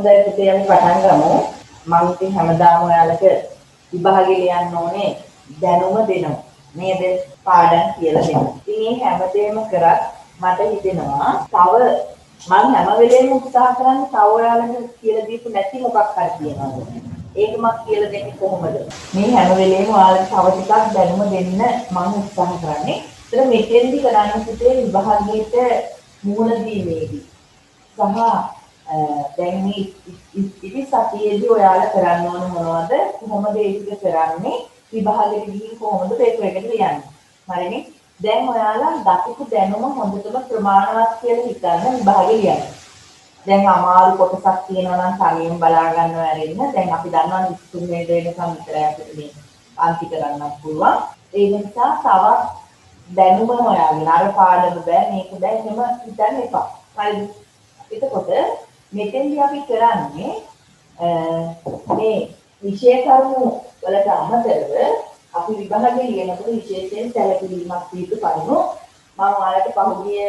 හොඳයි පුතේ අපි පටන් ගමු. මම ඉතින් හැමදාම ඔයාලට විභාගෙ ලියන්න ඕනේ දැනුම දෙනවා. නේද? පාඩම් කියලා දෙනවා. ඉතින් මේ හැමදේම කරත් මට හිතෙනවා තව මම හැම වෙලේම උත්සාහ කරන්නේ තව ඔයාලට කියලා දීපු නැති මොකක් හරි කියනවාද? ඒක මම කියලා දෙන්නේ කොහොමද? මේ හැම වෙලේම ඔයාලට තව ටිකක් දැනුම දෙන්න මම උත්සාහ කරන්නේ. ඒතර මෙතෙන්දි කරන්න පුතේ විභාගයේට මුහුණ දීමේදී සහ දැන් මේ ඉති සතියේදී ඔයාලා කරන්න ඕන මොනවද කොහොමද ඒක කරන්නේ විභාගෙට ගිහින් කොහොමද පේපර් එකට ලියන්නේ හරිනේ දැන් ඔයාලා දකිපු දැනුම හොඳටම ප්‍රමාණවත් කියලා හිතන්න විභාගෙ ලියන්න දැන් අමාරු කොටසක් තියෙනවා නම් තනියෙන් බලා ගන්නව ඇරෙන්න දැන් අපි දන්නවා 23 වෙනිකම් විතරයි අපිට මේ අන්ති කරන්නත් පුළුවන් ඒ නිසා තවත් දැනුම හොයාගෙන අර පාඩම බෑ මේක බෑ එහෙම හිතන්න එපා හරිද එතකොට මෙතෙන්දී අපි කරන්නේ මේ විෂය කරුණු වලට අමතරව අපි විභාගයේ ලියනකොට විශේෂයෙන් සැලකිලිමත් දීපු කරුණු මම ඔයාලට පහුගිය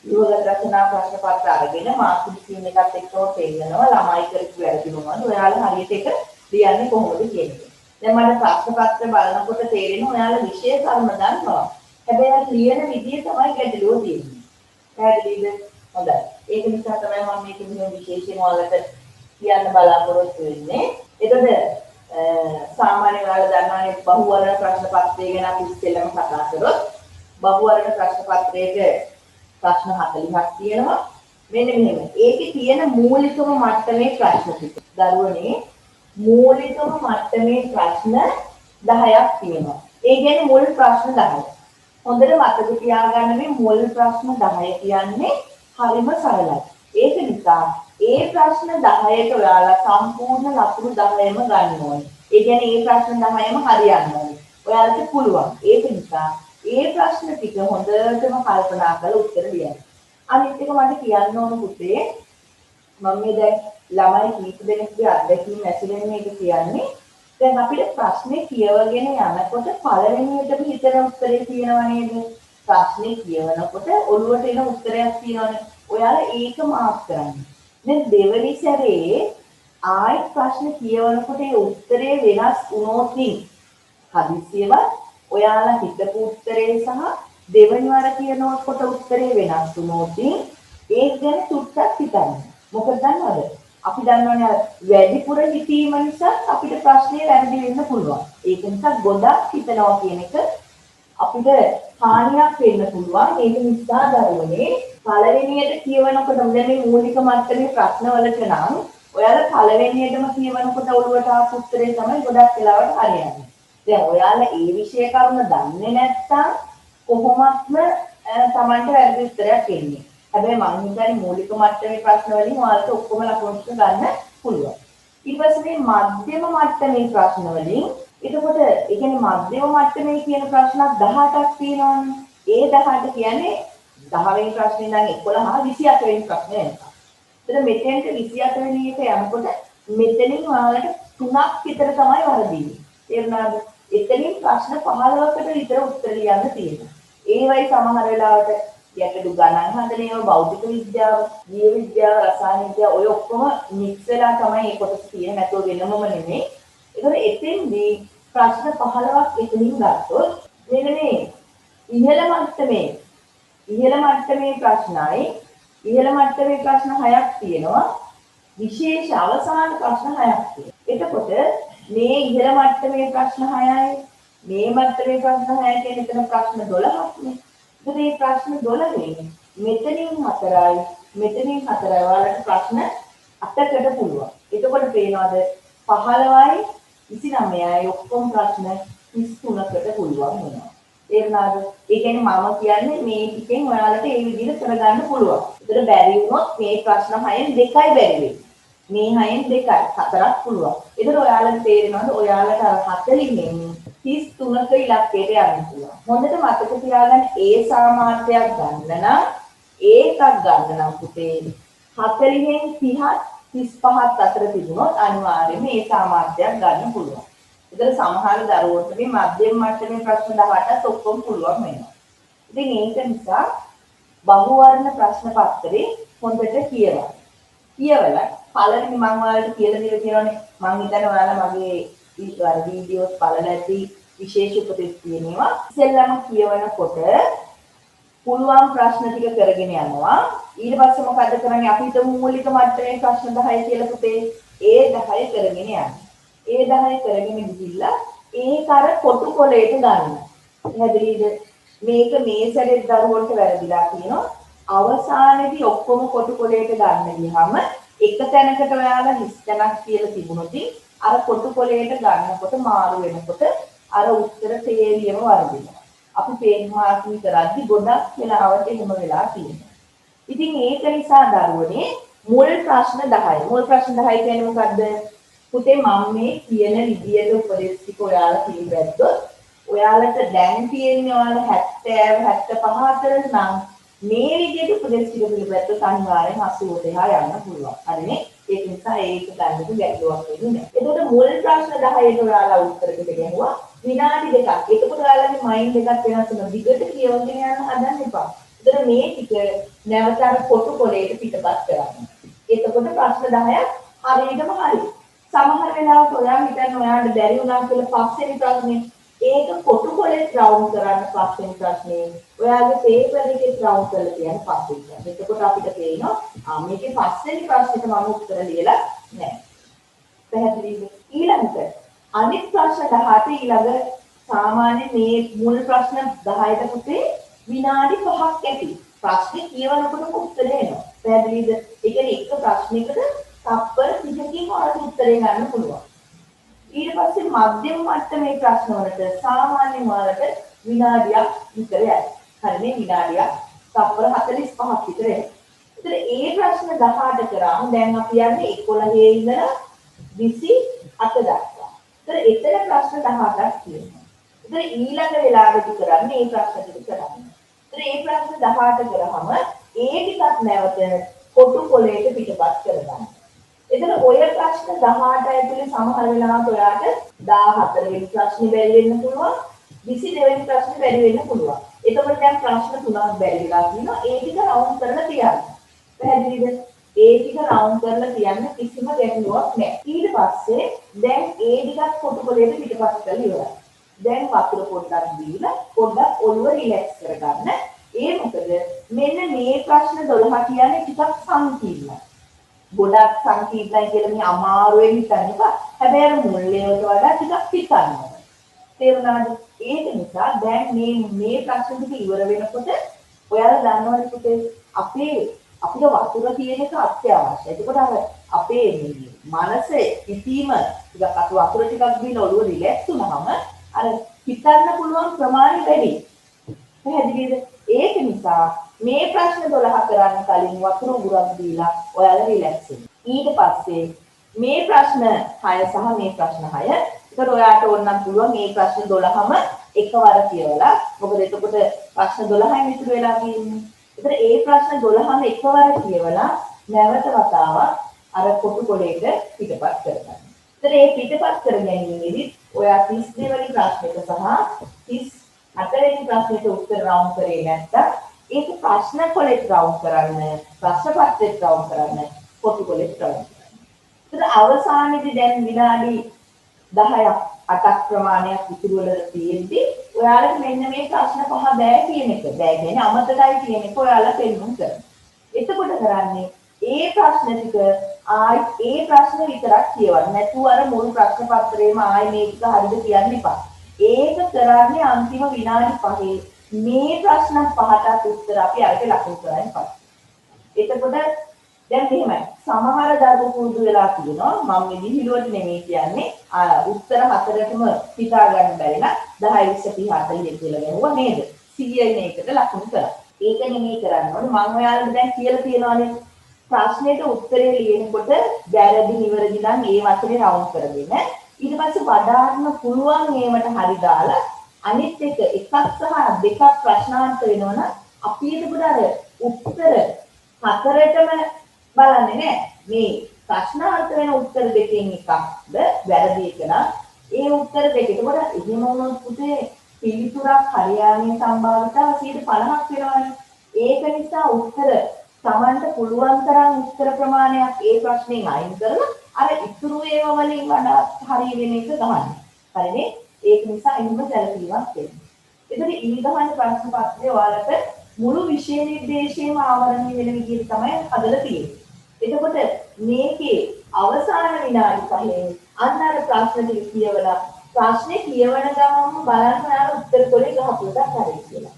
විභාග රචනා ප්‍රශ්න පත්‍ර අරගෙන මාර්ක් 21 එකත් එක්කම පෙන්නනවා ළමයි කරපු වැරදි මොනවද ඔයාලා හරියට ඒක ලියන්නේ කොහොමද කියන එක. දැන් මට ප්‍රශ්න පත්‍ර බලනකොට තේරෙනවා ඔයාලා විෂය කරුණ දන්නවා. හැබැයි ලියන විදිය තමයි ගැටලුව තියෙන්නේ. පැහැදිලිද? හොඳයි. ඒක නිසා තමයි මම මේක මෙහෙම විශේෂයෙන් ඔයාලට කියන්න බලාපොරොත්තු වෙන්නේ. එතකොට සාමාන්‍යයෙන් ඔයාලා දන්නවනේ බහුවර්ණ ප්‍රශ්න පත්‍රය ගැන අපි ඉස්සෙල්ලම කතා කරොත් බහුවර්ණ ප්‍රශ්න පත්‍රයේ ප්‍රශ්න 40ක් තියෙනවා. මෙන්න මෙහෙම. ඒකේ තියෙන මූලිකම මට්ටමේ ප්‍රශ්න ටික. දරුවනේ මූලිකම මට්ටමේ ප්‍රශ්න 10ක් තියෙනවා. ඒ කියන්නේ මුල් ප්‍රශ්න 10. හොඳට මතක තියාගන්න මේ මුල් ප්‍රශ්න 10 කියන්නේ හරිම සරලයි. ඒක නිසා ඒ ප්‍රශ්න 10ට ඔයාලා සම්පූර්ණ ලකුණු 10ම ගන්න ඕනේ. ඒ කියන්නේ ඒ ප්‍රශ්න 10ම හරියන්න ඕනේ. ඔයාලට පුළුවන්. ඒක නිසා ඒ ප්‍රශ්න ටික හොඳටම කල්පනා කරලා උත්තර ලියන්න. අනිත් එක මට කියන්න ඕන පුතේ මම මේ දැන් ළමයි කීප දෙනෙක්ගේ අත්දැකීම් ඇසුරෙන් මේක කියන්නේ. දැන් අපිට ප්‍රශ්නේ කියවගෙන යනකොට පළවෙනියටම හිතන උත්තරේ තියෙනව නේද? ප්‍රශ්නේ කියවනකොට ඔළුවට එන උත්තරයක් තියෙනවනේ. ඔයාලා ඒක මාක් කරන්න. දැන් දෙවෙනි සැරේ ආයෙත් ප්‍රශ්න කියවනකොට ඒ උත්තරේ වෙනස් වුණොත් හදිසියවත් ඔයාලා හිතපු උත්තරේ සහ දෙවෙනි වර කියනකොට උත්තරේ වෙනස් වුණොත් ඒක ගැන තුට්ටක් හිතන්න. මොකද දන්නවද? අපි දන්නවනේ වැඩිපුර හිතීම නිසා අපිට ප්‍රශ්නේ වැරදි වෙන්න පුළුවන්. ඒක නිසා ගොඩක් හිතනවා කියන එක අපිට හානියක් වෙන්න පුළුවන්. ඒක නිසා දරුවනේ පළවෙනියට කියවනකොට දැන් මේ මූලික මට්ටමේ ප්‍රශ්නවලට නම් ඔයාලා පළවෙනියටම කියවනකොට ඔළුවට ආපු උත්තරේ තමයි ගොඩක් වෙලාවට හරියන්නේ. දැන් ඔයාලා ඒ විෂය කරුණ දන්නේ නැත්නම් කොහොමත්ම Tamanට වැරදි උත්තරයක් එන්නේ. හැබැයි මම හිතන්නේ මූලික මට්ටමේ ප්‍රශ්න වලින් ඔයාලට ඔක්කොම ලකුණු ටික ගන්න පුළුවන්. ඊට පස්සේ මේ මධ්‍යම මට්ටමේ ප්‍රශ්න වලින් එතකොට ඒ කියන්නේ මධ්‍යම මට්ටමේ කියන ප්‍රශ්න 18ක් තියෙනවානේ. ඒ 18 කියන්නේ 10 වෙනි ප්‍රශ්නේ ඉඳන් 11 28 වෙනි ප්‍රශ්නේ එනවා. එතන මෙතෙන්ට 28 වෙනි එක යනකොට මෙතනින් ඔයාලට 3ක් විතර තමයි වරදින්නේ. තේරුණාද? එතනින් ප්‍රශ්න 15කට විතර උත්තර ලියන්න තියෙනවා. ඒවයි සමහර වෙලාවට ගැටලු ගණන් හදන ඒවා භෞතික විද්‍යාව, ජීව විද්‍යාව, රසායන විද්‍යාව ඔය ඔක්කොම මික්ස් වෙලා තමයි මේ කොටස තියෙන්නේ. නැතුව වෙනමම නෙමෙයි. ඒතකොට එතෙන්දී ප්‍රශ්න 15ක් එතනින් ගත්තොත් මෙන්න මේ ඉහළ මට්ටමේ ප්‍රශ්නයි ඉහළ මට්ටමේ ප්‍රශ්න 6ක් තියෙනවා. විශේෂ අවසාන ප්‍රශ්න 6ක් තියෙනවා. එතකොට මේ ඉහළ මට්ටමේ ප්‍රශ්න 6යි මේ මට්ටමේ ප්‍රශ්න 6 කියන එතන ප්‍රශ්න 12ක් නේ. මේ ප්‍රශ්න 12 මෙතනින් 4යි මෙතනින් 4යි වලට ප්‍රශ්න 8කට පුළුවන්. එතකොට පේනවාද 15යි 29යි ඔක්කොම ප්‍රශ්න 33කට පුළුවන් වෙනවා. තේරුණාද? ඒ කියන්නේ මම කියන්නේ මේ ටිකෙන් ඔයාලට ඒ විදිහට කරගන්න පුළුවන්. ඒතර බැරි වුණොත් මේ ප්‍රශ්න 6න් 2යි බැරි වෙන්නේ. මේ 6න් 2යි 4ක් පුළුවන්. ඒතර ඔයාලට තේරෙනවද ඔයාලට 40න් 33ක ඉලක්කයට යන්න පුළුවන්. හොඳට මතක තියාගන්න ඒ සාමාර්ථයක් ගන්න නම් ඒකක් ගන්න නම් පුතේ 40න් 30ත් 35ත් අතර තිබුණොත් අනිවාර්යයෙන්ම ඒ සාමාර්ථයක් ගන්න පුළුවන්. ඒතර සමහර දරුවන්ට මේ මධ්‍යම මට්ටමේ ප්‍රශ්න 18ත් ඔක්කොම පුළුවන් වෙනවා. ඉතින් ඒක නිසා බහුවර්ණ ප්‍රශ්න පත්‍රේ හොඳට කියවන්න. කියවලා පළවෙනි මම ඔයාලට කියලා දීලා තියෙනවානේ මම හිතන්නේ ඔයාලා මගේ වීඩියෝස් බලලා ඇති විශේෂ උපදෙස් තියෙනවා ඉතින්ලම කියවනකොට පුළුවන් ප්‍රශ්න ටික කරගෙන යනවා ඊට පස්සේ මොකද කරන්නේ අපි හිතමු මූලික මට්ටමේ ප්‍රශ්න 10 කියලා පුතේ ඒ 10 කරගෙන යන්න ඒ 10 කරගෙන ගිහිල්ලා ඒක අර කොටු කොලේට ගන්න පැහැදිලිද මේක මේ සැරේ දරුවන්ට වැරදිලා තියෙනවා අවසානයේදී ඔක්කොම කොටු කොලේට ගන්න ගියාම එක තැනකට ඔයාලා හිස් තැනක් කියලා තිබුණොත් අර කොටු කොලේට ගන්නකොට මාරු වෙනකොට අර උත්තර තේරියම වර්ධිනවා. අපි පේන් මාර්කින් කරද්දි ගොඩක් වෙලාවට එහෙම වෙලා තියෙනවා. ඉතින් ඒක නිසා දරුවනේ මුල් ප්‍රශ්න 10. මුල් ප්‍රශ්න 10 කියන්නේ මොකද්ද? පුතේ මම මේ කියන විදියට උපදෙස් ටික ඔයාලා පිළිගත්තොත් ඔයාලට දැන් තියෙන්නේ ඔයාලා 70 75 අතර නම් මේ විදිහට උපදෙස් ටික පිළිගත්තොත් අනිවාර්යෙන් 80ට එහා යන්න පුළුවන්. හරිනේ? ඒක නිසා ඒක ගන්නට ගැටලුවක් වෙන්නේ නැහැ. එතකොට මුල් ප්‍රශ්න 10ට ඔයාලා උත්තර ටික ගැහුවා විනාඩි දෙකක්. එතකොට ඔයාලගේ මයින්ඩ් එකත් වෙනස් වෙනවා. දිගට කියවගෙන යන්න හදන්න එපා. එතකොට මේ ටික නැවත අර කොටු කොලේට පිටපත් කරන්න. එතකොට ප්‍රශ්න 10ක් හරියටම හරි. සමහර වෙලාවට ඔයා හිතන්නේ ඔයාලට බැරි වුණා කියලා පස්වෙනි ප්‍රශ්නේ ඒක කොටු කොලේ රවුන්ඩ් කරන්න පස්වෙනි ප්‍රශ්නේ ඔයාගේ පේපර් එකේ රවුන්ඩ් කරලා තියන්න පස්වෙනි ප්‍රශ්නේ. එතකොට අපිට පේනවා මේකේ පස්වෙනි ප්‍රශ්නෙට මම උත්තර ලියලා නැහැ. පැහැදිලිද? ඊළඟට අනිත් ප්‍රශ්න 18 ඊළඟ සාමාන්‍ය මේ මුල් ප්‍රශ්න 10ට පුතේ විනාඩි 5ක් ඇති. ප්‍රශ්නේ කියවනකොටම උත්තරේ එනවා. පැහැදිලිද? ඒ කියන්නේ එක ප්‍රශ්නයකට තප්පර 30කින් ඔයාලට උත්තරේ ගන්න පුළුවන්. ඊට පස්සේ මධ්‍යම මට්ටමේ ප්‍රශ්න වලට සාමාන්‍යයෙන් ඔයාලට විනාඩියක් විතර යයි. හරිනේ විනාඩියක් තප්පර 45ක් විතර යයි. ඒතර ඒ ප්‍රශ්න 18 කරාම දැන් අපි යන්නේ 11 ඉඳලා 28 දක්වා. ඒතර එතන ප්‍රශ්න 18ක් තියෙනවා. ඒතර ඊළඟ වෙලාවෙදි කරන්නේ මේ ප්‍රශ්න ටික කරන්නේ. ඒතර මේ ප්‍රශ්න 18 කරාම ඒ ටිකත් නැවත කොටු කොලේට පිටපත් කරගන්න. එතන ඔය ප්‍රශ්න 18 ඇතුලේ සමහර වෙලාවට ඔයාට 14 වෙනි ප්‍රශ්නේ බැරි වෙන්න පුළුවන් 22 වෙනි ප්‍රශ්නේ බැරි වෙන්න පුළුවන්. එතකොට දැන් ප්‍රශ්න 3ක් බැරි වෙලා තියෙනවා. ඒ ටික රවුන්ඩ් කරලා තියන්න. පැහැදිලිද? ඒ ටික රවුන්ඩ් කරලා තියන්න කිසිම ගැටලුවක් නැහැ. ඊට පස්සේ දැන් ඒ ටිකත් කොටු කොලේට පිටපත් කරලා ඉවරයි. දැන් වතුර පොඩ්ඩක් දීලා පොඩ්ඩක් ඔළුව රිලැක්ස් කරගන්න. ඒ මොකද මෙන්න මේ ප්‍රශ්න 12 කියන්නේ ටිකක් සංකීර්ණයි. ගොඩක් සංකීර්ණයි කියලා මේ අමාරුවෙන් හිතන්න එපා. හැබැයි අර මුල් ඒවාට වඩා ටිකක් හිතන්න ඕනේ. තේරුණාද? ඒක නිසා දැන් මේ ප්‍රශ්න ටික ඉවර වෙනකොට ඔයාලා දන්නවනේ පුතේ අපිට වතුර තියෙන එක අත්‍යවශ්‍යයි. ඒකෝට අර අපේ මනසේ පිටීම ටිකක් අත වතුර ටිකක් බීලා ඔළුව රිලැක්ස් වුණාම අර හිතන්න පුළුවන් ප්‍රමාණය වැඩි. පැහැදිලිද? ඒක නිසා මේ ප්‍රශ්න 12 කරන්න කලින් වතුර උගුරක් දීලා ඔයාලා රිලැක්ස් වෙන්න. ඊට පස්සේ මේ ප්‍රශ්න 6 සහ මේ ප්‍රශ්න 6. ඒතර ඔයාට ඕනනම් පුළුවන් මේ ප්‍රශ්න 12ම එකවර කියවලා. මොකද එතකොට ප්‍රශ්න 12යි විතර වෙලා තියෙන්නේ. ඒතර ඒ ප්‍රශ්න 12ම එකවර කියවලා නැවත වතාවක් අර කොටු කොලේට පිටපත් කරගන්න. ඒතර මේ පිටපත් කර ගැනීමේදී ඔයා 32 වෙනි ප්‍රශ්නෙට සහ 34 වෙනි ප්‍රශ්නෙට උත්තර රවුන්ඩ් කරේ නැත්නම් ඒක ප්‍රශ්න කොලෙත් රවුන්ඩ් කරන්න ප්‍රශ්න පත්‍රෙත් රවුන්ඩ් කරන්න කොටු කොලෙත් රවුන්ඩ් කරන්න. ඒතර අවසානයේදී දැන් විනාඩි 10ක් 8ක් ප්‍රමාණයක් ඉතුරු වෙලා තියෙද්දි ඔයාලට මෙන්න මේ ප්‍රශ්න පහ බෑ කියන එක බෑ කියන්නේ අමතකයි කියන එක ඔයාලා පෙන්වන්න කරනවා. එතකොට කරන්නේ ඒ ප්‍රශ්න ටික ආයි ඒ ප්‍රශ්න විතරක් කියවන්න. නැතුව අර මුළු ප්‍රශ්න පත්‍රයේම ආයි මේක හරිද කියන්න එපා. ඒක කරන්නේ අන්තිම විනාඩි 5 මේ ප්‍රශ්න පහටත් උත්තර අපි අරගෙන ලකුණු කරගෙන පස්සේ. එතකොට දැන් මෙහෙමයි. සමහර දරුවෝ පුරුදු වෙලා තියෙනවා මම මේ විහිළුවට නෙමෙයි කියන්නේ උත්තර හතරටම හිතා ගන්න බැරි නම් 10 20 30 40 කියලා ගහුවා නේද? 100යි මේකට ලකුණු කරා. ඒක නෙමෙයි කරන්න ඕනේ. මම ඔයාලට දැන් කියලා තියෙනවානේ ප්‍රශ්නෙට උත්තරේ ලියනකොට වැරදි නිවැරදි නම් ඒ වචනේ රවුන්ඩ් කරගෙන ඊට පස්සේ වඩාත්ම පුළුවන් ඒවට හරි දාලා අනිත් එකක් සහ දෙකක් ප්‍රශ්නාර්ථ වෙනවනම් අපි එතකොට අර උත්තර හතරටම බලන්නේ නැහැ. මේ ප්‍රශ්නාර්ථ වෙන උත්තර දෙකෙන් එකක්ද වැරදි එක නම් ඒ උත්තර දෙක. එතකොට එහෙම වුණොත් පුතේ පිළිතුරක් හරියාමේ සම්භාවිතාව 50% වෙනවනේ. ඒක නිසා උත්තර Tamanට පුළුවන් තරම් උත්තර ප්‍රමාණයක් ඒ ප්‍රශ්نين අයින් කරලා අර ඉතුරු ඒවා වලින් වඩා හරිය වෙන එක ගන්න. හරිනේ? ඒක නිසා එහෙම සැලකීමක් වෙන්න. එතකොට ඊ ගහන ප්‍රශ්න පත්‍රය ඔයාලට මුළු විෂය නිර්දේශයම ආවරණය වෙන විදිහට තමයි හදලා තියෙන්නේ. එතකොට මේකේ අවසාන විනාඩි 5 අන්න අර ප්‍රශ්න ටික කියවලා ප්‍රශ්නේ කියවන ගමන්ම බලන්න යාර උත්තර කොලේ ගහපුවටත් හරියි කියලා.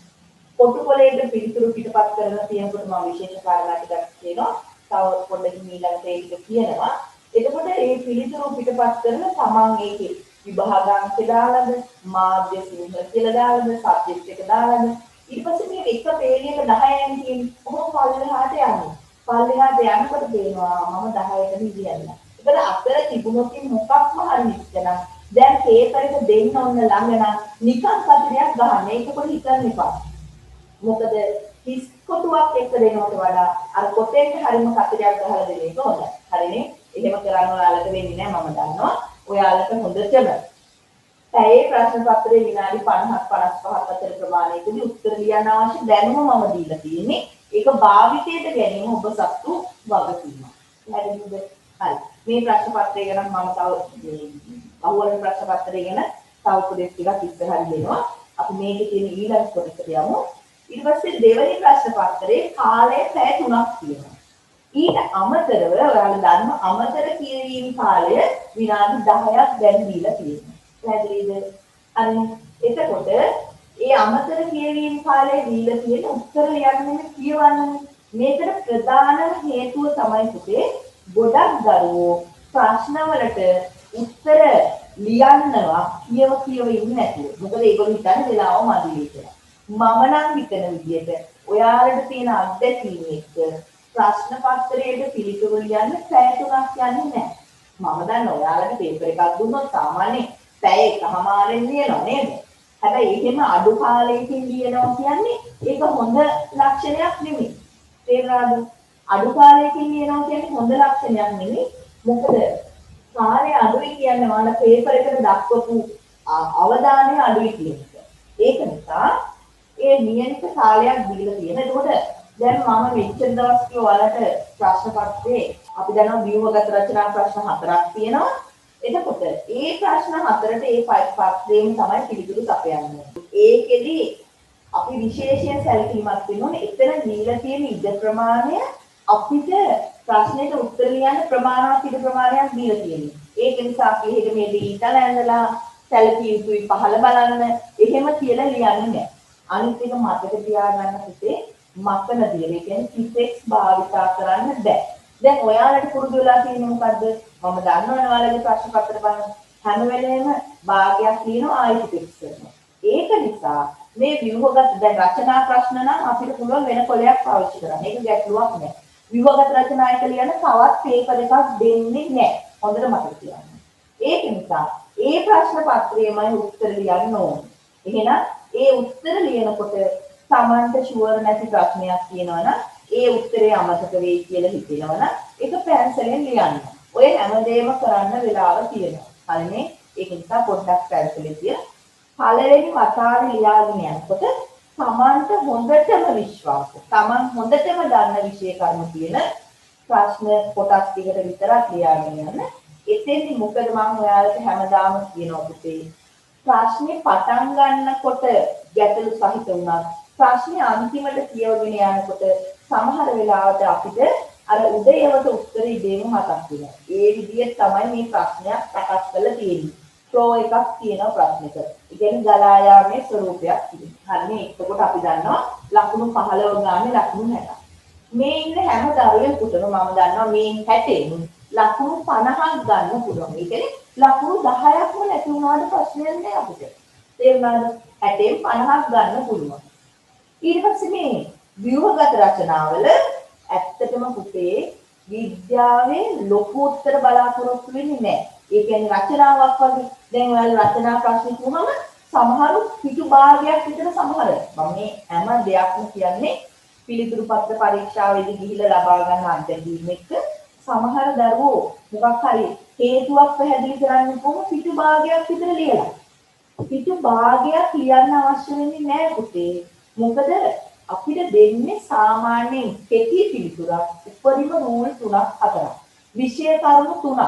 කොටු කොලේට පිළිතුරු පිටපත් කරලා තියෙනකොට මම විශේෂ කාරණා ටිකක් කියනවා. තව පොඩ්ඩකින් ඊළඟට ඒක කියනවා. එතකොට මේ පිළිතුරු පිටපත් කරලා තමන් ඒකේ විභාගාංක දාලාද මාධ්‍ය සිංහල කියලා දාලාද සබ්ජෙක්ට් එක දාලාද ඊට පස්සේ මේ එක පේලියක 10න් තියෙන කොහොම පල්ලෙහාට යන්නේ. පල්ලෙහාට යනකොට පේනවා මම 10කට ඉඳියන්න. ඒකට අතර තිබුණොත් මොකක්ම හරි නිස්සන. දැන් පේපර් එක දෙන්න ඕන ළඟ නම් නිකන් කතරයක් ගන්න. ඒක පොඩි හිතන්න එපා. මොකද හිස් කොටුවක් එක්ක දෙනවට වඩා අර කොටෙන් හරිම කතරයක් ගහලා දෙන එක හොඳයි. හරිනේ? එහෙම කරන්න ඔයාලට වෙන්නේ නැහැ මම දන්නවා. ඔයාලට හොඳටම පැයේ ප්‍රශ්න පත්‍රයේ විනාඩි 50ක් 55ක් අතර ප්‍රමාණයකදී උත්තර ලියන්න අවශ්‍ය දැනුම මම දීලා තියෙන්නේ. ඒක භාවිතයට ගැනීම ඔබ සතු වගකීමක්. හරිද? හරි. මේ ප්‍රශ්න පත්‍රය ගැන මම තව අහුවන ප්‍රශ්න පත්‍රය ගැන තව උපදෙස් ටිකක් ඉස්සරහින් දෙනවා. අපි මේකේ තියෙන ඊළඟ කොටසට යමු. ඊට පස්සේ දෙවෙනි ප්‍රශ්න පත්‍රයේ කාලය පැය 3ක් තියෙනවා. ඊට අමතරව ඔයාලා දන්න අමතර කියවීම කාලය විනාඩි 10ක් දැන් දීලා තියෙනවා. පැහැදිලිද? අන්න එතකොට ඒ අමතර කියවීම කාලය දීලා තියෙන උත්තර ලියන්නේ කියවන්නේ. මේකට ප්‍රධානම හේතුව තමයි පුතේ ගොඩක් දරුවෝ ප්‍රශ්නවලට උත්තර ලියන්නවා කියව ඉන්නේ නැතුව. මොකද ඒගොල්ලෝ හිතන්නේ වෙලාව මදි කියලා. මම නම් හිතන විදිහට ඔයාලට තියෙන අත්දැකීම් එක්ක ප්‍රශ්න පත්‍රයේ පිළිතුරු ලියන්න පැය 3ක් යන්නේ නැහැ. මම දන්නවා ඔයාලට පේපර් එකක් දුන්නොත් සාමාන්‍යයෙන් පැය එකමාරෙන් ලියනවා නේද? හැබැයි එහෙම අඩු කාලයකින් ලියනවා කියන්නේ ඒක හොඳ ලක්ෂණයක් නෙමෙයි. තේරුණාද? අඩු කාලයකින් ලියනවා කියන්නේ හොඳ ලක්ෂණයක් නෙමෙයි. මොකද කාලය අඩුයි කියන්නේ ඔයාලා පේපර් එකට දක්වපු අවධානය අඩුයි කියන එක. ඒක නිසා ඒ නියමිත කාලයක් දීලා තියෙන. ඒකෝට දැන් මම මෙච්චර දවස් කිව්ව ඔයාලට ප්‍රශ්න පත්‍රයේ අපි දන්නවා ව්‍යුහගත රචනා ප්‍රශ්න 4ක් තියෙනවා. එතකොට ඒ ප්‍රශ්න 4ට ඒ පත්‍රයෙන් තමයි පිළිතුරු සපයන්නේ. ඒකෙදි අපි විශේෂයෙන් සැලකීමක් දෙන්න එතන දීලා තියෙන ඉඩ ප්‍රමාණය අපිට ප්‍රශ්නෙට උත්තර ලියන්න ප්‍රමාණවත් ඉඩ ප්‍රමාණයක් දීලා තියෙනවා. ඒක නිසා අපි එහෙම මේ දීතල ඇඳලා සැලකිය යුතුයි පහළ බලන්න එහෙම කියලා ලියන්නේ නැහැ. අනිත් එක මතක තියාගන්න පුතේ මකන දියර. ඒ කියන්නේ පිටෙක්ස් භාවිතා කරන්න බෑ. දැන් ඔයාලට පුරුදු වෙලා තියෙන්නේ මොකද්ද? මම දන්නවනේ ඔයාලගේ ප්‍රශ්න පත්‍ර බලන්න හැම වෙලේම භාගයක් ලියනවා ආයෙ පිටෙක්ස් කරනවා. ඒක නිසා මේ ව්‍යුහගත දැන් රචනා ප්‍රශ්න නම් අපිට පුළුවන් වෙන කොලයක් පාවිච්චි කරන්න. ඒක ගැටලුවක් නෑ. ව්‍යුහගත රචනා එක ලියන තවත් පේපර් එකක් දෙන්නේ නෑ. හොඳට මතක තියාගන්න. ඒක නිසා ඒ ප්‍රශ්න පත්‍රයේමයි උත්තර ලියන්න ඕනේ. එහෙනම් ඒ උත්තර ලියනකොට Tamanට ෂුවර් නැති ප්‍රශ්නයක් තියෙනවනම් ඒ උත්තරේ අමතක වෙයි කියලා හිතෙනවනම් ඒක පැන්සලෙන් ලියන්න. ඔය හැමදේම කරන්න වෙලාව තියෙනවා. හරිනේ? ඒක නිසා පොඩ්ඩක් පැන්සලේ තියලා පළවෙනි වතාවේ ලියාගෙන යනකොට Tamanට හොඳටම විශ්වාස. Taman හොඳටම දන්න විෂය කර්ම තියෙන ප්‍රශ්න කොටස් ටිකට විතරක් ලියාගෙන යන්න. එතෙන්දි මොකද මම ඔයාලට හැමදාම කියනවා පුතේ ප්‍රශ්නේ පටන් ගන්නකොට ගැටලු සහිත වුණා ප්‍රශ්නේ අන්තිමට කියවගෙන යනකොට සමහර වෙලාවට අපිට අර උදේවත උත්තරේ දෙන්න මතක් වෙනවා. ඒ විදිහට තමයි මේ ප්‍රශ්නයක් සකස් කරලා තියෙන්නේ. ෆ්ලෝ එකක් තියෙනවා ප්‍රශ්නෙක. ඒ කියන්නේ ගලා යාමේ ස්වරූපයක් තියෙනවා. හරිනේ? එතකොට අපි දන්නවා ලකුණු 15 ගානේ ලකුණු 60. මේ ඉන්න හැම දරුවෙකුටම මම දන්නවා මේ 60න් ලකුණු 50ක් ගන්න පුළුවන්. ඒ කියන්නේ ලකුණු 10ක්ම නැති වුණාට ප්‍රශ්නයක් නෑ අපිට. තේරුණාද? 60න් 50ක් ගන්න පුළුවන්. ඊට පස්සේ මේ ව්‍යුහගත රචනාවල ඇත්තටම පුතේ විද්‍යාවේ ලොකු උත්තර බලාපොරොත්තු වෙන්නේ නැහැ. ඒ කියන්නේ රචනාවක් වගේ දැන් ඔයාලා රචනා ප්‍රශ්න කිව්වම සමහරු පිටු භාගයක් විතර සමහර මම මේ හැම දෙයක්ම කියන්නේ පිළිතුරු පත්‍ර පරීක්ෂාවේදී ගිහිල්ලා ලබා ගන්න අත්දැකීම් එක්ක සමහර දරුවෝ මොකක් හරි හේතුවක් පැහැදිලි කරන්න කොහොම පිටු භාගයක් විතර ලියලා පිටු භාගයක් ලියන්න අවශ්‍ය වෙන්නේ නැහැ පුතේ. මොකද අපිට දෙන්නේ සාමාන්‍යයෙන් කෙටි පිළිතුරක් උපරිම රූල් 3ක් 4ක්. විෂය කරුණු 3ක්.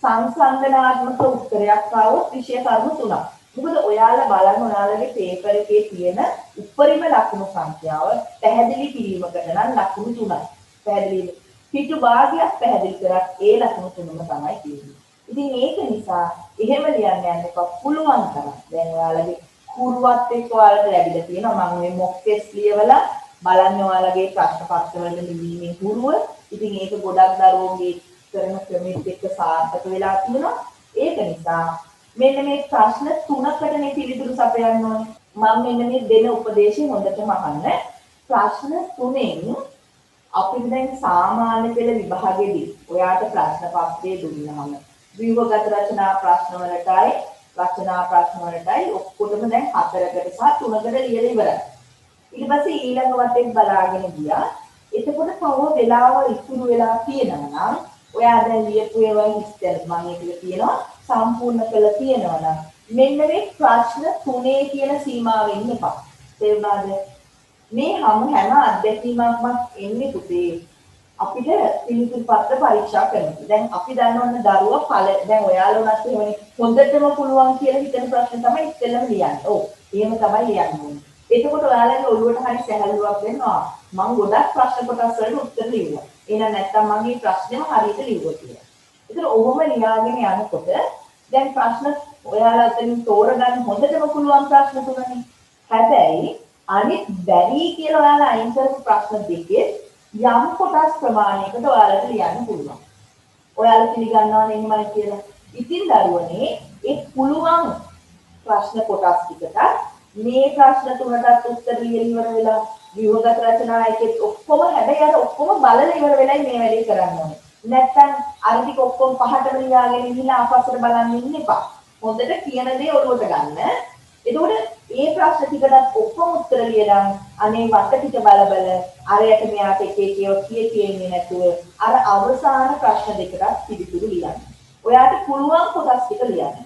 සංසන්දනාත්මක උත්තරයක් ආවොත් විෂය කරුණු 3ක්. මොකද ඔයාලා බලන්න ඔයාලගේ පේපර් එකේ තියෙන උපරිම ලකුණු සංඛ්‍යාව පැහැදිලි කිරීමකට නම් ලකුණු 3යි. පැහැදිලිද? පිටු භාගයක් පැහැදිලි කරත් ඒ ලකුණු 3ම තමයි තියෙන්නේ. ඉතින් ඒක නිසා එහෙම ලියන්න යන්න එපා පුළුවන් තරම්. දැන් ඔයාලගේ කුරුවත් එක්ක ඔයාලට ලැබිලා තියෙනවා මම මේ මොක් ටෙස්ට් ලියවලා බලන්න ඔයාලගේ ප්‍රශ්න පත්‍රවල ලිවීමේ හුරුව. ඉතින් ඒක ගොඩක් දරුවෝගේ කරන ක්‍රමෙත් එක්ක සාර්ථක වෙලා තියෙනවා. ඒක නිසා මෙන්න මේ ප්‍රශ්න 3කටනේ පිළිතුරු සපයන්න ඕනේ. මම මෙන්න මේ දෙන උපදේශය හොඳටම අහන්න. ප්‍රශ්න 3න් අපිට දැන් සාමාන්‍ය පෙළ විභාගෙදී ඔයාට ප්‍රශ්න පත්‍රය දුන්නාම ව්‍යුහගත රචනා ප්‍රශ්න වලටයි ඔක්කොටම දැන් 4කට සහ 3කට ලියලා ඉවරයි. ඊට පස්සේ ඊළඟ වටෙන් බලාගෙන ගියා. එතකොට තව වෙලාව ඉතුරු වෙලා තියෙනවා නම් ඔයා දැන් ලියපු ඒවා ඉස්සෙල් මම ඒක කියනවා සම්පූර්ණ කළා තියෙනවා නම් මෙන්න මේ ප්‍රශ්න 3 කියන සීමාවෙන් එපා. තේරුණාද? මේ හැම අත්දැකීමක්ම එන්නේ පුතේ අපිට පිළිතුරු පත්‍ර පරීක්ෂා කරනවා. දැන් අපි දන්නවන්න දරුවා දැන් ඔයාලා උනත් එහෙමනේ හොඳටම පුළුවන් කියලා හිතන ප්‍රශ්න තමයි ඉස්සෙල්ලම ලියන්නේ. ඔව්. එහෙම තමයි ලියන්නේ. එතකොට ඔයාලගේ ඔළුවට හරි සැහැල්ලුවක් වෙනවා. මම ගොඩක් ප්‍රශ්න කොටස් වලට උත්තර ලියුවා. එහෙනම් නැත්තම් මගේ ප්‍රශ්නේම හරියට ලියුවා කියලා. ඒතර ඔහොම ලියාගෙන යනකොට දැන් ප්‍රශ්න ඔයාලා අතරින් තෝරගන්න හොඳටම පුළුවන් ප්‍රශ්න තුනනේ. හැබැයි අනිත් බැරි කියලා ඔයාලා අයින් කරපු ප්‍රශ්න දෙකේ යම් කොටස් ප්‍රමාණයකට ඔයාලට ලියන්න පුළුවන්. ඔයාලා පිළිගන්නවා නේ මම කියලා. ඉතින් දරුවනේ ඒ පුළුවන් ප්‍රශ්න කොටස් ටිකට මේ ප්‍රශ්න තුනටත් උත්තර ලියලා ඉවර වෙලා ව්‍යුහගත රචනා එකෙත් ඔක්කොම හැබැයි අර ඔක්කොම බලලා ඉවර වෙලයි මේ වැඩේ කරන්න ඕනේ. නැත්තම් අර ටික ඔක්කොම පහටම ලියාගෙන ඉඳලා ආපස්සට බලන්න ඉන්න එපා. හොඳට කියන දේ ඔළුවට ගන්න. එතකොට ඒ ප්‍රශ්න ටිකටත් ඔක්කොම උත්තර ලියලා අනේ වට ටික බල අරයට මෙයාට එක එක ඒවා කියන්නේ නැතුව අර අවසාන ප්‍රශ්න දෙකටත් පිළිතුරු ලියන්න. ඔයාට පුළුවන් කොටස් ටික ලියන්න.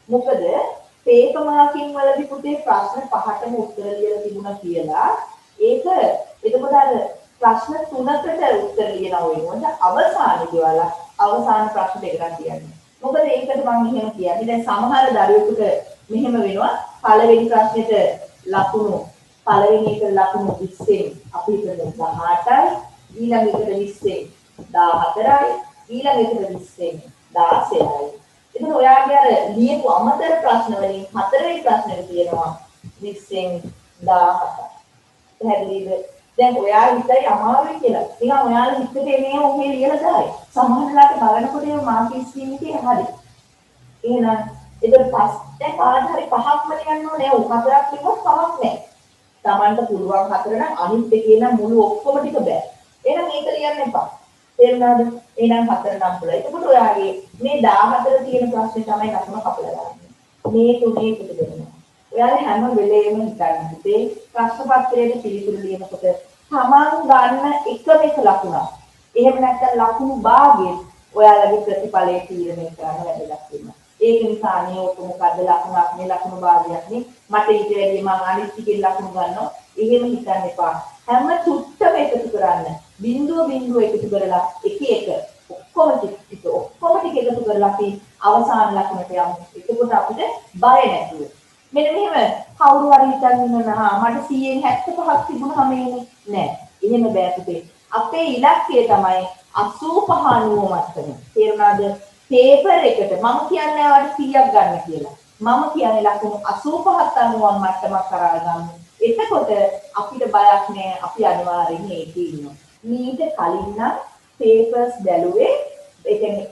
මොකද පේපර් මාකින් වලදී පුතේ ප්‍රශ්න 5ටම උත්තර ලියලා තිබුණා කියලා ඒක එතකොට අර ප්‍රශ්න 3කට උත්තර ලියනවා වෙනකොට අවසානයේදී ඔයාලා අවසාන ප්‍රශ්න දෙකක් ලියන්න. මොකද ඒකට මම එහෙම කියන්නේ දැන් සමහර දරුවෙකුට මෙහෙම වෙනවා පළවෙනි ප්‍රශ්නෙට ලකුණු පළවෙනි එකට ලකුණු 20න් අපි හිතමු 18යි ඊළඟ එකට 20න් 14යි ඊළඟ එකට 20න් 16යි. එතන ඔයාගේ අර ලියපු අමතර ප්‍රශ්න වලින් හතරවෙනි ප්‍රශ්නෙට තියෙනවා 20න් 17යි. පැහැදිලිද? දැන් ඔයා හිතයි අමාරුයි කියලා. නිකන් ඔයාලා හිතේ මේ ඔහේ ලියලා දායි. සමහරවිට බලනකොට ඒ මාකේ ස්කීම් එකේ හරි. එහෙනම් ඒක දැන් කාට හරි පහක්ම ලියන්න ඕනේ. ඔය හතරක් ලියුවොත් කමක් නැහැ. Tamanට පුළුවන් හතර නම් අනිත් එකේ නම් මුළු ඔක්කොම ටික බෑ. එහෙනම් ඒක ලියන්න එපා. තේරුණාද? එහෙනම් හතර නම් පුළුවන්. එතකොට ඔයාගේ මේ 14 තියෙන ප්‍රශ්නේ තමයි ලකුණ කපලා දාන්නේ. මේ තුනේ පිට දෙනවා. ඔයාලා හැම වෙලේම හිතන්න පුතේ ප්‍රශ්න පත්‍රයේ පිළිතුරු ලියනකොට Taman ගන්න එකම එක ලකුණක්. එහෙම නැත්නම් ලකුණු භාගයේ ඔයාලගේ ප්‍රතිඵලයේ තීරණය කරන්න වැදගත් වෙනවා. ඒක නිසා අනේ ඔක මොකද්ද ලකුණක් නේ ලකුණු භාගයක් නේ මට ඊට වැඩිය මම අනිත් ටිකෙන් ලකුණු ගන්නවා. එහෙම හිතන්න එපා. හැම චුට්ටම එකතු කරන්න. බිංදුව එකතු කරලා එක ඔක්කොම ටික එකතු කරලා අපි අවසාන ලකුණට යමු. එතකොට අපිට බය නැතුව මෙන්න මෙහෙම කවුරු හරි හිතන් ඉන්නවා මට 100න් 75ක් තිබුණාම එන්නේ නෑ. එහෙම බෑ පුතේ. අපේ ඉලක්කය තමයි 85 90 මට්ටම. තේරුණාද? පේපර් එකට මම කියන්නේ ආවට 100ක් ගන්න කියලා. මම කියන්නේ ලකුණු 85ක් 90ක් මට්ටමක් කරා ගන්න. එතකොට අපිට බයක් නෑ. අපි අනිවාර්යෙන් ඒකේ ඉන්නවා. මීට කලින් නම් පේපර්ස් බැලුවේ ඒ කියන්නේ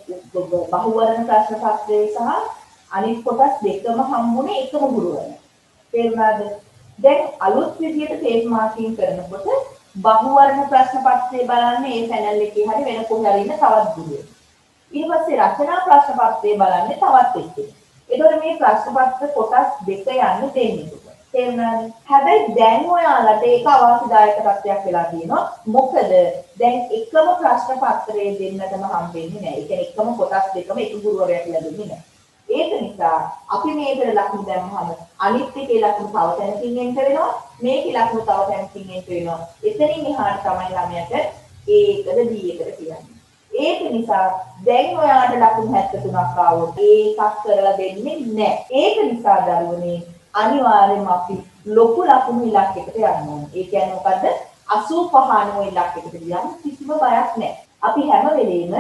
බහුවර්ණ ප්‍රශ්න පත්‍රයේ සහ අනිත් කොටස් දෙකම හම්බුනේ එකම ගුරුවරයා. තේරුණාද? දැන් අලුත් විදියට පේපර් මාකින් කරනකොට බහුවර්ණ ප්‍රශ්න පත්‍රය බලන්නේ මේ channel එකේ හරි වෙන කොහේ හරි ඉන්න තවත් ගුරුවරයෙක්. ඊට පස්සේ රචනා ප්‍රශ්න පත්‍රය බලන්නේ තවත් එක්කෙනෙක්. ඒතකොට මේ ප්‍රශ්න පත්‍ර කොටස් දෙක යන්නේ දෙන්නේ. තේරුණාද? හැබැයි දැන් ඔයාලට ඒක අවාසිදායක තත්ත්වයක් වෙලා තියෙනවා. මොකද දැන් එකම ප්‍රශ්න පත්‍රයේ දෙන්නටම හම්බෙන්නේ නැහැ. ඒ කියන්නේ එකම කොටස් දෙකම එක ගුරුවරයෙක් ලැබෙන්නේ නැහැ. ඒක නිසා අපි මේකට ලකුණු දැම්මහම අනිත් එකේ ලකුණු තව තැනකින් එන්ට වෙනවා. මේකේ ලකුණු තව තැනකින් එන්ට වෙනවා. එතනින් එහාට තමයි ළමයාට A එකද B එකද කියන්නේ. ඒක නිසා දැන් ඔයාට ලකුණු 73ක් ආවොත් ඒකක් කරලා දෙන්නේ නැහැ. ඒක නිසා දරුවනේ අනිවාර්යයෙන්ම අපි ලොකු ලකුණු ඉලක්කයකට යන්න ඕනේ. ඒ කියන්නේ මොකද්ද? 85 අනුව ඉලක්කයකට ගියම කිසිම බයක් නැහැ. අපි හැම වෙලෙම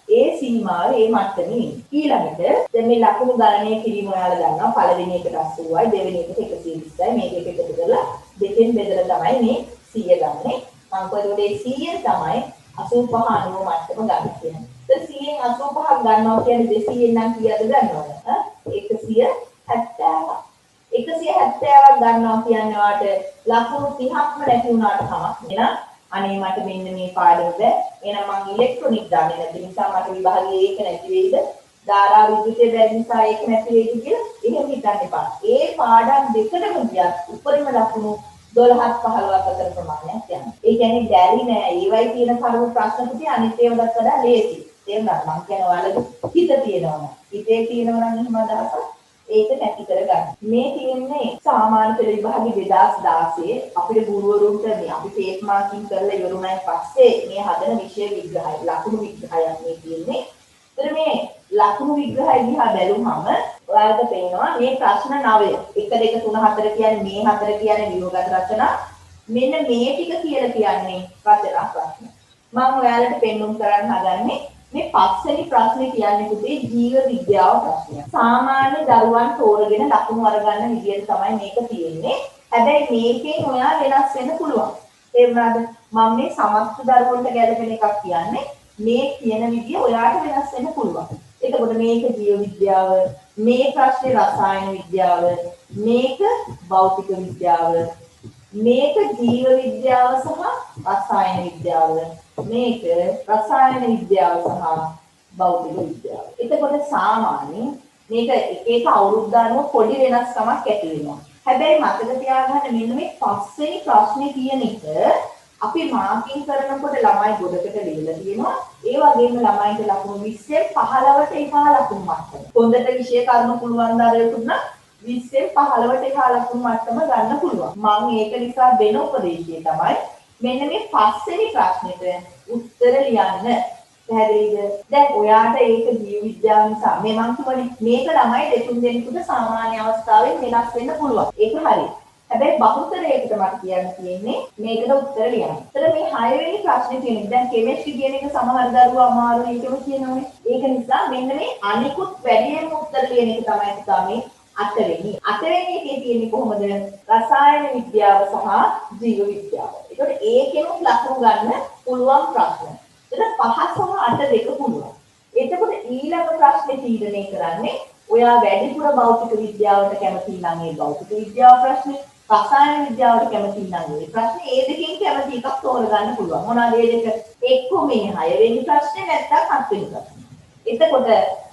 ඒ සීමාව ඒ මට්ටමේ ඊළඟට දැන් මේ ලකුණු ගණනය කිරීම ඔයාලා දන්නවා. පළවෙනි එකට 80යි, දෙවෙනි එකට 120යි. මේක එකකට කරලා දෙකෙන් බෙදලා තමයි මේ 100 ගන්නෙ. මම කොහොමද මේ 100 තමයි 85 අනුව මට්ටම ගන්න කියන්නේ. දැන් 100න් 85ක් ගන්නවා කියන්නේ 200න් නම් කීයද ගන්නවද? 170ක්. 170ක් ගන්නවා කියන්නේ වාට ලකුණු 30ක්ම නැති වුණාට කමක් නෑ. අනේ මට මෙන්න මේ පාඩම බෑ. එහෙනම් මම ඉලෙක්ට්‍රොනික දාන්නේ නැති නිසා මට විභාගයේ ඒක නැති වෙයිද? ධාරා විද්‍යුතය බැරි නිසා ඒක නැති වෙයිද කියලා එහෙම හිතන්න එපා. ඒ පාඩම් දෙකටම ගියත් උපරිම ලකුණු 12ක් 15ක් අතර ප්‍රමාණයක් යනවා. ඒ කියන්නේ බැරි නෑ. ඒවයි තියෙන කරුණු ප්‍රශ්න පුතේ අනිත් ඒවාට වඩා ලේසි. තේරුණාද? මම කියන්නේ ඔයාලගේ හිත තියෙනවා. හිතේ තියෙනවා නම් එහෙම අදහසක් ඒක නැති කරගන්න. මේ තියෙන්නේ සාමාන්‍ය පෙළ විභාගේ 2016 අපිට ගුරුවරුන්ට මේ අපි පේස් මාකින් කරලා ඉවරුණායින් පස්සේ මේ හදන විෂය විග්‍රහය ලකුණු විග්‍රහයක් මේ තියෙන්නේ. ඒතර මේ ලකුණු විග්‍රහය දිහා බැලුවම ඔයාලට පේනවා මේ ප්‍රශ්න 9 1 2 3 4 කියන්නේ මේ 4 කියන්නේ විභාග රචනා. මෙන්න මේ ටික කියලා කියන්නේ රචනා ප්‍රශ්න. මම ඔයාලට පෙන්වුම් කරන්න හදන්නේ මේ පස්වෙනි ප්‍රශ්නේ කියන්නේ පුතේ ජීව විද්‍යාව ප්‍රශ්නයක්. සාමාන්‍ය දරුවන් තෝරගෙන ලකුණු අරගන්න විදියට තමයි මේක තියෙන්නේ. හැබැයි මේකෙන් ඔයා වෙනස් වෙන්න පුළුවන්. තේරුණාද? මම මේ සමස්ත දරුවන්ට ගැලපෙන එකක් කියන්නේ මේ කියන විදිය ඔයාට වෙනස් වෙන්න පුළුවන්. එතකොට මේක ජීව විද්‍යාව, මේ ප්‍රශ්නේ රසායන විද්‍යාව, මේක භෞතික විද්‍යාව, මේක ජීව විද්‍යාව සහ රසායන විද්‍යාව, මේක රසායන විද්‍යාව සහ භෞතික විද්‍යාව. එතකොට සාමාන්‍යයෙන් මේක එක එක අවුරුද්ද අනුව පොඩි වෙනස්කමක් ඇති වෙනවා. හැබැයි මතක තියාගන්න මෙන්න මේ පස්වෙනි ප්‍රශ්නේ කියන එක අපි මාකින් කරනකොට ළමයි ගොඩකට ලියලා තියෙනවා. ඒ වගේම ළමයින්ට ලකුණු 20න් 15ට එහා ලකුණු මට්ටම. හොඳට විෂය කර්ම පුළුවන් දරුවෙකුට නම් 20න් 15ට එහා ලකුණු මට්ටම ගන්න පුළුවන්. මම ඒක නිසා දෙන උපදේශය තමයි මෙන්න මේ පස්වෙනි ප්‍රශ්නෙට උත්තර ලියන්න. පැහැදිලිද? දැන් ඔයාට ඒක ජීව විද්‍යාව නිසා මේ මං කියවනේ මේක ළමයි දෙතුන් දෙනෙකුට සාමාන්‍ය අවස්ථාවෙන් වෙනස් වෙන්න පුළුවන්. ඒක හරි. හැබැයි බහුතරයකට මට කියන්න තියෙන්නේ මේකට උත්තර ලියන්න. ඒතර මේ 6 වෙනි ප්‍රශ්නේ තියෙන්නේ දැන් කෙමිස්ට්‍රි කියන එක සමහර දරුවෝ අමාරුයි කියලා කියනවනේ. ඒක නිසා මෙන්න මේ අනිකුත් වැඩියෙන්ම උත්තර ලියන එක තමයි තමයි 8 වෙනි. 8 වෙනි එකේ තියෙන්නේ කොහොමද? රසායන විද්‍යාව සහ ජීව විද්‍යාව. ඒකට ඒකෙනුත් ලකුණු ගන්න පුළුවන් ප්‍රශ්න. එතන 5 සහ 8 දෙක පුළුවන්. එතකොට ඊළඟ ප්‍රශ්නේ තීරණය කරන්නේ ඔයා වැඩිපුර භෞතික විද්‍යාවට කැමති නම් ඒ භෞතික විද්‍යාව ප්‍රශ්නේ, රසායන විද්‍යාවට කැමති නම් ඒ ප්‍රශ්නේ ඒ දෙකෙන් කැමති එකක් තෝරගන්න පුළුවන්. මොනවාද ඒ දෙක? එක්ක මේ 6 වෙනි ප්‍රශ්නේ නැත්නම් 7 වෙනි ප්‍රශ්නේ. එතකොට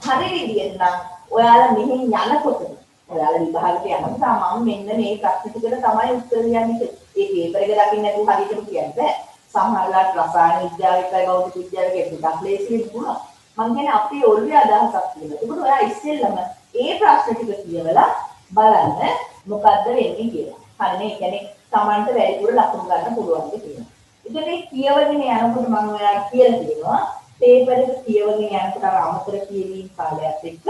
හරි විදියට නම් ඔයාලා මෙහෙන් යනකොට ඔයාලා විභාගයට යනකොට මම මෙන්න මේ ප්‍රශ්න ටිකට තමයි උත්තර ලියන්නේ. ඒ පේපර් එක දකින්න නැතුව හරියටම කියන්න බෑ. සමහරවිට රසායන විද්‍යාව එකයි භෞතික විද්‍යාව එකයි ටිකක් ලේසි වෙන්න පුළුවන්. මම කියන්නේ අපේ ඔළුවේ අදහසක් තියෙනවා. ඒකට ඔයා ඉස්සෙල්ලම ඒ ප්‍රශ්න ටික කියවලා බලන්න මොකද්ද වෙන්නේ කියලා. හරිනේ? ඒ කියන්නේ Tamanට වැඩිපුර ලකුණු ගන්න පුළුවන් කියලා. ඉතින් මේ කියවගෙන යනකොට මම ඔයාලට කියලා තියෙනවා පේපර් එක කියවගෙන යනකොට අමතර කියවීම් කාලයත් එක්ක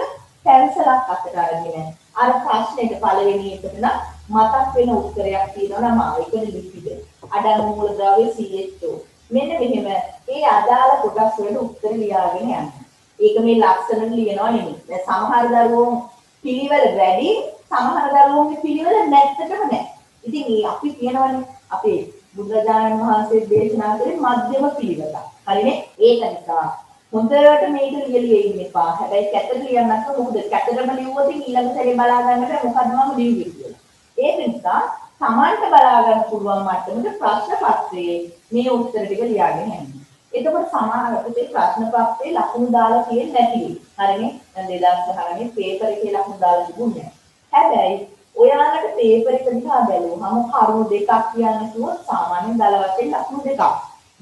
පැන්සලක් අතට අරගෙන අර ප්‍රශ්නෙට පළවෙනි එකට නම් මතක් වෙන උත්තරයක් තියෙනවා නම් ආයෙකන ලිපිද අඩංගු මූලද්‍රව්‍ය CH2 මෙන්න මෙහෙම ඒ අදාළ කොටස් වලට උත්තර ලියාගෙන යන්න. ඒක මේ ලක්ෂණ ලියනවා නෙමෙයි. දැන් සමහර දරුවෝ පිළිවෙල වැඩි, සමහර දරුවෝගේ පිළිවෙල නැත්තටම නැහැ. ඉතින් මේ අපි කියනවනේ අපේ බුදුරජාණන් වහන්සේ දේශනා කරේ මධ්‍යම පිළිවෙල. හරිනේ? ඒක නිසා හොඳට මේක ලියලා ඉන්න එපා. හැබැයි කැතට ලියන්න නැත්නම් මොකද කැතටම ලියුවොත් ඊළඟ සැරේ බලා ගන්න බෑ මොකද්ද මම ලියුවේ කියලා. ඒක නිසා සමාන්ත බලා ගන්න පුළුවන් මට්ටමට ප්‍රශ්න පත්‍රයේ මේ උත්තර ටික ලියාගෙන යන්න. එතකොට සමහරවිට ඒ ප්‍රශ්න පත්‍රයේ ලකුණු දාලා තියෙන්නේ නැති වෙයි. හරිනේ? දැන් 2010 පේපර් එකේ ලකුණු දාලා තිබුණේ නැහැ. හැබැයි ඔයාලට පේපර් එක දිහා බැලුවම කරුණු දෙකක් කියන්න කිව්වොත් සාමාන්‍යයෙන් දල වශයෙන් ලකුණු දෙකක්.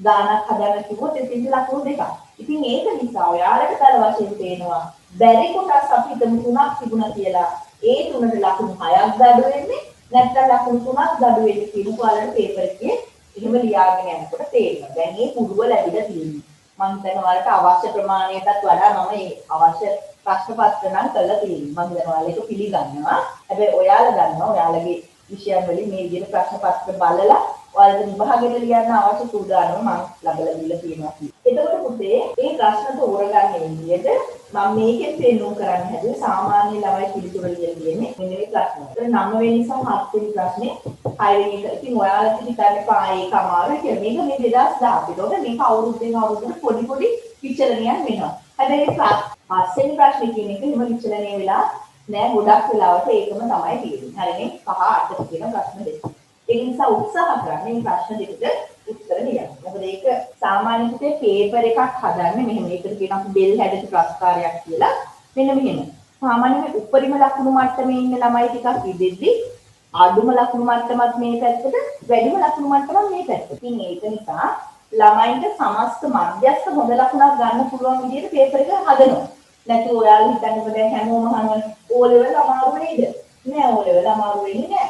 ගානක් හදන්න කිව්වොත් එතෙන්ද ලකුණු දෙකක්. ඉතින් ඒක නිසා ඔයාලට දල වශයෙන් පේනවා බැරි කොටස් අපි හිතමු 3ක් තිබුණා කියලා. ඒ 3ට ලකුණු 6ක් ගඩු වෙන්නේ. නැත්නම් ලකුණු 3ක් ගඩු වෙන්නේ කියන ඔයාලට පේපර් එකේ එහෙම ලියාගෙන යනකොට තේරෙනවා. දැන් මේ පුරුව ලැබිලා තියෙනවා. මම හිතනවා ඔයාලට අවශ්‍ය ප්‍රමාණයටත් වඩා මම මේ අවශ්‍ය ප්‍රශ්න පත්‍ර නම් කරලා තියෙනවා. මම හිතනවා ඔයාලා ඒක පිළිගන්නවා. හැබැයි ඔයාලා දන්නවා ඔයාලගේ විෂයන් වලින් මේ විදිහට ප්‍රශ්න පත්‍ර බලලා ඔයාලට විභාගෙට ලියන්න අවශ්‍ය සූදානම මම ලබලා දීලා තියෙනවා. එතකොට පුතේ මේ ප්‍රශ්න තෝරගන්න විදිහට මම මේකෙන් පෙන්වන්න කරන්න හැදුවේ සාමාන්‍ය ළමයි පිළිතුරු ලියලා තියෙන්නේ මෙන්න මේ ප්‍රශ්න. ඒතර 9 වෙනි සහ 7 වෙනි ප්‍රශ්නේ 6 වෙනි එක. ඉතින් ඔයාලට හිතන්න එපා ඒක අමාරුයි කියලා. මේක මේ 2010. ඒතකොට මේක අවුරුද්දෙන් අවුරුද්දට පොඩි විචලනයක් වෙනවා. හැබැයි පස්වෙනි ප්‍රශ්නේ කියන එක එහෙම විචලනය වෙලා නෑ ගොඩක් වෙලාවට ඒකම තමයි තියෙන්නේ. හරිනේ 5 8 කියන ප්‍රශ්න දෙක. ඒ නිසා උත්සාහ කරන්න මේ ප්‍රශ්න දෙකට උත්තර ලියන්න. මොකද ඒක සාමාන්‍ය පුතේ පේපර් එකක් හදන්නේ මෙහෙම. ඒකට කියනවා අපි බෙල් හැඩට ප්‍රස්කාරයක් කියලා. මෙන්න මෙහෙම. සාමාන්‍යයෙන් උපරිම ලකුණු මට්ටමේ ඉන්න ළමයි ටිකක් ඉදෙද්දි අඩුම ලකුණු මට්ටමත් මේ පැත්තට, වැඩිම ලකුණු මට්ටමත් මේ පැත්තට. ඉතින් ඒක නිසා ළමයින්ට සමස්ත මධ්‍යස්ථ හොඳ ලකුණක් ගන්න පුළුවන් විදිහට පේපර් එක හදනවා. නැත්නම් ඔයාලා හිතන්නේ දැන් හැමෝම අහනවා O level අමාරු නේද? නෑ O level අමාරු වෙන්නේ නෑ.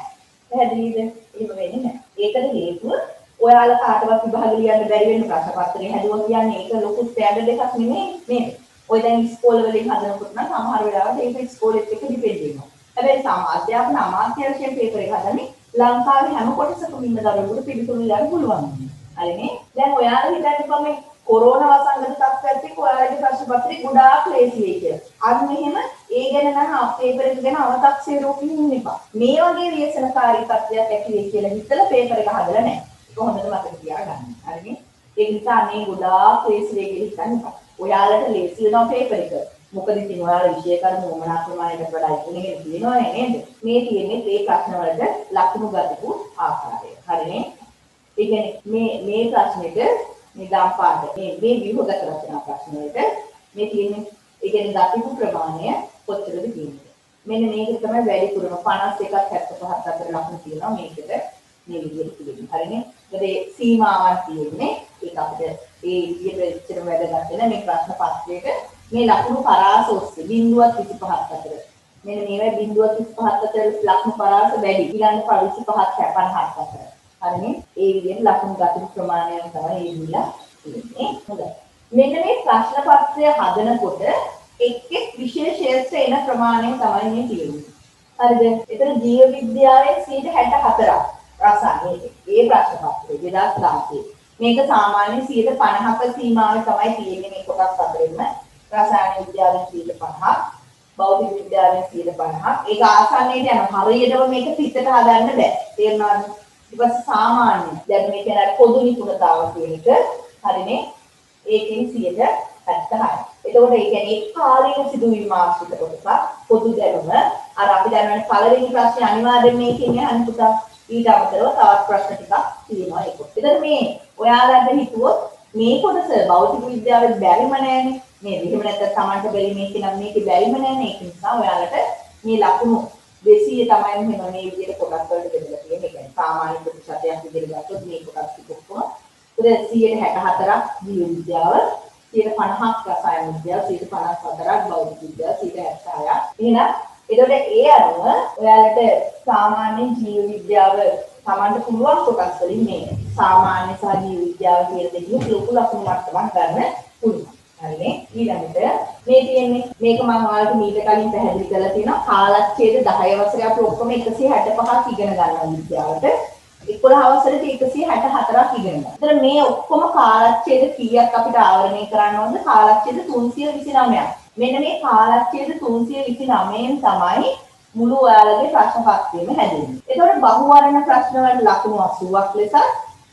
පැහැදිලිද? එහෙම වෙන්නේ නෑ. ඒකට හේතුව ඔයාලා කාටවත් විභාග ලියන්න බැරි වෙන ප්‍රශ්න පත්‍රය හැදුවා කියන්නේ ඒක ලොකු ස්ටෑන්ඩඩ් එකක් නෙමෙයි නේද? ඔය දැන් ඉස්කෝල වලින් හදනකොට නම් සමහර වෙලාවට ඒක ඉස්කෝලෙත් එක්ක ඩිපෙන්ඩ් වෙනවා. හැබැයි අධ්‍යාපන අමාත්‍යාංශයෙන් පේපර් එක හදන්නේ ලංකාවේ හැම කොටසකම ඉන්න දරුවෙකුට පිළිතුරු ලියන්න පුළුවන්. හරිනේ? දැන් ඔයාලා හිතන්නේ මේ කොරෝනා වසංගත තත්ත්වයට එක්ක ඔයාලගේ ප්‍රශ්න පත්‍රේ ගොඩාක් ලේසි වෙයි කියලා. අන්න එහෙම ඒ ගැන නම් පේපර් එක ගැන අව탁සීරුවකින් ඉන්න එපා. මේ වගේ ව්‍යසනකාරී තත්ත්වයක් ඇති වෙයි කියලා හිතලා පේපර් එක හදලා නැහැ. ඒක හොඳට මතක තියාගන්න. හරිනේ? ඒ නිසා මේ ගොඩාක් ලේසි වෙයි කියලා හිතන්න එපා. ඔයාලට ලේසි වෙනවා පේපර් එක. මොකද ඉතින් ඔයාලා විෂය කර්ම මොමනා ප්‍රමාණයකට වඩා ඉගෙනගෙන තියෙනවනේ නේද? මේ තියෙන්නේ මේ ප්‍රශ්න වලට ලකුණු ගන්නපු ආකාරය. හරිනේ? ඒ කියන්නේ මේ ප්‍රශ්නෙට නිදාම් පාඩ මේ විභාග රචනා ප්‍රශ්න වලට මේ තියෙන්නේ ඒ කියන්නේ දතිපු ප්‍රමාණය කොච්චරද කියන්නේ. මෙන්න මේක තමයි වැඩිපුරම 51ක් 75ක් අතර ලකුණු තියෙනවා මේකට මේ විදිහට තියෙන්නේ. හරිනේ? ඒකේ සීමාවක් තියෙන්නේ. ඒක අපිට ඒ විදිහට ඉච්චර වැදගත් වෙන මේ ප්‍රශ්න පත්‍රයක මේ ලකුණු පරාස ඔස්සේ 0.25ක් අතර. මෙන්න මේවා 0.25ක් අතර ලකුණු පරාස වැඩි. ඊළඟ 25ක් 50ක් අතර. හරිනේ? ඒ විදිහට ලකුණු ගතිපු ප්‍රමාණය තමයි දීලා තියෙන්නේ. හොඳයි. මෙන්න මේ ප්‍රශ්න පත්‍රය හදනකොට එක් විශේෂ ක්ෂේත්‍ර එන ප්‍රමාණය තමයි මේ තියෙන්නේ. හරිද? එතන ජීව විද්‍යාවේ 64ක් රසායනික. ඒ ප්‍රශ්න පත්‍රය 2016. මේක සාමාන්‍යයෙන් 50ක සීමාවේ තමයි තියෙන්නේ මේ කොටස් හතරෙන්ම. රසායන විද්‍යාවෙන් 50ක්, භෞතික විද්‍යාවෙන් 50ක්. ඒක ආසන්නයට යනවා. හරියටම මේක පිටට හදන්න බෑ. තේරුණාද? ඊට පස්සේ සාමාන්‍ය දැන් මේ කියන පොදු නිපුණතාව කියන එක හරිනේ ඒකෙන් 70%. එතකොට ඒ කියන්නේ කාලීන සිදුවීම් ආශ්‍රිත කොටස පොදු දැනුම අර අපි දන්නවනේ පළවෙනි ප්‍රශ්නේ අනිවාර්යෙන් මේකෙන් අහන්න පුතා ඊට අමතරව තවත් ප්‍රශ්න ටිකක් තියෙනවා ඒක. එතන මේ ඔයාලට හිතුවොත් මේ කොටස භෞතික විද්‍යාවේ බැරිම නෑනේ. මේ එහෙම නැත්නම් Tamanට බැරි මේක නම් මේකේ බැරිම නෑනේ. ඒක නිසා ඔයාලට මේ ලකුණු 200 තමයි මෙහෙම මේ විදිහට කොටස් වලට බෙදලා තියෙන්නේ. ඒ කියන්නේ සාමාන්‍ය ප්‍රතිශතයක් විදිහට ගත්තොත් මේ කොටස් ටික ඔක්කොම 164ක් ජීව විද්‍යාව, 50ක් රසායන විද්‍යාව, 54ක් භෞතික විද්‍යාව, 76ක්. එහෙනම් එතකොට ඒ අනුව ඔයාලට සාමාන්‍ය ජීව විද්‍යාව Tamanට පුළුවන් කොටස් වලින් මේ සාමාන්‍ය සහ ජීව විද්‍යාව කියන දෙකේ ලොකු ලකුණු මට්ටමක් ගන්න පුළුවන්. හරිනේ? ඊළඟට මේ තියෙන්නේ මේක මම ඔයාලට මීට කලින් පැහැදිලි කරලා තියෙනවා කාලච්ඡේද 10 වසරේ අපි ඔක්කොම 165ක් ඉගෙන ගන්නවා විද්‍යාවට. 11 වසරේදී 164ක් ඉගෙන ගන්නවා. ඒතර මේ ඔක්කොම කාලච්ඡේද කීයක් අපිට ආවරණය කරන්න ඕනද? කාලච්ඡේද 329ක්. මෙන්න මේ කාලච්ඡේද 329න් තමයි මුළු ඔයාලගේ ප්‍රශ්න පත්‍රයම හැදෙන්නේ. ඒතකොට බහුවර්ණ ප්‍රශ්න වල ලකුණු 80ක් ලෙස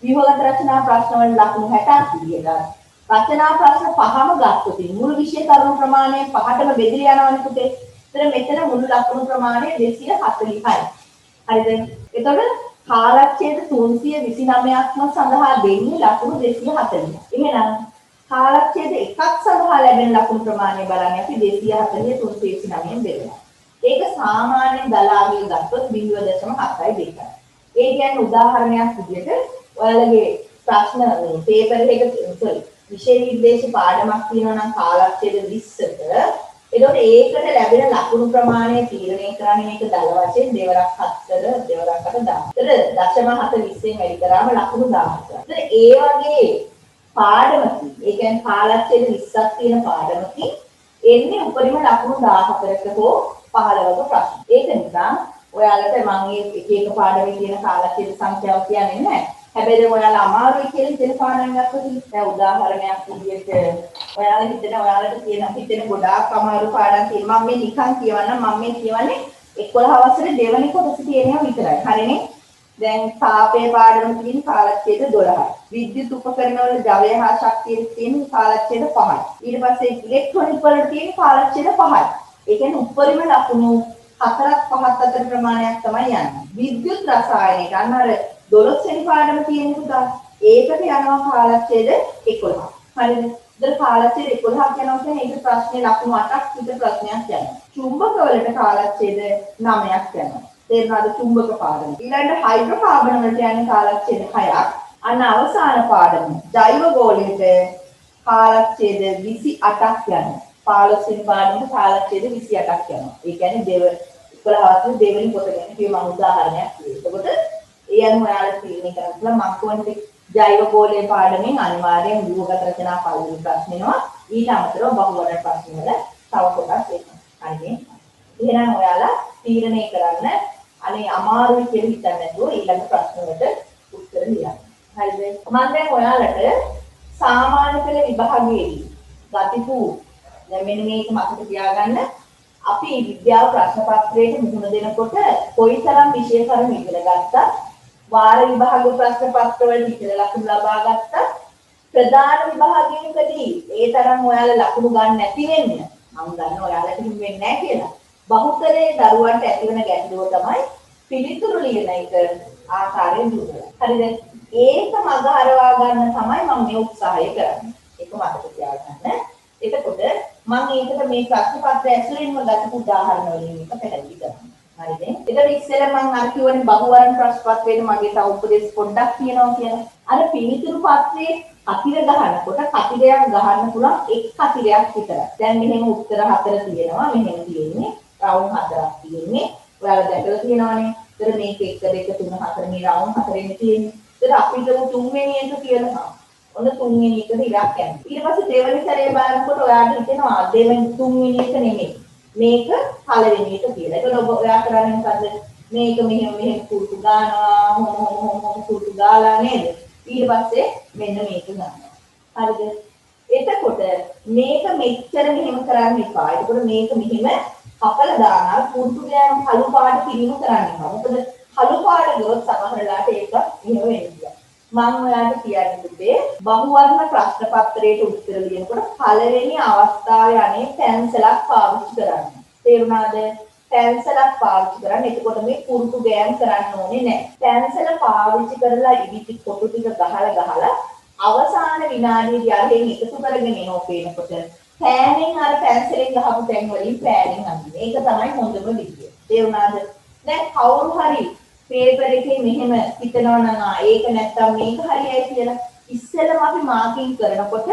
විභාග රචනා ප්‍රශ්න වල ලකුණු 60ක් විදියට. රචනා ප්‍රශ්න පහම ගත්තොත් මුළු විෂය කරුණු ප්‍රමාණය පහටම බෙදලා යනවනේ පුතේ. ඒතර මෙතන මුළු ලකුණු ප්‍රමාණය 240යි. හරිද? එතකොට කාලච්ඡේද 329ක්ම සඳහා දෙන්නේ ලකුණු 240. එහෙනම් කාලච්ඡේද එකක් සඳහා ලැබෙන ලකුණු ප්‍රමාණය බලන්න අපි 240 329න් බෙදලා. ඒක සාමාන්‍යයෙන් දලාගේ ගත්තොත් 0.72. ඒ කියන්නේ උදාහරණයක් විදිහට ඔයාලගේ ප්‍රශ්න පේපර් එක විෂය නිර්දේශ පාඩමක් තියෙනවා නම් කාලච්ඡේද 20ක එතකොට ඒකට ලැබෙන ලකුණු ප්‍රමාණය තීරණය කරන්නේ මේක දල වශයෙන් දෙවරක් 7ද දෙවරක් 8 10. එතකොට දශම 7 20න් වැඩි කරාම ලකුණු 1000ක්. එතකොට ඒ වගේ පාඩමකින් ඒ කියන්නේ කාලච්ඡේද 20ක් තියෙන පාඩමකින් එන්නේ උපරිම ලකුණු 14ක හෝ 15ක ප්‍රශ්න. ඒක නිසා ඔයාලට මම මේ එක එක පාඩමේ තියෙන කාලච්ඡේද සංඛ්‍යාව කියන්නේ නැහැ. හැබැයි දැන් ඔයාලා අමාරුයි කියලා හිතෙන පාඩම් ගත්තොත් දැන් උදාහරණයක් විදිහට ඔයාලට හිතෙන ගොඩාක් අමාරු පාඩම් තියෙනවා. මම මේ නිකන් කියවන්නම්. මම මේ කියවන්නේ 11 වසරේ දෙවෙනි කොටස තියෙනවා විතරයි. හරිනේ? දැන් තාපයේ පාඩම තියෙන කාලච්ඡේද 12යි. විද්‍යුත් උපකරණ වල ජවය හා ශක්තිය තියෙන කාලච්ඡේද 5යි. ඊට පස්සේ ඉලෙක්ට්‍රොනික වල තියෙන කාලච්ඡේද 5යි. ඒ කියන්නේ උපරිම ලකුණු 4ක් 5ක් අතර ප්‍රමාණයක් තමයි යන්නේ. විද්‍යුත් රසායනික අන්න අර 12 වෙනි පාඩම තියෙන පුතා. ඒකට යනවා කාලච්ඡේද 11. හරිද? ඉතින් කාලච්ඡේද 11ක් යනවා කියන්නේ ඒක ප්‍රශ්නේ ලකුණු 8ක් විතර ප්‍රශ්නයක් යනවා. චුම්බක වලට කාලච්ඡේද 9ක් යනවා. තේරෙනවද චුම්බක පාඩම. ඊළඟට හයිඩ්‍රෝකාබන් වලට යන්නේ කාලච්ඡේද 6ක්. අන්න අවසාන පාඩම ජෛව ගෝලයට කාලච්ඡේද 28ක් යනවා. 15 වෙනි පාඩමට කාලච්ඡේද 28ක් යනවා. ඒ කියන්නේ 11 වසරේ දෙවෙනි පොත ගැන කිව්ව මම උදාහරණයක් කිව්වා. එතකොට ඒ අනුව ඔයාලා තීරණය කරන්න පුළුවන් මම කියන්නේ ජෛව ගෝලයේ පාඩමෙන් අනිවාර්යෙන් ව්‍යුහගත රචනා පළවෙනි ප්‍රශ්න එනවා. ඊට අමතරව බහුවර්ණ ප්‍රශ්න වල තව කොටස් එනවා. හරිනේ? එහෙනම් ඔයාලා තීරණය කරන්න අනේ අමාරුයි කියලා හිතන්නේ නැතුව ඊළඟ ප්‍රශ්න වලට උත්තර ලියන්න. හරිද? මම දැන් ඔයාලට සාමාන්‍ය පෙළ විභාගයේදී ගතිපු දැන් මෙන්න මේක මතක තියාගන්න. අපි විද්‍යාව ප්‍රශ්න පත්‍රයට මුහුණ දෙනකොට කොයිතරම් විෂය කරුණු ඉගෙන ගත්තත් වාර විභාග ප්‍රශ්න පත්‍රවල ඉගෙන ලකුණු ලබා ගත්තත් ප්‍රධාන විභාගයකදී ඒ තරම් ඔයාලා ලකුණු ගන්න නැති වෙන්නේ. මම දන්නවා ඔයාලට හිමි වෙන්නේ නැහැ කියලා. බහුතරයේ දරුවන්ට ඇතිවන ගැටලුව තමයි පිළිතුරු ලියන එක ආකාරයෙන් දුරලා. හරිද? ඒක මග හරවා ගන්න තමයි මම මේ උත්සාහය කරන්නේ. ඒක මතක තියාගන්න. එතකොට මම ඒකට මේ ප්‍රශ්න පත්‍රය ඇසුරින්ම ගත්ත උදාහරණ වලින් එක පැහැදිලි කරනවා. හරිද? ඒතර ඉස්සෙල්ලා මම අර කියවනේ බහුවර්ණ ප්‍රශ්න පත්‍රයේ මගේ තව උපදේශ පොඩ්ඩක් කියනවා කියලා. අර පිළිතුරු පත්‍රයේ කතිර ගහනකොට කතිරයක් ගහන්න පුළුවන් එක් කතිරයක් විතරයි. දැන් මෙහෙම උත්තර 4 තියෙනවා. මෙහෙම තියෙන්නේ රවුම් 4ක් තියෙන්නේ. ඔයාලා දැකලා තියෙනවනේ. ඒතර මේක 1 2 3 4 මේ රවුම් 4 තියෙන්නේ. ඒතර අපිට තුන්වෙනි එක කියලා ඔන්න තුන්වෙනි එකට ඉලක්ක යනවා. ඊට පස්සේ දෙවෙනි සැරේ බලනකොට ඔයාලට හිතෙනවා දෙවෙනි තුන්වෙනි එක නෙමෙයි. මේක පළවෙනි එක කියලා. ඒක ඔබ ඔයා කරන්නේ මොකද්ද? මේක මෙහෙම කුරුටු ගන්නවා, මොම කුරුටු ගාලා නේද? ඊට පස්සේ මෙන්න මේක ගන්නවා. හරිද? එතකොට මේක මෙච්චර මෙහෙම කරන්න එපා. එතකොට මේක මෙහෙම කපලා දානවා කුරුටු ගෑම කළු පාට කිරීම කරන්න එපා. මොකද කළු පාට ගොස් සමහරලාට ඒක මෙහෙම වෙන්නේ. මම ඔයාලට කියන්න දුන්නේ බහුවර්ණ ප්‍රශ්න පත්‍රයට උත්තර ලියනකොට පළවෙනි අවස්ථාවේ අනේ පැන්සලක් පාවිච්චි කරන්න. තේරුණාද? පැන්සලක් පාවිච්චි කරන්න. එතකොට මේ කුරුටු ගෑම් කරන්න ඕනේ නැහැ. පැන්සල පාවිච්චි කරලා ඉදිරි කොටු ටික ගහලා අවසාන විනාඩියේදී අරගෙන එකතු කරගෙන එනෝ පේනකොට පෑනෙන් අර පැන්සලෙන් ගහපු තැන් වලින් පෑනෙන් අඳින්න. ඒක තමයි හොඳම විදිය. තේරුණාද? දැන් කවුරු හරි පේපර් එකේ මෙහෙම හිතනවා නම් ඒක නැත්තම් මේක හරියයි කියලා ඉස්සෙල්ලම අපි මාකින් කරනකොට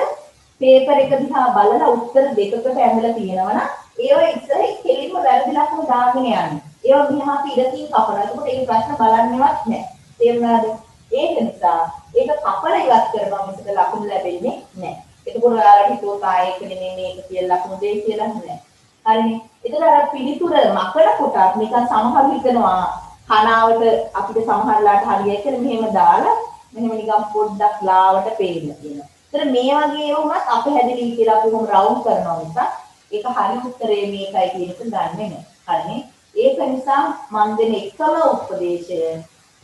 පේපර් එක දිහා බලලා උත්තර දෙකකට ඇඳලා තියෙනවනම් ඒව ඉස්සර කෙලින්ම වැරදි ලකුණු දාගෙන යන්නේ. ඒව මෙහා අපි ඉරකින් කපනවා. එතකොට ඒ ප්‍රශ්න බලන්නේවත් නැහැ. තේරුණාද? ඒක නිසා ඒක කපලා ඉවත් කරනවා මිසක ලකුණු ලැබෙන්නේ නැහැ. එතකොට ඔයාලට හිතුවොත් ආයෙක නෙමෙයි මේක කියලා ලකුණු දෙයි කියලා නැහැ. හරිනේ. ඒතර අර පිළිතුර මකන කොටත් නිකන් සමහර හිතනවා කනාවට අපිට සමහරලාට හරියයි කියලා මෙහෙම දාලා මෙහෙම නිකන් පොඩ්ඩක් ලාවට පේන්න තියෙනවා. ඒතර මේ වගේ ඒවා උනත් අපහැදිලි කියලා අපි කොහොම රවුන්ඩ් කරනවා නිසා ඒක හරි උත්තරේ මේකයි කියන එක දන්නේ නැහැ. හරිනේ. ඒක නිසා මම දෙන එකම උපදේශය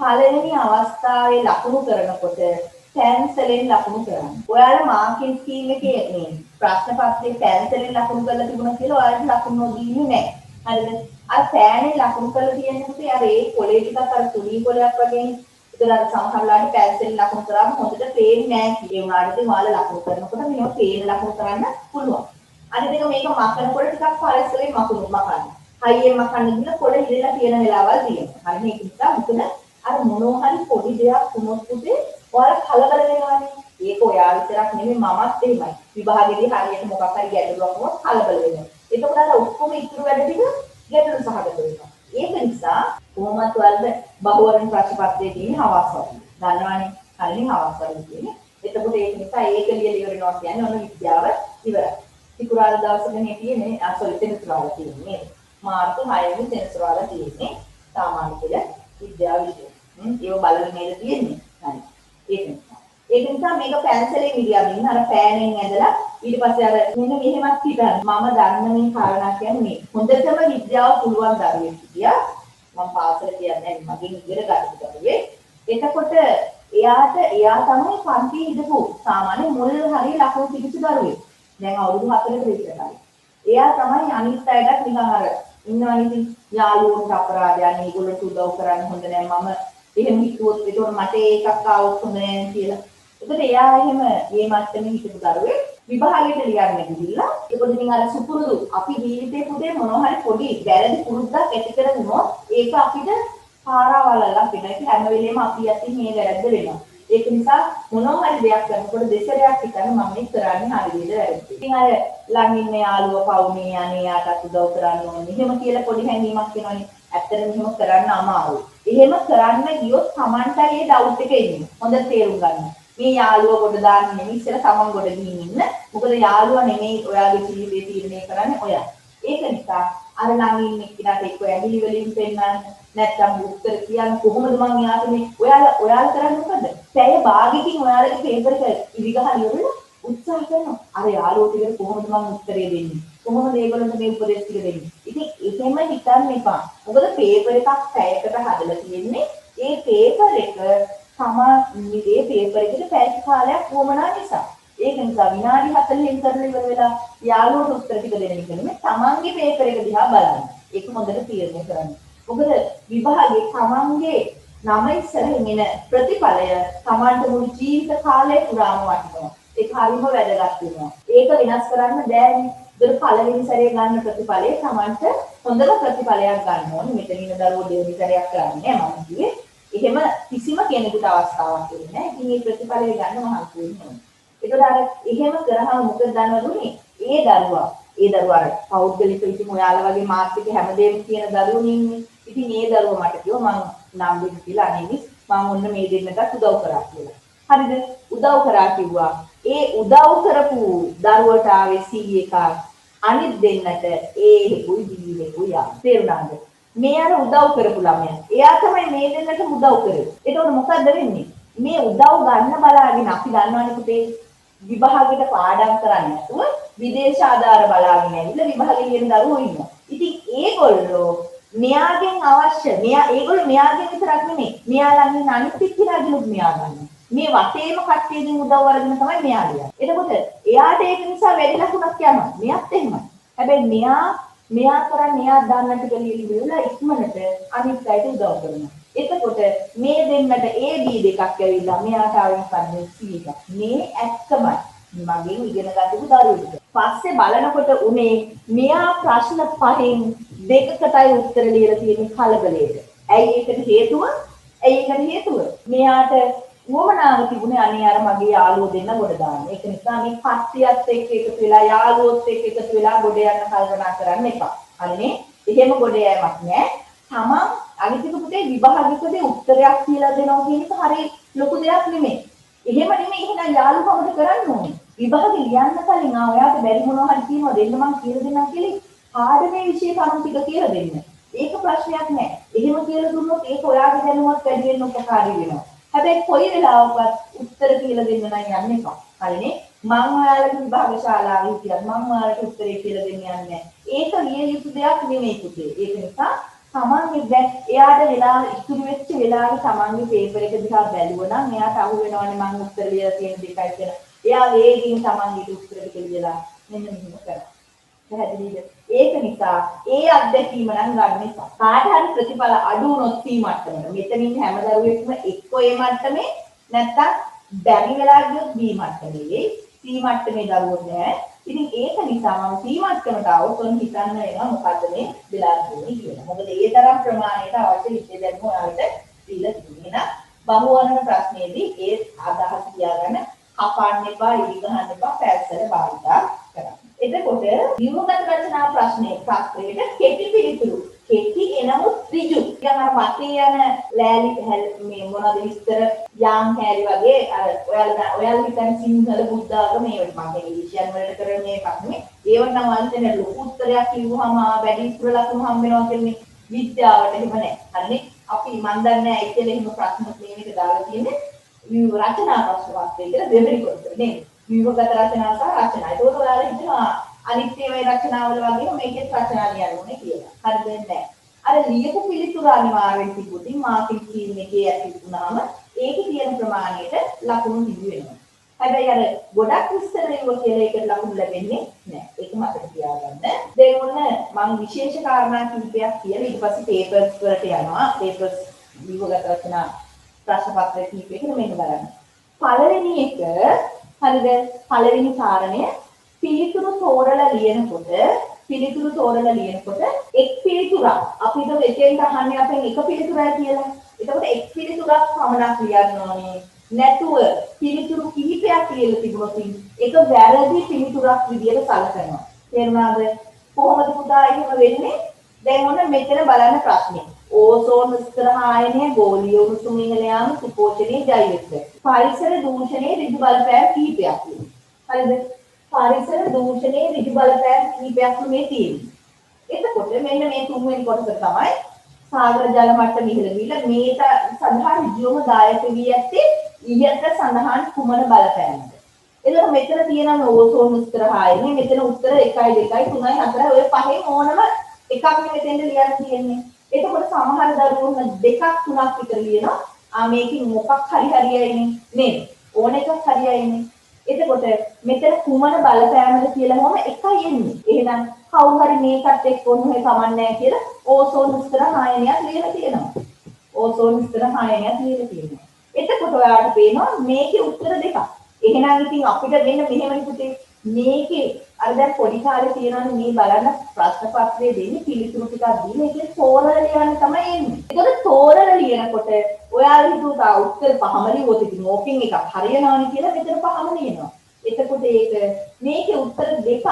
පළවෙනි අවස්ථාවේ ලකුණු කරනකොට පැන්සලෙන් ලකුණු කරන්න. ඔයාලා මාකින් ස්කීම් එකේ මේ ප්‍රශ්න පත්‍රයේ පැන්සලෙන් ලකුණු කරලා තිබුණා කියලා ඔයාලට ලකුණු දෙන්නේ නැහැ. හරිද? අර පෑනේ ලකුණු කරලා තියෙනකොට අර ඒ කොලේ ටිකක් අර තුනී කොලයක් වගේ ඒතර අර සමහරලාට පැන්සලෙන් ලකුණු කරාම හොඳට පේන්නේ නැහැ කියලා. ඒ වුණාට ඉතින් ඔයාලා ලකුණු කරනකොට මේව පේන ලකුණු කරන්න පුළුවන්. අනිත් එක මේක මකනකොට ටිකක් පරිස්සමෙන් මකන්න. හයියෙන් මකන්න ගිහලා කොළ ඉරලා තියෙන වෙලාවල් තියෙනවා. හරි මේක නිසා මුකුණ අර මොනවා හරි පොඩි දෙයක් වුණොත් පුතේ ඔයාලා කලබල වෙනවානේ. ඒක ඔයා විතරක් නෙමෙයි මමත් එහෙමයි. විභාගෙදී හරියට මොකක් හරි ගැටලුවක් වුණොත් කලබල වෙනවා. එතකොට අර ඔක්කොම ඉතුරු වැඩ ටික ගැටලු සහගත වෙනවා. ඒක නිසා කොහොමත් ඔයාලට බහුවරණ ප්‍රශ්න පත්‍රයේ තියෙන අවස්ථාවක්. දන්නවනේ කලින් අවස්ථාවක් තියෙන්නේ. එතකොට ඒක නිසා ඒක ලියලා ඉවරනවා කියන්නේ ඔන්න විද්‍යාව ඉවරයි. සිකුරාදා දවසකනේ තියෙන්නේ සෙනසුරාදා තියෙන්නේ. මාර්තු 6 වෙනි සෙනසුරාදා තියෙන්නේ සාමාන්‍ය පෙළ විද්‍යාව විෂය. ඒක බලන්න නේද තියෙන්නේ. හරි. ඒක නිසා මේක පැන්සලෙන් ඉලියමින් අර පෑනෙන් ඇදලා ඊට පස්සේ අර මෙන්න මෙහෙමත් හිතන්න. මම දන්න මේ කාරණා කියන්නේ මේ. හොඳටම විද්‍යාව පුළුවන් දරුවෙක් හිටියා. මම පාසල කියන්නේ මගෙන් ඉගෙන ගන්න දරුවේ. එතකොට එයා තමයි පන්ති ඉඳපු සාමාන්‍ය මුල් හරිය ලකුණු පිටිච්ච දරුවෙක්. දැන් අවුරුදු 4කට විතර හරි. එයා තමයි අනිත් අයටත් නිකන් අර ඉන්නවා ඉතින් යාළුවෝන්ට අපරාධයන් ඒගොල්ලන්ට උදව් කරන්න හොඳ නැහැ මම එහෙම හිතුවොත් ඒක මට ඒකක් ආවොත් හොඳ නැහැ කියලා. ඒකට එයා එහෙම මේ මට්ටමේ හිටපු දරුවෙක් විභාගයට ලියන්න ගිහිල්ලා ඒකෝද ඉතින් අර සුපුරුදු අපි ජීවිතේ පුතේ මොනවා හරි පොඩි වැරදි පුරුද්දක් ඇති කරගන්නොත් ඒක අපිට පාරාවලලා වෙන එක හැම වෙලේම අපි අතින් මේ වැරද්ද වෙනවා. ඒක නිසා මොනවා හරි දෙයක් කරනකොට දෙසරයක් හිතන්න මම මේ කරන්නේ හරියද වැරදිද. ඉතින් අර ළඟ ඉන්න යාළුවා පවුනේ අනේ යාටත් උදව් කරන්න ඕනේ. එහෙම කියලා පොඩි හැඟීමක් එනවනේ. ඇත්තටම එහෙම කරන්න අමාරුයි. එහෙම කරන්න ගියොත් Tamanටයි ඒ ඩවුට් එක එන්නේ. හොඳට තේරුම් ගන්න. මේ යාළුවා කොට දාන්න නෙමෙයි ඉස්සෙල්ලා Taman කොට ගිහින් ඉන්න. මොකද යාළුවා නෙමෙයි ඔයාගේ ජීවිතේ තීරණය කරන්නේ ඔයා. ඒක නිසා අර ළඟ ඉන්න එක්කනට එක්ක ඇඟිලි වලින් පෙන්නන්න නැත්නම් උත්තර කියන්න කොහොමද මං යාට මේ ඔයාලා කරන්නේ මොකද? පැය භාගයකින් ඔයාලගේ පේපර් එක ඉවිගහලා ඉවරලා උත්සාහ කරනවා. අර යාළුවෝ ටිකට කොහොමද මං උත්තරේ දෙන්නේ? කොහොමද ඒගොල්ලන්ට මේ උපදෙස් ටික දෙන්නේ? ඉතින් එහෙම හිතන්න එපා. මොකද පේපර් එකක් පැයකට හදලා තියෙන්නේ. ඒ පේපර් එක මේ පේපර් එකට පැය කාලයක් වුණා නිසා. ඒක නිසා විනාඩි 40න් කරලා ඉවර වෙලා යාළුවෝට උත්තර ටික දෙන එක නෙමෙයි තමන්ගේ පේපර් එක දිහා බලන්න. ඒක හොඳට තීරණය කරන්න. මොකද විභාගේ තමන්ගේ නම ඉස්සරහින් එන ප්‍රතිඵලය තමන්ට මුළු ජීවිත කාලය පුරාම වටිනවා. ඒක හරිම වැදගත් වෙනවා. ඒක වෙනස් කරන්න බෑනේ. ඒක පළවෙනි සැරේ ගන්න ප්‍රතිඵලය තමන්ට හොඳම ප්‍රතිඵලයක් ගන්න ඕනේ. මෙතන ඉන්න දරුවෝ දෙවෙනි සැරයක් කරන්නේ නැහැ මම කිව්වේ. එහෙම කිසිම කෙනෙකුට අවස්ථාවක් දෙන්නේ නැහැ. ඉතින් මේ ප්‍රතිඵලය ගන්න මහන්සි වෙන්න ඕනේ. ඒකට අර එහෙම කරාම මොකද දන්නවද? ඒ දරුවා අර පෞද්ගලික ඉතින් ඔයාලා වගේ මාත් එක්ක හැමදේම කියන දරුවෝ ඉන්නේ. ඉතින් ඒ දරුවා මට කිව්වා මං නම් දෙන්න කියලා අනේ මම ඔන්න මේ දෙන්නට උදව් කරා කියලා. හරිද? උදව් කරා කිව්වා. ඒ උදව් කරපු දරුවට ආවේ C එකක්. අනිත් දෙන්නට A එකුයි B එකුයි ආ. තේරුණාද? මේ අර උදව් කරපු ළමයා. එයා තමයි මේ දෙන්නට උදව් කරේ. එතකොට මොකද්ද වෙන්නේ? මේ උදව් ගන්න බලාගෙන අපි දන්නවනේ පුතේ විභාගෙට පාඩම් කරන්නේ නැතුව විදේශ ආධාර බලාගෙන ඇවිල්ලා විභාගෙ ලියන දරුවෝ ඉන්නවා. ඉතින් ඒගොල්ලෝ මෙයාගෙන් අවශ්‍ය ඒගොල්ලෝ මෙයාගෙන් විතරක් නෙමෙයි. මෙයා ළඟ ඉන්න අනිත් එක්කෙනාගෙනුත් මෙයා ගන්න. මේ වටේම කට්ටියකින් උදව් අරගෙන තමයි මෙයා ලියන්නේ. එතකොට එයාට ඒක නිසා වැඩි ලකුණක් යනවා. මෙයාත් එහෙමයි. හැබැයි මෙයා කරන්නේ එයා දන්න ටික ලියලා ඉක්මනට අනිත් අයට උදව් කරනවා. එතකොට මේ දෙන්නට A B දෙකක් ඇවිල්ලා මෙයාට ආවෙන් කන්නේ C එකක්. මේ ඇත්තමයි. මගෙන් ඉගෙන ගන්නපු දරුවෙක්. පස්සේ බලනකොට උනේ මෙයා ප්‍රශ්න පහෙන් දෙකකටයි උත්තර ලියලා තියෙන කලබලයට. ඇයි ඒකට හේතුව? මෙයාට වොමනාව තිබුණේ අනේ අර මගේ යාළුවෝ දෙන්න ගොඩ දාන්න. ඒක නිසා මේ කට්ටියත් එක්ක එකතු වෙලා යාළුවෝත් එක්ක එකතු වෙලා ගොඩ යන්න කල්පනා කරන්න එපා. හරිනේ? එහෙම ගොඩ යෑමක් නෑ. තමන් අනිතික පුතේ විභාගිකදී උත්තරයක් කියලා දෙනවා කියන එක හරිය ලොකු දෙයක් නෙමෙයි. එහෙම නෙමෙයි එහෙනම් යාළුවකමද කරන්න ඕනේ. විභාගෙ ලියන්න කලින් ඔයාට බැරි මොනවා හරි කියනවා දෙන්න මම කියලා දෙන්නම් කියලා පාඩමේ විෂය කරුණු ටික කියලා දෙන්න. ඒක ප්‍රශ්නයක් නෑ. එහෙම කියලා දුන්නොත් ඒක ඔයාගේ දැනුමත් වැඩි වෙන්න උපකාරී වෙනවා. හැබැයි කොයි වෙලාවකවත් උත්තර කියලා දෙන්න නම් යන්න එපා. හරිනේ? මම ඔයාලගේ විභාග ශාලාවේ හිටියත් මම ඔයාලට උත්තරේ කියලා දෙන්න යන්නේ නෑ. ඒක ලිය යුතු දෙයක් නෙමෙයි පුතේ. ඒක නිසා තමන්ගේ දැන් එයාට වෙලාව ඉතුරු වෙච්ච වෙලාවේ තමන්ගේ පේපර් එක දිහා බැලුවා නම් එයාට අහු වෙනවනේ මම උත්තර ලියලා තියෙන දෙකයි කියලා. එයා වේගින් තමන්ගේ උත්තර ටික ලියලා මෙන්න මෙහෙම කරා. පැහැදිලිද? ඒක නිසා ඒ අත්දැකීම නම් ගන්න එපා. කාට හරි ප්‍රතිඵල අඩු වුණොත් C මට්ටමට. මෙතනින් හැම දරුවෙක්ම එක්කෝ A මට්ටමේ නැත්තම් බැරි වෙලා ගියොත් B මට්ටමේ. C මට්ටමේ දරුවෝ නෑ. ඉතින් ඒක නිසා මම C මට්ටමට આવොත් ඔන්න හිතන්න වෙනවා මොකද්ද මේ වෙලා තියෙන්නේ කියලා. මොකද ඒ තරම් ප්‍රමාණයට අවශ්‍ය විද්‍ය දැනුම ඔයාලට දීලා තියෙනවා. බහුවර්ණ ප්‍රශ්නයේදී ඒ අදහස් තියාගන්න කපන්න එපා, ඉරි ගහන්න එපා, පැත්තට භාවිතා කරන්න. එතකොට ව්‍යුහගත රචනා ප්‍රශ්නයේ පත්‍රයට කෙටි පිළිතුරු. කෙටි එනමුත් ඍජු. දැන් අර මතේ යන ලෑලි මේ මොනවද විස්තර යාම් හැරි වගේ අර ඔයාලා හිතන සිංහල බුද්ධ ආගම මේවට මම ඉංග්‍රීසියෙන් වලට කරන මේ එකක් නෙමෙයි. ඒවට නම් අන්තිමට ලොකු උත්තරයක් කිව්වහම වැඩි ඉස්සර ලකුණු හම්බ වෙනවා කියන්නේ විද්‍යාවට එහෙම නැහැ. හරිනේ. අපි මන් දන්නේ නැහැ ඒ කියලා එහෙම ප්‍රශ්න මේක දාලා තියෙන්නේ. රචනා ප්‍රශ්න වාක්‍යය කියලා දෙවෙනි කොටස නේද? ව්‍යුහගත රචනා සහ රචනා. ඒක ඔයාලා හිතනවා අනිත් ඒවායි රචනාවල වගේම මේකෙත් රචනා ලියන්න ඕනේ කියලා. හරිද නැහැ. අර ලියපු පිළිතුර අනිවාර්යෙන් තිබුණින් මාකින් කීම් එකේ ඇතිුණාම ඒකේ තියෙන ප්‍රමාණයට ලකුණු හිමි වෙනවා. හැබැයි අර ගොඩක් විස්තර ලියුවා කියලා ඒකට ලකුණු ලැබෙන්නේ නැහැ. ඒක මතක තියාගන්න. දැන් ඔන්න මම විශේෂ කාරණා කිහිපයක් කියලා ඊට පස්සේ පේපර්ස් වලට යනවා. පේපර්ස් ව්‍යුහගත රචනා ප්‍රශ්න පත්‍රය කිහිපයක මෙන්න බලන්න. පළවෙනි එක හරිද? පළවෙනි කාරණය පිළිතුරු තෝරලා ලියනකොට එක් පිළිතුරක් අපි හිතමු එතෙන්ට අහන්නේ අපෙන් එක පිළිතුරයි කියලා. එතකොට එක් පිළිතුරක් පමණක් ලියන්න ඕනේ. නැතුව පිළිතුරු කිහිපයක් ලියලා තිබුණොත් ඒක වැරදි පිළිතුරක් විදියට සැලකනවා. තේරුණාද? කොහොමද පුතා එහෙම වෙන්නේ? දැන් ඔන්න මෙතන බලන්න ප්‍රශ්නේ. ඕසෝන් ස්තර ආයනය ගෝලීය උණුසුම ඉහළ යාම සුපෝෂණයේ ජෛවික පරිසර දූෂණයේ ඍජු බලපෑම් කිහිපයක් තියෙනවා. හරිද? පරිසර දූෂණයේ ඍජු බලපෑම් කිහිපයක් මේ තියෙනවා. එතකොට මෙන්න මේ තුන්වෙනි කොටස තමයි සාගර ජල මට්ටම ඉහළ ගිහිල්ලා මේට සඳහා ඍජුවම දායක වී ඇත්තේ ඉහත සඳහන් කුමන බලපෑමද? එතකොට මෙතන තියෙනවා ඕසෝන් ස්තර ආයනය. මෙතන උත්තර 1 2 3 4 ඔය පහෙන් ඕනම එකක් මෙතෙන්ද ලියන්න තියෙන්නේ. එතකොට සමහර දරුවෝ දෙකක් තුනක් විතර ලියනවා. මේකෙන් මොකක් හරි හරියයිනේ නේද? ඕන එකක් හරියයිනේ. එතකොට මෙතන කුමන බලපෑමද කියලා මොම එකයි එන්නේ. එහෙනම් කවුරු හරි මේකත් එක්ක ඔන්නේ කමන්නේ කියලා ඕසෝන් ස්තර ආයනයක් ලියලා තියෙනවා. ඕසෝන් ස්තර ආයනයක් ලියලා තියෙනවා. එතකොට ඔයාලට පේනවා මේකේ උත්තර දෙකක්. එහෙනම් ඉතින් අපිට මෙන්න මෙහෙමයි පුතේ මේකේ අර දැන් පොඩි කාලේ තියෙනවානේ මේ බලන්න ප්‍රශ්න පත්‍රයේ දෙන්නේ පිළිතුරු ටිකක් දීලා ඒකේ තෝරලා ලියන්න තමයි එන්නේ. ඒකට තෝරලා ලියනකොට ඔයාලා හිතුවා උත්තර පහම ලියුවොත් ඉතින් ඕකෙන් එකක් හරියනවානේ කියලා මෙතන පහම ලියනවා. එතකොට ඒක මේකේ උත්තර දෙකක්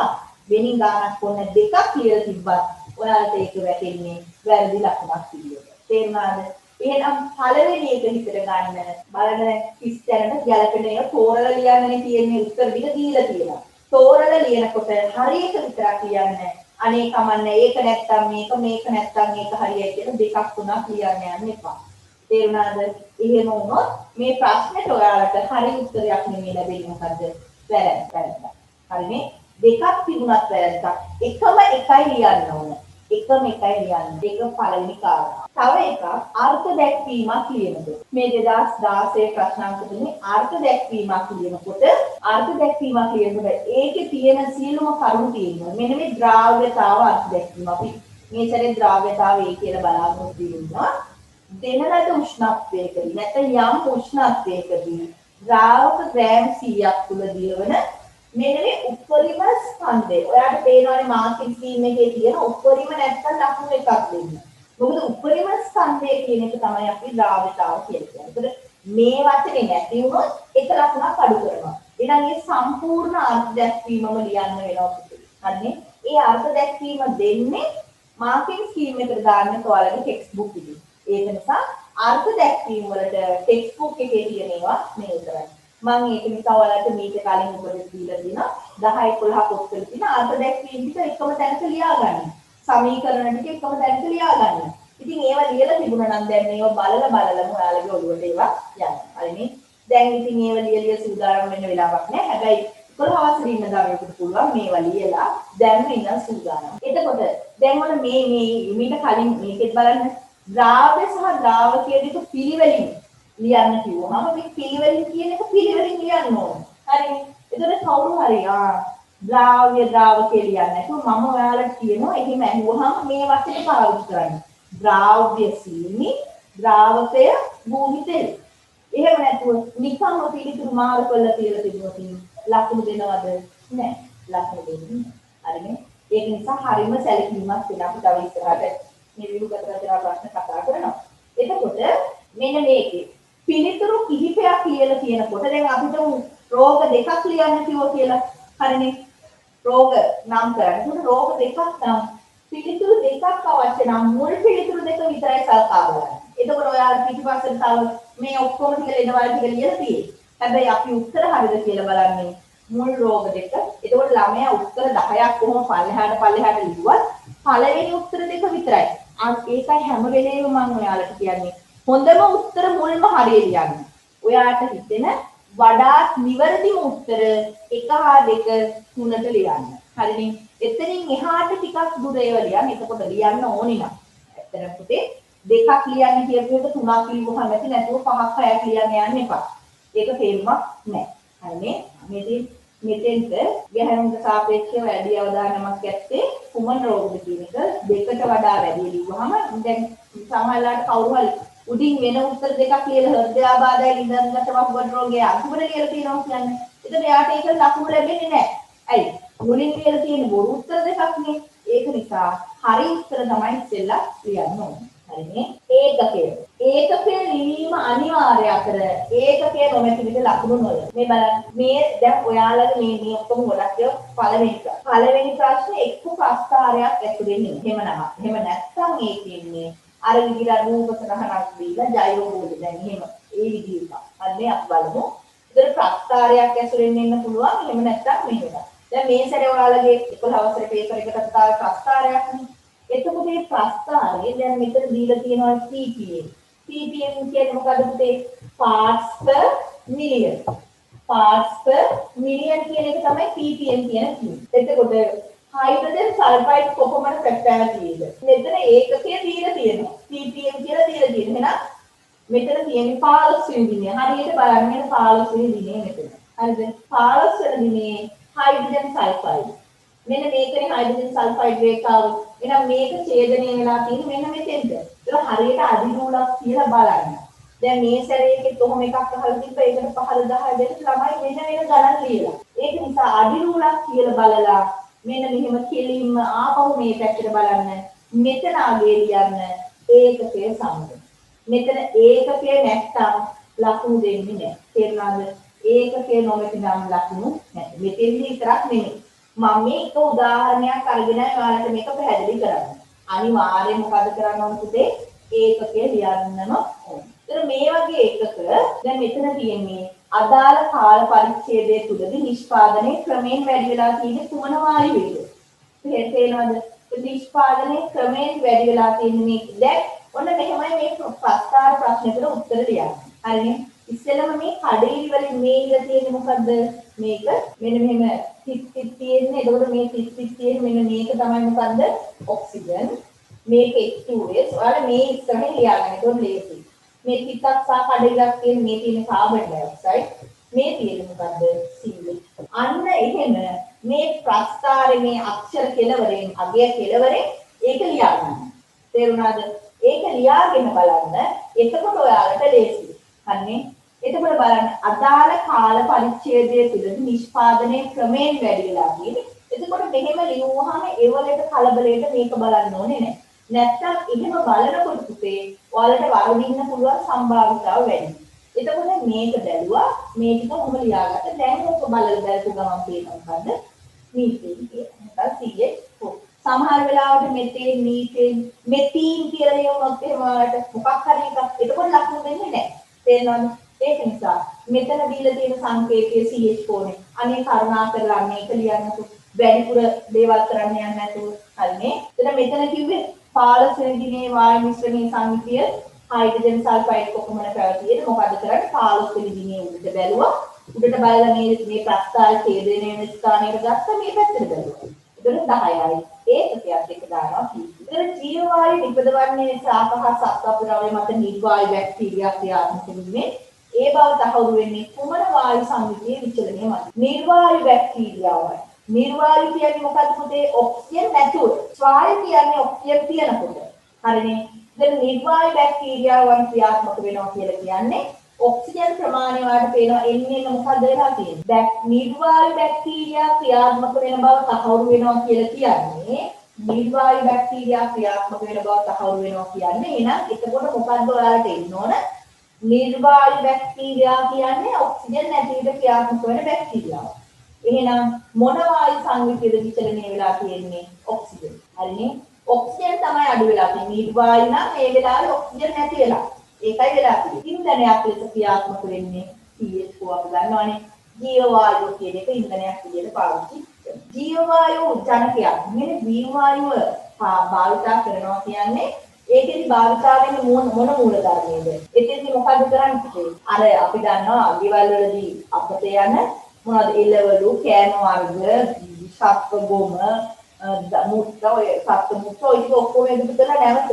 වෙනින් ගානක් ඕන දෙකක් ලියලා තිබ්බත් ඔයාලට ඒක වැටෙන්නේ වැරදි ලකුණක් විදියට. තේරුණාද? එහෙනම් පළවෙනි එක හිතට ගන්න බලන්න කිස්තැනට ගැලපෙන එක තෝරලා ලියන්නනේ තියෙන්නේ උත්තර ටික දීලා තියෙනවා. තෝරලා ලියනකොට හරියට විතරක් ලියන්න. අනේ කමන්නේ ඒක නැත්තම් මේක නැත්තම් ඒක හරියයි කියලා දෙකක් තුනක් ලියන්න යන්න එපා. තේරුණාද? එහෙම වුණොත් මේ ප්‍රශ්නෙට ඔයාලට හරි උත්තරයක් නෙමෙයි ලැබෙන්නේ මොකද්ද? වැරද්ද. හරිනේ? දෙකක් තිබුණත් වැරද්දක්. එකම එකයි ලියන්න ඕන. එකම එකයි ලියන්න. ඒක පළවෙනි කාරණා. තව එකක් අර්ථ දැක්වීමක් ලියනකොට. මේ 2016 ප්‍රශ්නාංක තුනේ අර්ථ දැක්වීමක් ලියනකොට ඒකේ තියෙන සියලුම කරුණු තියෙනවා. මෙන්න මේ ද්‍රාව්‍යතාව අර්ථ දැක්වීම. අපි මේ සැරේ ද්‍රාව්‍යතාවය කියලා බලාපොරොත්තු වෙනවා. දෙන ලද උෂ්ණත්වයකදී නැත්නම් යම් උෂ්ණත්වයකදී ද්‍රාවක ග්‍රෑම් 100ක් තුල දියවන මෙන්න මේ උපරිම ස්කන්ධය. ඔයාලට පේනවානේ මාකින් ස්කීම් එකේ තියෙන උපරිම නැත්තම් ලකුණු එකක් දෙන්න. මොකද උපරිම ස්කන්ධය කියන එක තමයි අපි ද්‍රාව්‍යතාව කියලා කියන්නේ. ඒකට මේ වචනේ නැති වුණොත් එක ලකුණක් අඩු කරනවා. එහෙනම් මේ සම්පූර්ණ අර්ථ දැක්වීමම ලියන්න වෙනවා පුතේ. හරිනේ? ඒ අර්ථ දැක්වීම දෙන්නේ මාකින් ස්කීම් එකට දාන්න ඔයාලගේ ටෙක්ස්ට් බුක් එකේ. ඒක නිසා අර්ථ දැක්වීම වලට ටෙක්ස්ට් බුක් එකේ තියෙන ඒවා මේ විතරයි. මම ඒක නිසා ඔයාලට මේක කලින් උපදෙස් දීලා දිනා 10 11 පොත්වල තියෙන අර්ථ දැක්වීම ටික එකම තැනක ලියා ගන්න. සමීකරණ ටික එකම තැනක ලියා ගන්න. ඉතින් ඒවා ලියලා තිබුණා නම් දැන් මේවා බලලම ඔයාලගේ ඔළුවට ඒවා යනවා. හරිනේ? දැන් ඉතින් ඒවා ලියලිය සූදානම් වෙන්න වෙලාවක් නැහැ. හැබැයි 11 වසරේ ඉන්න දරුවෙකුට පුළුවන් මේවා ලියලා දැන් ඉන්න සූදානම්. එතකොට දැන් ඔන්න මේ ඊට කලින් මේකෙත් බලන්න ද්‍රාව්‍ය සහ ද්‍රාවකයේ දෙක පිළිවෙලින් ලියන්න කිව්වම මේ පිළිවෙලින් කියන එක පිළිවෙලින් ලියන්න ඕනේ. හරිනේ? එතකොට කවුරු හරි ද්‍රාව්‍ය ද්‍රාවකයේ ලියන්නේ නැතුව මම ඔයාලට කියනවා එහෙම ඇහුවහම මේ වචනේ පාවිච්චි කරන්න. ද්‍රාව්‍ය සීනි ද්‍රාවකය භූමි තෙල්. එහෙම නැතුව නිකම්ම පිළිතුරු මාරු කරලා තියලා තිබුණොත් ලකුණු දෙනවද? නැහැ. ලකුණු දෙන්නේ නැහැ. හරිනේ? ඒක නිසා හරිම සැලකීමක් වෙන අපි තව ඉස්සරහට මේ විවිධ රචනා ප්‍රශ්න කතා කරනවා. එතකොට මෙන්න මේකේ පිළිතුරු කිහිපයක් ලියලා තියෙනකොට දැන් අපිට රෝග දෙකක් ලියන්න කිව්වා කියලා. හරිනේ? රෝග නම් කරන්නේ. ඒක රෝග දෙකක් නම් පිළිතුරු දෙකක් අවශ්‍ය නම් මුල් පිළිතුරු දෙක විතරයි සලකා බලන්න. එතකොට ඔයාලා පිටිපස්සට තව මේ ඔක්කොම ටික එනවා ටික ලියලා තියෙන්නේ. හැබැයි අපි උත්තර හරියද කියලා බලන්නේ මුල් රෝග දෙක. එතකොට ළමයා උත්තර 10ක් කොහොම පල්ලෙහාට ලිව්වත් පළවෙනි උත්තර දෙක විතරයි. ඒකයි හැම වෙලේම මම ඔයාලට කියන්නේ. හොඳම උත්තර මුල්ම හරිය ලියන්න. ඔයාට හිතෙන වඩාත් නිවැරදිම උත්තර 1 හා 2 3ට ලියන්න. හරිනේ. එතනින් එහාට ටිකක් දුර ඒවා ලියන්න. එතකොට ලියන්න ඕනේ නම්. ඇත්තටම පුතේ දෙකක් ලියන්න කියපු එක තුනක් ලියුවම නැතුව 5ක් 6ක් ලියන්න යන්න එපා. ඒක තේරුමක් නැහැ. හරිනේ. මෙතෙන්ට ගැහැණුන්ට සාපේක්ෂව වැඩි අවධානමක් ඇත්තේ කුමන රෝගද කියන එක දෙකට වඩා වැඩි ලියුවහම දැන් සමහරවිට කවුරු හරි උඩින් වෙන උත්තර දෙකක් ලියලා හෘදයාබාධය ඉඳන්ගත වහුවන රෝගය අන්තිමට ලියලා තියෙනවා කියන්නේ. එතකොට එයාට ඒක ලකුණු ලැබෙන්නේ නැහැ. ඇයි? මුලින් ලියලා තියෙන බොරු උත්තර දෙකක් නේ. ඒක නිසා හරි උත්තර තමයි ඉස්සෙල්ලා ලියන්න ඕනේ. හරිනේ. ඒකකයේ ලිවීම අනිවාර්ය අතර ඒකකයේ නොමැති විදිහ ලකුණු නොය. මේ බලන්න. මේ දැන් ඔයාලගේ මේ ඔක්කොම ගොඩක් ඒවා පළවෙනි ප්‍රශ්නේ එක්ක ප්‍රස්තාරයක් ඇතුලේ නේ. එහෙම නැත්නම් ඒකෙන්නේ අර විදිහට රූප සරහනක් දීලා ජයෝ බෝධි දැන් එහෙම ඒ විදිහට. අන්නේ අපි බලමු. ඒතර ප්‍රස්තාරයක් ඇසුරෙන් එන්න පුළුවන්. එහෙම නැත්නම් මෙහෙම. දැන් මේ සැරේ ඔයාලගේ 11 වසරේ පේපර් එකකට තාම ප්‍රස්තාරයක් නේ. එතකොට මේ ප්‍රස්තාරය දැන් මෙතන දීලා තියෙනවා ppm. ppm කියන්නේ මොකද පුතේ? parts per million. parts per million කියන එක තමයි ppm කියන්නේ. එතකොට හයිඩ්‍රජන් සල්ෆයිඩ් කොපමණ ප්‍රත්‍යාවතියද? මෙතන ඒකකයේ දීලා තියෙනවා. ppm කියලා දීලා තියෙනවා. එහෙනම් මෙතන තියෙන්නේ 15 වෙනි දිනේ. හරියට බලන්න මෙන්න 15 වෙනි දිනේ මෙතන. හරිද? 15 වෙනි දිනේ හයිඩ්‍රජන් සල්ෆයිඩ්. මෙන්න මේකනේ හයිඩ්‍රජන් සල්ෆයිඩ් රේඛාව. එහෙනම් මේක ඡේදනය වෙලා තියෙන්නේ මෙන්න මෙතෙන්ද. ඒක හරියට අදිනූලක් කියලා බලන්න. දැන් මේ සැරේකෙත් කොහොම එකක් අහලා තිබ්බා. ඒකට 15 10 දෙන්න ළමයි වෙන ගණන් ලියලා. ඒක නිසා අදිනූලක් කියලා බලලා මෙන්න මෙහෙම කෙලින්ම ආපහු මේ පැත්තට බලන්න. මෙතන ආගේ ලියන්න ඒකකයේ සමග. මෙතන ඒකකයේ නැත්තම් ලකුණු දෙන්නේ නැහැ. තේරුණාද? ඒකකයේ නොමැති නම් ලකුණු නැහැ. මෙතෙන්දි විතරක් නෙමෙයි. මම මේ එක උදාහරණයක් අරගෙන ඔයාලට මේක පැහැදිලි කරන්න. අනිවාර්යයෙන් මොකද කරන්න ඕන පුතේ? ඒකකයේ ලියන්නම ඕන. ඒතර මේ වගේ එකක දැන් මෙතන තියෙන්නේ අදාළ කාල පරිච්ඡේදය තුලදී නිෂ්පාදනයේ ක්‍රමයෙන් වැඩි වෙලා තියෙන කුමන වායුවේද? තේරෙනවද? නිෂ්පාදනයේ ක්‍රමයෙන් වැඩි වෙලා තියෙන මේක. දැන් ඔන්න මෙහෙමයි මේ ප්‍රස්තාර ප්‍රශ්නෙට උත්තර ලියන්නේ. හරිනේ? ඉස්සෙල්ලම මේ කඩේලි වලින් මේ ඉඳ තියෙන්නේ මොකද්ද? මේක මෙන්න මෙහෙම තිත් තියෙන්නේ. එතකොට මේ තිත් තියෙන්නේ මෙන්න මේක තමයි මොකද්ද? ඔක්සිජන්. මේක H2S. ඔයාලා මේ ඉස්සරහින් ලියාගන්න. ඒක ලේසි. මේ තිතක් සහ කඩේලක් තියෙන මේ තියෙන කාබන් ඩයොක්සයිඩ්. මේ තියෙන්නේ මොකද්ද? CO2. අන්න එහෙම මේ ප්‍රස්තාරේ මේ අක්ෂර කෙලවරෙන් අගය කෙලවරෙන් ඒක ලියාගන්න. තේරුණාද? ඒක ලියාගෙන බලන්න. එතකොට ඔයාලට ලේසි. හරිනේ? එතකොට බලන්න අදාළ කාල පරිච්ඡේදය තුළදී නිෂ්පාදනයේ ක්‍රමයෙන් වැඩි වෙලා තියෙන්නේ. එතකොට මෙහෙම ලියුවාම ඒ වලට කලබලයට මේක බලන්න ඕනේ නැහැ. නැත්තම් එහෙම බලනකොට පුතේ ඔයාලට වරදින්න පුළුවන් සම්භාවිතාව වැඩි. එතකොට මේක බැලුවා මේ ටික කොහොම ලියාගත්ත දැන් ඔක බලලා බලපු ගමන් පේනවා මොකද්ද? මීතේන් කියලා. CH4. සමහර වෙලාවට මෙතේන් මීතේන් මෙතීන් කියලා ලියුණොත් එහෙම වලට මොකක් හරි එකක් එතකොට ලකුණු දෙන්නේ නැහැ. තේරෙනවද? ඒක නිසා මෙතන දීලා තියෙන සංකේතය CH4 නේ. අනේ කරුණා කරලා මේක ලියන්නකො. වැඩිපුර දේවල් කරන්න යන්නේ නැතුව. හරිනේ? එතන මෙතන කිව්වේ 15 වෙනි දිනේ වායු මිශ්‍රණයේ සංයුතිය හයිඩ්‍රජන් සල්ෆයිඩ් කොපමණ පැවතියද? මොකද කරන්නේ? 15 වෙනි දිනේ උඩට බැලුවා. උඩට බලලා මේ ප්‍රස්තාර ඡේදනය වෙන ස්ථානයට ගත්ත මේ පැත්තට බැලුවා. එතන 10යි. ඒකකයක් එක දානවා කීප. එතන ජීව වායු නිපදවන්නේ සාපහ සත්වපුරාවේ මත නිර්වායු බැක්ටීරියා ක්‍රියාත්මක වෙන්නේ. ඒ බව තහවුරු වෙන්නේ කුමන වායු සංයුතියේ විචලනය මත. නිර්වායු බැක්ටීරියාවයි. නිර්වායු කියන්නේ මොකක්ද පුතේ? ඔක්සිජන් නැතුව. වායු කියන්නේ ඔක්සිජන් තියෙනකොට. හරිනේ? දැන් නිර්වායු බැක්ටීරියාවන් ක්‍රියාත්මක වෙනවා කියලා කියන්නේ ඔක්සිජන් ප්‍රමාණය වලට පේනවා එන්නේ මොකද වෙලා තියෙන්නේ? නිර්වායු බැක්ටීරියා ක්‍රියාත්මක වෙන බව තහවුරු වෙනවා කියලා කියන්නේ නිර්වායු බැක්ටීරියා ක්‍රියාත්මක වෙන බව තහවුරු වෙනවා කියන්නේ එහෙනම් එතකොට මොකද්ද ඔයාලට එන්න ඕන? නිර්වායු බැක්ටීරියා කියන්නේ ඔක්සිජන් නැතිවට ක්‍රියාත්මක වෙන බැක්ටීරියාව. එහෙනම් මොන වායු සංයුතියද විචලනය වෙලා තියෙන්නේ? ඔක්සිජන්. හරිනේ? ඔක්සිජන් තමයි අඩු වෙලා තියෙන්නේ. ඊට වායු නම් මේ වෙලාවේ ඔක්සිජන් නැති වෙලා. ඒකයි වෙලා තියෙන්නේ. ඉන්ධනයක් ලෙස ක්‍රියාත්මක වෙන්නේ CH4 අපි දන්නවනේ. ජීව වායුව කියන එක ඉන්ධනයක් විදිහට පාවිච්චි කරනවා. ජීව වායුව ජනකයක්. මෙන්න ජීව වායුව භාවිතා කරනවා කියන්නේ ඒකෙදි භාවිතා වෙන මොන මූල ධර්මයේද? එතෙන්දි මොකද කරන්නේ? අර අපි දන්නවා ගෙවල් වලදී අපත යන මොනවද එළවලු, කෑම වර්ග, සත්ව ගොම, මුත්‍රා ඔය සත්ව මුත්‍රා ඔය ඔක්කොම එකතු කරලා නැවත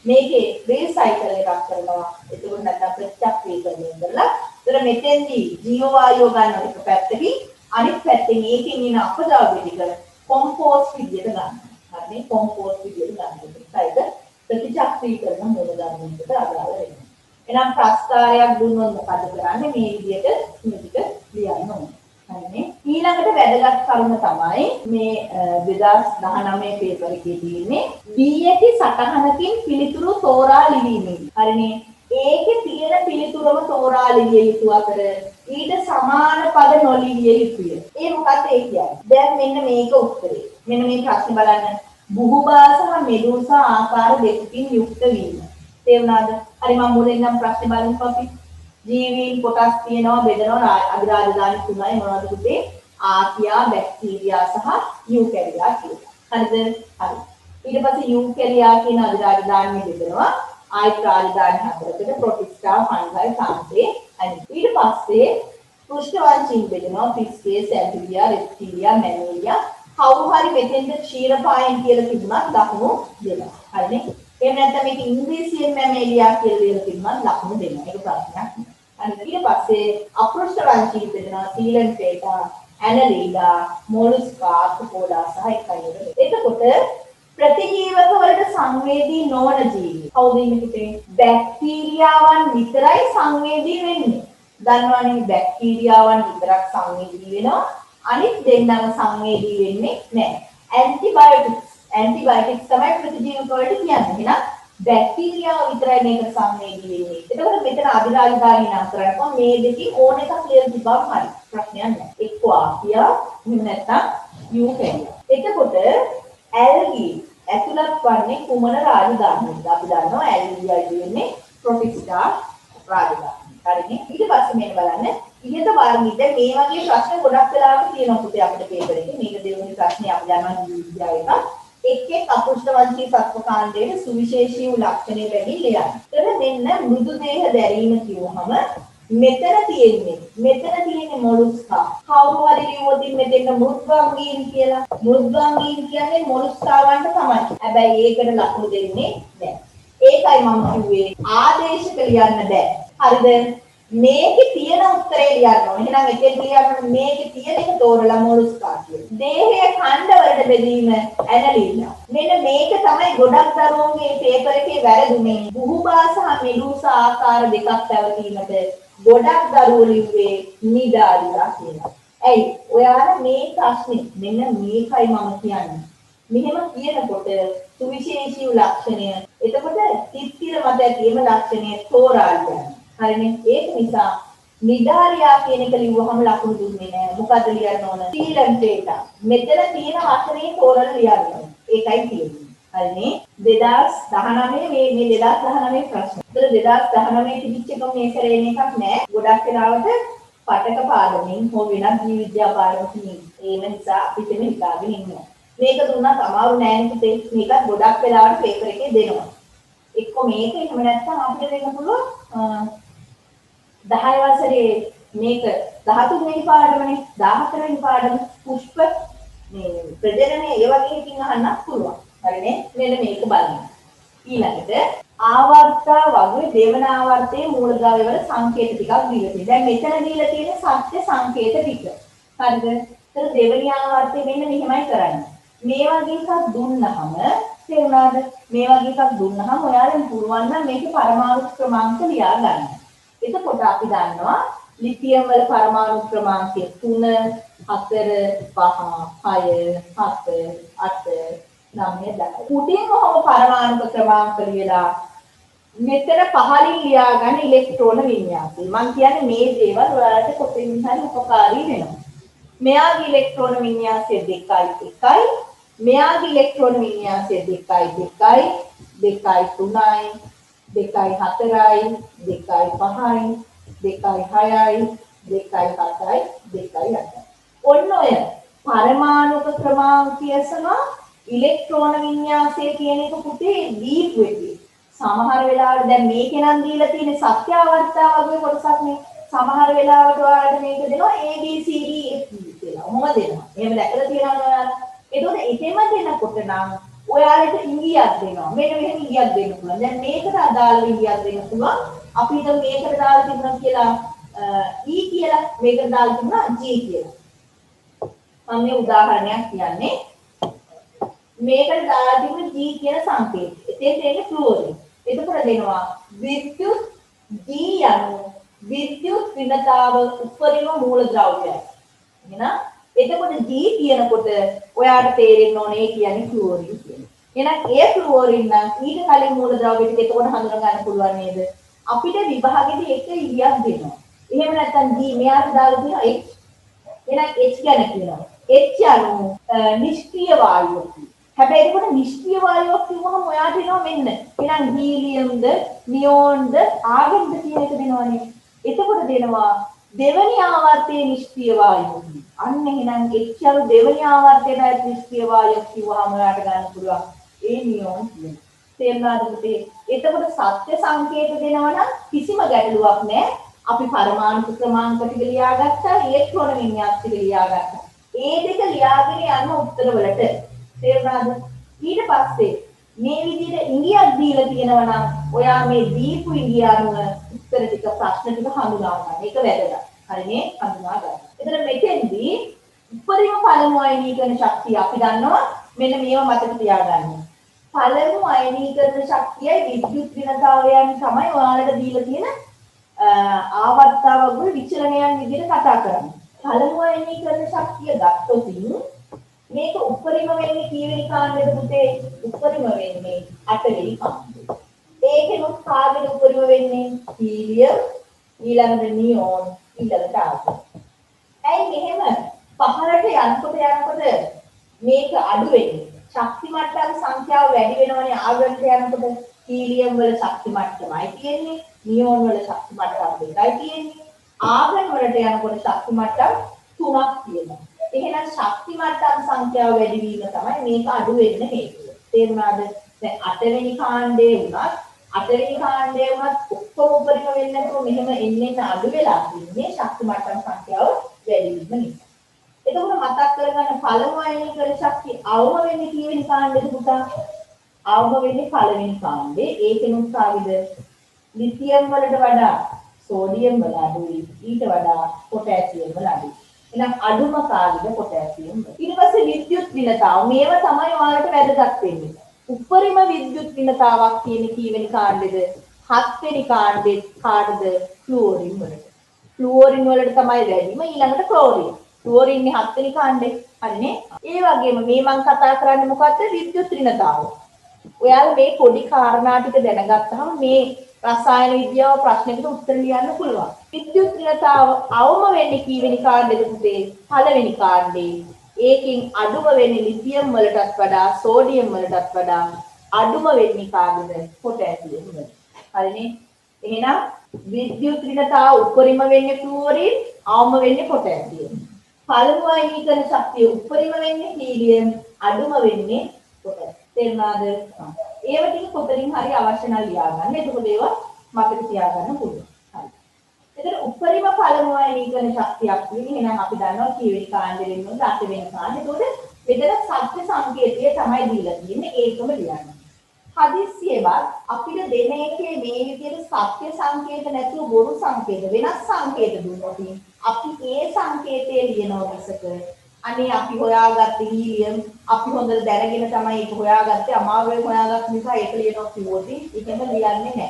මේකේ රීසයිකල් එකක් කරනවා. එතකොට නැත්නම් ප්‍රතිචක්‍රීකරණය කරලා ඒතර මෙතෙන්දී ජීව වායුව ගන්න එක පැත්තකින් අනිත් පැත්තෙන් ඒකෙන් එන අපද්‍රව්‍ය ටික කොම්පෝස්ට් විදියට ගන්නවා. හරිනේ කොම්පෝස්ට් විදියට ගන්නවා. ඒක ප්‍රතිචක්‍රීකරණ මූලධර්මයකට අදාළ වෙනවා. එහෙනම් ප්‍රස්තාරයක් දුන්නොත් මොකද කරන්නේ? මේ විදියට මේක ලියන්න ඕනේ. හරිනේ. ඊළඟට වැදගත් කරුණ තමයි මේ 2019 පේපර් එකේ තියෙන්නේ B1 සටහනකින් පිළිතුරු තෝරා ලිවීමයි. හරිනේ. ඒකේ තියෙන පිළිතුරම තෝරා ලිවිය යුතු අතර ඊට සමාන පද නොලිවිය යුතුය. ඒ මොකක්ද ඒ කියන්නේ? දැන් මෙන්න මේක උත්තරේ. මෙන්න මේ ප්‍රශ්නේ බලන්න. බුහුබා සහ මෙඩූසා ආකාර දෙකකින් යුක්ත වීම. තේරුණාද? හරි මම මුලින් නම් ප්‍රශ්නේ බලමු අපි. ජීවීන් කොටස් තියෙනවා බෙදනවා අධිරාජධානි තුනයි මොනවද පුතේ? ආකියා, බැක්ටීරියා සහ යූකැරියා කියලා. හරිද? හරි. ඊට පස්සේ යූකැරියා කියන අධිරාජධානිය බෙදනවා ආයත රාජධානි හතරකට ප්‍රොටිස්ටා, ෆන්ගයි, තාන්තේ අනිත්. ඊට පස්සේ පෘෂ්ඨවංශීන් බෙදනවා පිස්කේ, සැල්වියා, රෙප්ටිලියා, මැමීලියා. කවුරු හරි මෙතෙන්ද ක්ෂීරපායන් කියලා තිබුණත් ලකුණු දෙනවා. හරිනේ? එහෙම නැත්නම් මේක ඉංග්‍රීසියෙන් මැමීලියා කියලා ලියලා තිබුණත් ලකුණු දෙනවා. ඒක ප්‍රශ්නයක් නෑ. හරිද? ඊට පස්සේ අපෘෂ්ඨවංශීන් බෙදනවා සීලන්ටේටා, ඇනලීඩා, මොලස්කා, ආර්ථ්‍රෝපෝඩා සහ එකයිද. එතකොට ප්‍රතිජීවක වලට සංවේදී නොවන ජීවි. කවුද ඉන්නේ? බැක්ටීරියාවන් විතරයි සංවේදී වෙන්නේ. දන්නවනේ බැක්ටීරියාවන් විතරක් සංවේදී වෙනවා. අනිත් දෙන්නම සංවේදී වෙන්නේ නැහැ. ඇන්ටිබයොටික්ස් තමයි ප්‍රතිජීවක වලට කියන්නේ. එහෙනම් බැක්ටීරියාව විතරයි මේක සංවේදී වෙන්නේ. එතකොට මෙතන අධිරාජධානී නම් කරන්නේ මේ දෙකේ ඕන එකක් ලියලා තිබ්බම හරි. ප්‍රශ්නයක් නැහැ. එක්ක ආකියා එහෙම නැත්නම් යූකැරියා. එතකොට ඇල්ගී ඇතුළත් වන්නේ කුමන රාජධානියද? අපි දන්නවා ඇල්ගී කියන්නේ ප්‍රොටිස්ටා රාජධානිය. හරිනේ. ඊට පස්සේ මේක බලන්න ඉහත වර්ගිත මේ වගේ ප්‍රශ්න ගොඩක් වෙලාවට තියෙනවා පුතේ අපිට පේපර් එකේ. මේක දෙවෙනි ප්‍රශ්නේ අපි දන්නවා විද්‍යාවේ එක් අපෘෂ්ඨවංශී සත්ව කාණ්ඩයේ සුවිශේෂී වූ ලක්ෂණ වැඩි ලියන්න. ඒතර මෙන්න මෘදු දේහ දැරීම කියවහම මෙතන තියෙන්නේ මොලුස්කා. කවුරු හරි කිව්වොත් මෙතන මෘද්වංගීන් කියලා. මෘද්වංගීන් කියන්නේ මොලුස්කාවන්ට තමයි. හැබැයි ඒකට ලකුණු දෙන්නේ නැහැ. ඒකයි මම කිව්වේ ආදේශක ලියන්න බෑ. හරිද? මේකේ තියෙන උත්තරේ ලියන්න ඕනේ. එහෙනම් එතෙන් ලියන්න මේකේ තියෙන එක තෝරලා මොලුස්කා කියලා. දේහයේ ඛණ්ඩ වලට බෙදීම ඇනලීලා. මෙන්න මේක තමයි ගොඩක් දරුවෝගේ පේපර් එකේ වැරදුනේ. බුහුබා සහ මෙඩූසා ආකාර දෙකක් පැවතීමට ගොඩක් දරුවෝ ලිව්වේ නිදාරියා කියලා. ඇයි? ඔයාලා මේ ප්‍රශ්නේ මෙන්න මේකයි මම කියන්නේ. මෙහෙම කියනකොට සුවිශේෂී ලක්ෂණය. එතකොට තිත්තිර මත තියෙන ලක්ෂණය තෝරා ගන්න. හරිනේ? ඒක නිසා නිදාරියා කියන එක ලිව්වහම ලකුණු දුන්නේ නැහැ. මොකද ලියන්න ඕන? සීලන්ටේටා. මෙතන තියෙන වචනේ තෝරලා ලියන්න ඕන. ඒකයි තියෙන්නේ. හරිනේ? 2019 මේ 2019 ප්‍රශ්න. ඒතර 2019 තිබිච්ච එක මේ සැරේ එකක් නෑ. ගොඩක් වෙලාවට පටක පාඩමින් හෝ වෙනත් ජීව විද්‍යා පාඩමකින් ඒ නිසා අපිට මේ හිතාගෙන ඉන්නවා. මේක දුන්නත් අමාරු නෑනේ පුතේ. මේකත් ගොඩක් වෙලාවට පේපර් එකේ දෙනවා. එක්ක මේක එහෙම නැත්නම් අපිට දෙන්න පුළුවන් 10 වසරේ මේක 13 වෙනි පාඩමනේ 14 වෙනි පාඩම පුෂ්ප මේ ප්‍රජනනය ඒ වගේ එකකින් අහන්නත් පුළුවන්. හරිනේ? මෙන්න මේක බලන්න. ඊළඟට ආවර්තා වගේ දෙවන ආවර්තයේ මූලද්‍රව්‍ය වල සංකේත ටිකක් දීලා තියෙනවා. දැන් මෙතන දීලා තියෙන සත්‍ය සංකේත ටික. හරිද? ඒතර දෙවෙනි ආවර්තයේ මෙන්න මෙහෙමයි කරන්නේ. මේ වගේ එකක් දුන්නහම තේරුණාද? මේ වගේ එකක් දුන්නහම ඔයාලට පුළුවන් නම් මේකේ පරමාණු ක්‍රමාංක ලියා ගන්න. එතකොට අපි දන්නවා ලිතියම් වල පරමාණු ක්‍රමාංකය 3 4 5 6 7 8 9 10. කුටින් කොහොම පරමාණු ක්‍රමාංක ලියලා මෙතන පහලින් ලියා ගන්න ඉලෙක්ට්‍රෝන වින්‍යාසය. මම කියන්නේ මේ දේවල් ඔයාලට කොතෙන් හරි උපකාරී වෙනවා. මෙයාගේ ඉලෙක්ට්‍රෝන වින්‍යාසය 2 1. මෙයාගේ ඉලෙක්ට්‍රෝන වින්‍යාසය 2 2 2 3යි 2 4යි 2 5යි 2 6යි 2 7යි 2 8යි. ඔන්න ඔය පරමාණුක ක්‍රමාංකය සහ ඉලෙක්ට්‍රෝන වින්‍යාසය කියන එක පුතේ දීපු එකේ. සමහර වෙලාවට දැන් මේකේ නම් දීලා තියෙන සත්‍ය ආවර්තාව වගේ කොටසක් නේ. සමහර වෙලාවට ඔයාලට මේක දෙනවා A B C D F කියලා. ඔහොම දෙනවා. එහෙම දැකලා තියෙනවද ඔයාලා? එතකොට එතෙම දෙනකොට නම් ඔයාලට ඉංගියක් දෙනවා. මෙන්න මෙහෙම ඉංගියක් දෙන්න පුළුවන්. දැන් මේකට අදාළව ඉංගියක් දෙන්න පුළුවන්. අපි හිතමු මේකට දාලා තිබුණා කියලා E කියලා, මේකට දාලා තිබුණා G කියලා. මම මේ උදාහරණයක් කියන්නේ. මේකට දාලා තිබුණ G කියන සංකේතය. එතෙන් දෙන්නේ ෆ්ලුවරින්. එතකොට දෙනවා විද්‍යුත් G යනු විද්‍යුත් ඍණතාව උපරිම මූලද්‍රව්‍යයි. එහෙනම් එතකොට G කියනකොට ඔයාට තේරෙන්න ඕනේ ඒ කියන්නේ ෆ්ලුවරින් කියන්නේ. එහෙනම් ඒ ෆ්ලුවරින් නම් ඊට කලින් මූලද්‍රව්‍ය ටික එතකොට හඳුනා ගන්න පුළුවන් නේද? අපිට විභාගෙදී එක ඉලියක් දෙනවා. එහෙම නැත්නම් G මෙයාට දාලා තියෙනවා H. එහෙනම් H ගැන කියනවා. H යනු නිෂ්ක්‍රීය වායුව. හැබැයි ඒකට නිෂ්ක්‍රීය වායුවක් කිව්වහම ඔයාට එනවා මෙන්න. එහෙනම් හීලියම්ද, නියෝන්ද, ආගන්ද කියන එක දෙනවනේ. එතකොට දෙනවා දෙවනි ආවර්තයේ නිෂ්ක්‍රීය වායුව. අන්න එහෙනම් එච්චර දෙවනි ආවර්තයට නිෂ්ක්‍රීය වායුවක් කිව්වහම ඔයාට ගන්න පුළුවන් ඒ නියෝන් කියන. තේරුණාද පුතේ? එතකොට සත්‍ය සංකේත දෙනවනම් කිසිම ගැටලුවක් නැහැ. අපි පරමාණු ක්‍රමාංක ටික ලියාගත්තා, ඉලෙක්ට්‍රෝන වින්‍යාස ටික ලියාගත්තා. ඒ දෙක ලියාගෙන යන උත්තරවලට තේරුණාද? ඊට පස්සේ මේ විදිහට ඉංගියක් දීලා තියෙනවා නම් ඔයා මේ දීපු ඉංගිය අනුව උත්තර ටික ප්‍රශ්න ටික හඳුනා ගන්න. ඒක වැදගත්. හරිනේ? හඳුනා ගන්න. එතන මෙතෙන්දී උපරිම පළමු අයනීකරණ ශක්තිය අපි දන්නවා මෙන්න මේව මතක තියාගන්න. පළමු අයනීකරණ ශක්තියයි විද්‍යුත් ඍණතාවයන් තමයි ඔයාලට දීලා තියෙන ආවර්තාවක විචලනයන් විදිහට කතා කරන්නේ. පළමු අයනීකරණ ශක්තිය ගත්තොත් මේක උපරිම වෙන්නේ කීවෙනි කාණ්ඩෙද පුතේ? උපරිම වෙන්නේ 8 වෙනි කාණ්ඩෙ. ඒකෙනුත් කාගෙද උපරිම වෙන්නේ? හීලියම්, ඊළඟට නියෝන්, ඊළඟට ආගන්. ඇයි මෙහෙම පහළට යනකොට මේක අඩු වෙන්නේ? ශක්ති මට්ටම් සංඛ්‍යාව වැඩි වෙනවනේ ආගන්ට යනකොට. හීලියම් වල ශක්ති මට්ටමයි තියෙන්නේ, නියෝන් වල ශක්ති මට්ටම් දෙකයි තියෙන්නේ. ආගන් වලට යනකොට ශක්ති මට්ටම් 3ක් තියෙනවා. එහෙනම් ශක්ති මට්ටම් සංඛ්‍යාව වැඩි වීම තමයි මේක අඩු වෙන්න හේතුව. තේරුණාද? දැන් 8 වෙනි කාණ්ඩේ වුණත් 8 වෙනි කාණ්ඩේ වුණත් ඔක්කොම උපරිම වෙන්නේ නැතුව මෙහෙම එන්න අඩු වෙලා තින්නේ ශක්ති මට්ටම් සංඛ්‍යාව වැඩි වීම නිසා. එතකොට මතක් කරගන්න පළමු අයනීකරණ ශක්තිය අවම වෙන්නේ කීවෙනි කාණ්ඩෙද පුතා? අවම වෙන්නේ පළවෙනි කාණ්ඩේ. ඒකෙනුත් ආවිද ලිතියම් වලට වඩා සෝඩියම් වල අඩුයි. ඊට වඩා පොටෑසියම් වල අඩුයි. එහෙනම් අඩුම කාර්යද පොටෑසියම්. ඊට පස්සේ විද්‍යුත් ඍණතාව. මේව තමයි ඔයාලට වැදගත් වෙන්නේ. උපරිම විද්‍යුත් ඍණතාවක් කියන්නේ කීවෙනි කාණ්ඩෙද? 7 වෙනි කාණ්ඩේ කාටද? ෆ්ලුවරින් වලට. ෆ්ලුවරින් වලට තමයි වැඩිම. ඊළඟට ක්ලෝරින්. ෆ්ලුවරින් ඉන්නේ 7 වෙනි කාණ්ඩේ. හරිනේ? ඒ වගේම මේ මම කතා කරන්නේ මොකද්ද? විද්‍යුත් ඍණතාව. ඔයාලා මේ පොඩි කාරණා ටික දැනගත්තාම මේ රසායන විද්‍යාව ප්‍රශ්නෙකට උත්තර ලියන්න පුළුවන්. විද්‍යුත් ඍණතාව අවම වෙන්නේ කීවෙනි කාණ්ඩෙද පුතේ? පළවෙනි කාණ්ඩේ. ඒකෙන් අඩුම වෙන්නේ ලිතියම් වලටත් වඩා, සෝඩියම් වලටත් වඩා අඩුම වෙන්නේ කාගෙද? පොටෑසියම් වලට. හරිනේ? එහෙනම් විද්‍යුත් ඍණතාව උපරිම වෙන්නේ ෆ්ලුවරින්, අවම වෙන්නේ පොටෑසියම්. පළමු අයනීකරණ ශක්තිය උපරිම වෙන්නේ හීලියම්, අඩුම වෙන්නේ පොටෑසියම්. තේරුණාද? ඒව ටික පොතකින් හරි අවශ්‍ය නම් ලියා ගන්න. එතකොට ඒවා මතක තියාගන්න පුළුවන්. හරි. එතකොට උපරිම පළමු අයනීකරණ ශක්තියක් කියන්නේ එහෙනම් අපි දන්නවා කීවෙනි කාණ්ඩෙ වෙනවද? 8 වෙනි කාණ්ඩෙ. එතකොට මෙතන සත්‍ය සංකේතය තමයි දීලා තියෙන්නේ. ඒකම ලියන්න. හදිස්සියෙවත් අපිට දෙන එකේ මේ විදිහට සත්‍ය සංකේත නැතුව බොරු සංකේත වෙනස් සංකේත දුන්නොත් අපි ඒ සංකේතය ලියනවා මිසක අනේ අපි හොයාගත්ත හීලියම් අපි හොඳට දැනගෙන තමයි ඒක හොයාගත්තේ අමාරුවෙන් හොයාගත්ත නිසා ඒක ලියනවා කිව්වොත් ඒකම ලියන්නේ නැහැ.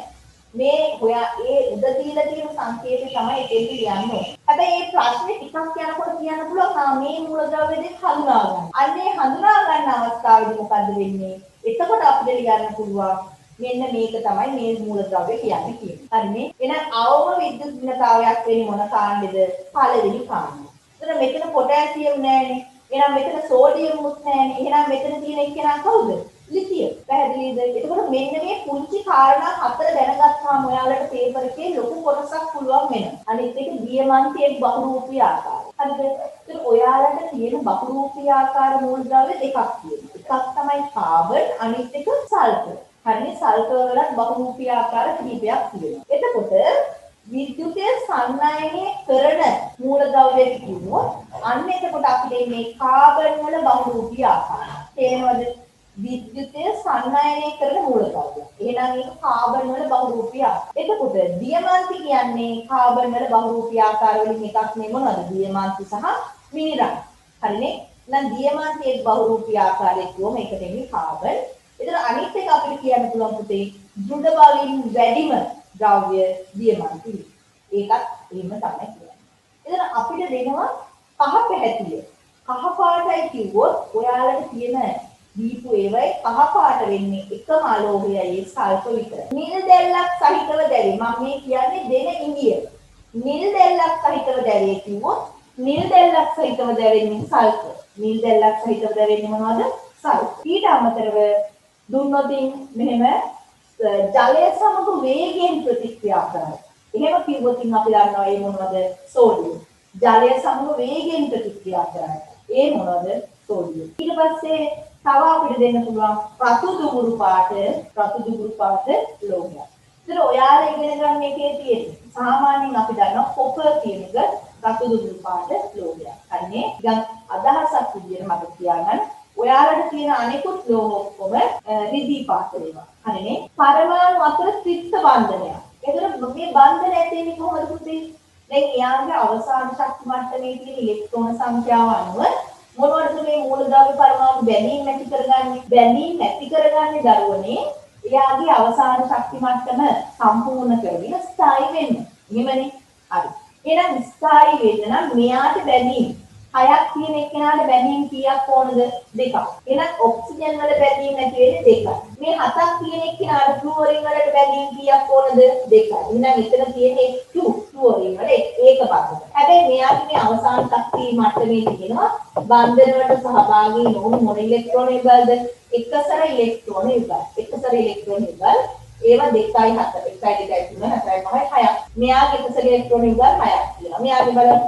මේ හොයා ඒ උද දීලා තියෙන සංකේතය තමයි ඒකෙන් ලියන්නේ. හැබැයි මේ ප්‍රශ්නේ ටිකක් යනකොට කියන්න පුළුවන් මේ මූලද්‍රව්‍ය දෙක හඳුනා ගන්න. අන්නේ හඳුනා ගන්න අවස්ථාවේදී මොකද්ද වෙන්නේ? එතකොට අපිට ලියන්න පුළුවන් මෙන්න මේක තමයි මේ මූලද්‍රව්‍ය කියන්නේ කියන්නේ. හරිනේ? එහෙනම් අවම විද්‍යුත් ඍණතාවයක් වෙන්නේ මොන කාණ්ඩෙද? පළවෙනි කාණ්ඩෙ. එතන මෙතන පොටෑසියම් නැහැනේ. එහෙනම් මෙතන සෝඩියම් මුත් නැහැනේ. එහෙනම් මෙතන තියෙන එක්කෙනා කවුද? ලිතියම්. පැහැදිලිද? එතකොට මෙන්න මේ පුංචි කාරණා හතර දැනගත්තාම ඔයාලට පේපර් එකේ ලොකු කොටසක් පුළුවන් වෙනවා. අනිත් එක දියමන්තියේ බහුරූපී ආකාරය. හරිද? එතකොට ඔයාලට තියෙන බහුරූපී ආකාර මූලද්‍රව්‍ය දෙකක් තියෙනවා. එකක් තමයි කාබන්, අනිත් එක සල්ෆර්. හරිනේ සල්ෆර් වලත් බහුරූපී ආකාර කිහිපයක් තියෙනවා. එතකොට විද්‍යුතය සංනයනය කරන මූලද්‍රව්‍ය කිව්වොත් අන්න එතකොට අපිට මේ කාබන් වල බහුරූපී ආකාරය. තේරෙනවද? විද්‍යුතය සංනයනය කරන මූලද්‍රව්‍ය. එහෙනම් මේක කාබන් වල බහුරූපී ආකාර. එතකොට දියමන්ති කියන්නේ කාබන් වල බහුරූපී ආකාර වලින් එකක් නේ මොනවද? දියමන්ති සහ මිනිරම්. හරිනේ? එහෙනම් දියමන්තියේ බහුරූපී ආකාරය කිව්වම ඒකට එන්නේ කාබන්. එතන අනිත් එක අපිට කියන්න පුළුවන් පුතේ දෘඩ බවින් වැඩිම ද්‍රව්‍ය දියමන්ති. ඒකත් එහෙම තමයි කියන්නේ. එතන අපිට දෙනවා කහ පැහැතිය. කහ පාටයි කිව්වොත් ඔයාලට තියෙන දීපු ඒවයි කහ පාට වෙන්නේ එකම අලෝහයයි ඒ සල්ෆර් විතරයි. නිල් දැල්ලක් සහිතව දැවේ. මම මේ කියන්නේ දෙන ඉංගිය. නිල් දැල්ලක් සහිතව දැවේ කිව්වොත් නිල් දැල්ලක් සහිතව දැවෙන්නේ සල්ෆර්. නිල් දැල්ලක් සහිතව දැවෙන්නේ මොනවද? සල්ෆර්. ඊට අමතරව දුන්නොතින් මෙහෙම ජලය සමග වේගයෙන් ප්‍රතික්‍රියා කරනවා. එහෙම කිව්වොත් අපි දන්නවා ඒ මොනවද? සෝඩියම්. ජලය සමග වේගයෙන් ප්‍රතික්‍රියා කරනවා. ඒ මොනවද? සෝඩියම්. ඊට පස්සේ තව අපිට දෙන්න පුළුවන් රතු දුඹුරු පාට ලෝහයක්. ඒතර ඔයාලා ඉගෙන ගන්න එකේ තියෙන්නේ සාමාන්‍යයෙන් අපි දන්නවා කොපර් කියන එක රතු දුඹුරු පාට ලෝහයක්. හරිනේ? දැන් අදහසක් විදියට මට කියන්න ඔයාලට තියෙන අනෙකුත් ලෝහ ඔක්කොම රිදී පාට ඒවා. හරිනේ? පරමාණු අතර ත්‍රිත්ව බන්ධනයක්. ඒතර මේ බන්ධන ඇති වෙන්නේ කොහොමද පුතේ? දැන් එයාගේ අවසාන ශක්ති මට්ටමේ තියෙන ඉලෙක්ට්‍රෝන සංඛ්‍යාව අනුව මොනවද මේ මූලද්‍රව්‍ය පරමාණු බැඳීම් නැති කරගන්නේ දරුවනේ එයාගේ අවසාන ශක්ති මට්ටම සම්පූර්ණ කරගෙන ස්ථායි වෙන්න. එහෙමනේ. හරි. එහෙනම් ස්ථායි වෙන්න නම් මෙයාට බැඳීම් හයක් තියෙන එක්කෙනාට බැඳීම් කීයක් ඕනද? දෙකක්. එහෙනම් ඔක්සිජන් වල බැඳීම් නැති වෙන්නේ දෙකයි. මේ හතක් තියෙන එක්කෙනාට ෆ්ලුවරින් වලට බැඳීම් කීයක් ඕනද? දෙකයි. එහෙනම් එතන තියෙන්නේ ෆ්ලුවරින් වල ඒක බඳ. හැබැයි මෙයාගේ මේ අවසාන ශක්ති මට්ටමේ තියෙනවා බන්ධන වලට සහභාගී නොවුණු මොන ඉලෙක්ට්‍රෝන යුගල්ද? එකසර ඉලෙක්ට්‍රෝන යුගල්. ඒවා 2යි 4 1යි 2යි 3 4යි 5යි 6ක්. මෙයාගේ එකසර ඉලෙක්ට්‍රෝන යුගල් 6ක් තියෙනවා. මෙයාගේ බලන්න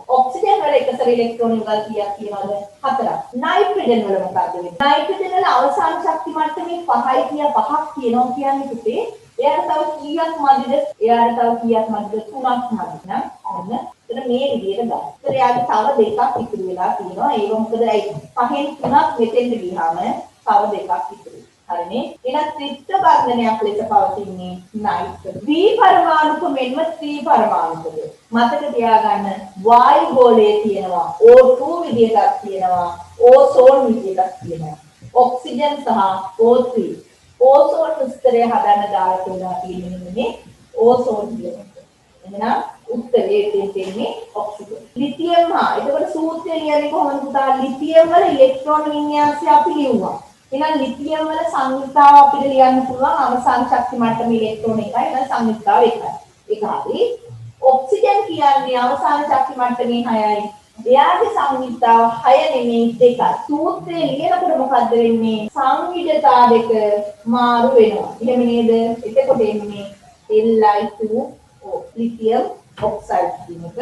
ඔක්සිජන් වල එකසර ඉලෙක්ට්‍රෝන යුගල් කීයක් තියෙනවද? 4ක්. නයිට්‍රජන් වල මොකක්ද වෙන්නේ? නයිට්‍රජන් වල අවසාන ශක්ති මට්ටමේ 5යි 5ක් තියෙනවා කියන්නේ පුතේ. එයාට තව කීයක් මදිද? 3ක් මදිද? නේද? එතන මේ විදියට ගන්න. ඒතර එයාගේ තව දෙකක් ඉතුරු වෙලා තියෙනවා. ඒක මොකද ඇයි? 5න් 3ක් මෙතෙන්ට ගියාම තව දෙකක් ඉතුරු. හරිනේ? එහෙනම් ත්‍රිත්ව බන්ධනයක් ලෙස පවතින්නේ නයිට්‍රජන්. ද්වි පරමාණුක මෙන්ම ත්‍රි පරමාණුකද. මතක තියාගන්න වායු ගෝලයේ තියෙනවා O2 විදියටක් තියෙනවා ඕසෝන් විදියටක් තියෙනවා. ඔක්සිජන් සහ O3. ඕසෝන් ස්තරය හදන්න දාලා තියෙනවා මේ ඕසෝන් කියන එක. එහෙනම් උත්තරේ තියෙන්නේ ඔක්සිජන්. ලිතියම් එතකොට සූත්‍රය ලියන්නේ කොහොමද පුතා? ලිතියම් වල ඉලෙක්ට්‍රෝන වින්‍යාසය අපි ලියුවා. එහෙනම් ලිතියම් වල සංයුක්තාව අපිට ලියන්න පුළුවන් අවසාන ශක්ති මට්ටම ඉලෙක්ට්‍රෝන එකයි. එහෙනම් සංයුක්තාව එකයි. ඒක හරි. ඔක්සිජන් කියන්නේ අවසාන ශක්ති මට්ටමේ 6යි. එයාගේ සංයුක්තාව 6 නෙමෙයි 2යි. සූත්‍රය ලියනකොට මොකද්ද වෙන්නේ? සංයුජතා දෙක මාරු වෙනවා. එහෙම නේද? එතකොට එන්නේ Li2O ලිතියම් ඔක්සයිඩ් කියන එක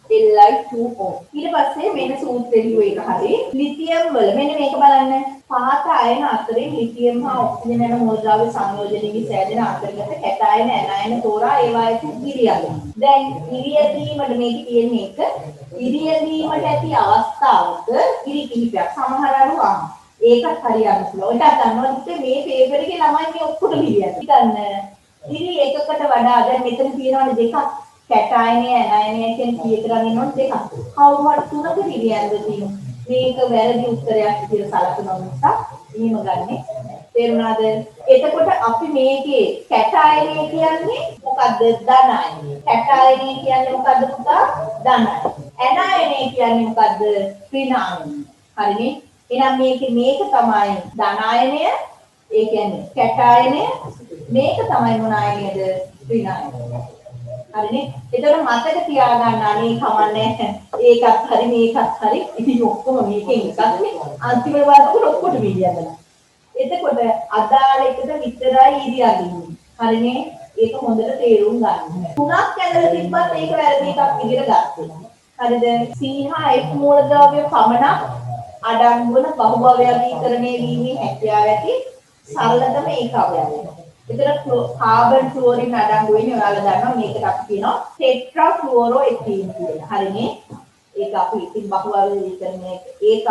Li2O. ඊට පස්සේ මෙන්න සූත්‍රය ලියුව එක හරි. ලිතියම් වල මෙන්න මේක බලන්න. පාත අයන අතරින් ලිතියම් හා ඔක්සිජන් යන මූලද්‍රව්‍ය සංයෝජනයේ සෑදෙන අන්තර්ගත කැටායන ඇනයන තෝරා ඒවායේ ඉරියල්ල. දැන් ඉරියදීමට මේක කියන්නේ එක ඉරියදීමට ඇති අවස්ථාවක ඉරි කිහිපයක් සමහර අය ඒකත් හරියන්න පුළුවන්. ඒකත් අන්නවද මේ පේපර් එකේ ළමයි මේ ඔක්කොම ලියන්නේ. හිතන්න ඉරි එකකට වඩා දැන් මෙතන තියෙනවනේ දෙකක් කැටායනය ඇනයනය කියන කීයකට ගන්නවද දෙකක්. කවුරු හරි තුනක ඉරියල්ද තියෙනවා. මේක වැරදි උත්තරයක් විදිහට සලකනවා නිසා එහෙම ගන්නෙ. තේරුණාද? එතකොට අපි මේකේ කැටායනය කියන්නේ මොකද්ද? ධන අයනය. කැටායනය කියන්නේ මොකද්ද පුතා? ධන අයනය. ඇනයනය කියන්නේ මොකද්ද? ඍණ අයනය. හරිනේ? එහෙනම් මේක තමයි ධන අයනය. ඒ කියන්නේ කැටායනය. මේක තමයි මොන අයනයද? ඍණ අයනය. හරිනේ. ඒතකොට මතක තියාගන්න අනේ කමන්නේ ඒකත් හරි මේකත් හරි. ඉතින් ඔක්කොම මේකෙන් එකක් නේ. අන්තිමට බලනකොට ඔක්කොට මිලියන්දලා. එතකොට අදාළ එකට විතරයි ඉරි අදින්නේ. හරිනේ. ඒක හොඳට තේරුම් ගන්න. තුනක් ඇදලා තිබ්බත් ඒක වැරදි එකක් විදිහට ගන්නවා. හරිද? සීහා එක් මූලද්‍රව්‍ය පමණක් අඩංගු වන බහුභවයීකරණය වීමේ හැකියාව ඇති සරලතම ඒකකයක්. එතන කාබන් ෆ්ලෝරින් අඩංගු වෙන්නේ ඔයාලා දන්නවා මේකට අපි කියනවා ටෙට්‍රා ෆ්ලුෝරෝ එතීන් කියලා. හරිනේ. ඒක අපි ඉතින් බහුභවයීකරණයේ ඒකකයක්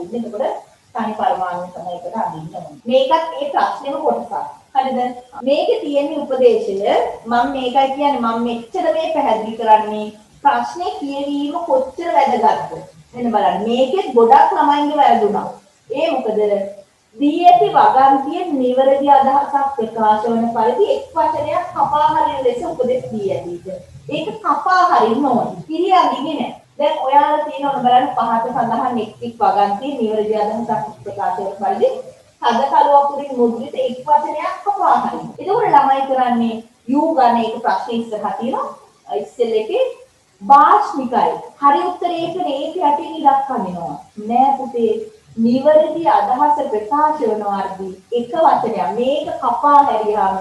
යදින්නේ. එතකොට තනි පරමාණු තමයි එකට අදින්නේ. මේකත් ඒ ප්‍රශ්නේම කොටසක්. හරිද? මේකේ තියෙන උපදේශය මම මේකයි කියන්නේ මම මෙච්චර මේ පැහැදිලි කරන්නේ ප්‍රශ්නේ කියවීම කොච්චර වැදගත්ද? මෙන්න බලන්න මේකෙත් ගොඩක් ළමයින්ගේ වැරදුනා. ඒ මොකද දී ඇති වගන්තිය නිවැරදි අදහසක් ප්‍රකාශ වන පරිදි එක් වචනයක් කපා හරින ලෙස උපදෙස් දී ඇතිද. ඒක කපා හරින්න ඕනේ. පිළියන්නේ නැහැ. දැන් ඔයාලා තියෙනවා බලන්න පහත සඳහන් එක් වගන්තිය නිවැරදි අදහසක් ප්‍රකාශ වන පරිදි හද කලවපුරින් මුද්‍රිත එක් වචනයක් කපා හරින්න. ඒකෝර ළමයි කරන්නේ යූ ගන්න එක ප්‍රශ්න ඉස්සරහ තියෙනවා. ඉස්සෙල් එකේ භාෂ්මිකයි. හරි උත්තරේ ඒකනේ ඒක යටින් ඉලක්ක කමිනවා. නෑ පුතේ නිවැරදි අදහස ප්‍රකාශ වන වර්ධි එක වචනයක් මේක කපා හැරියාම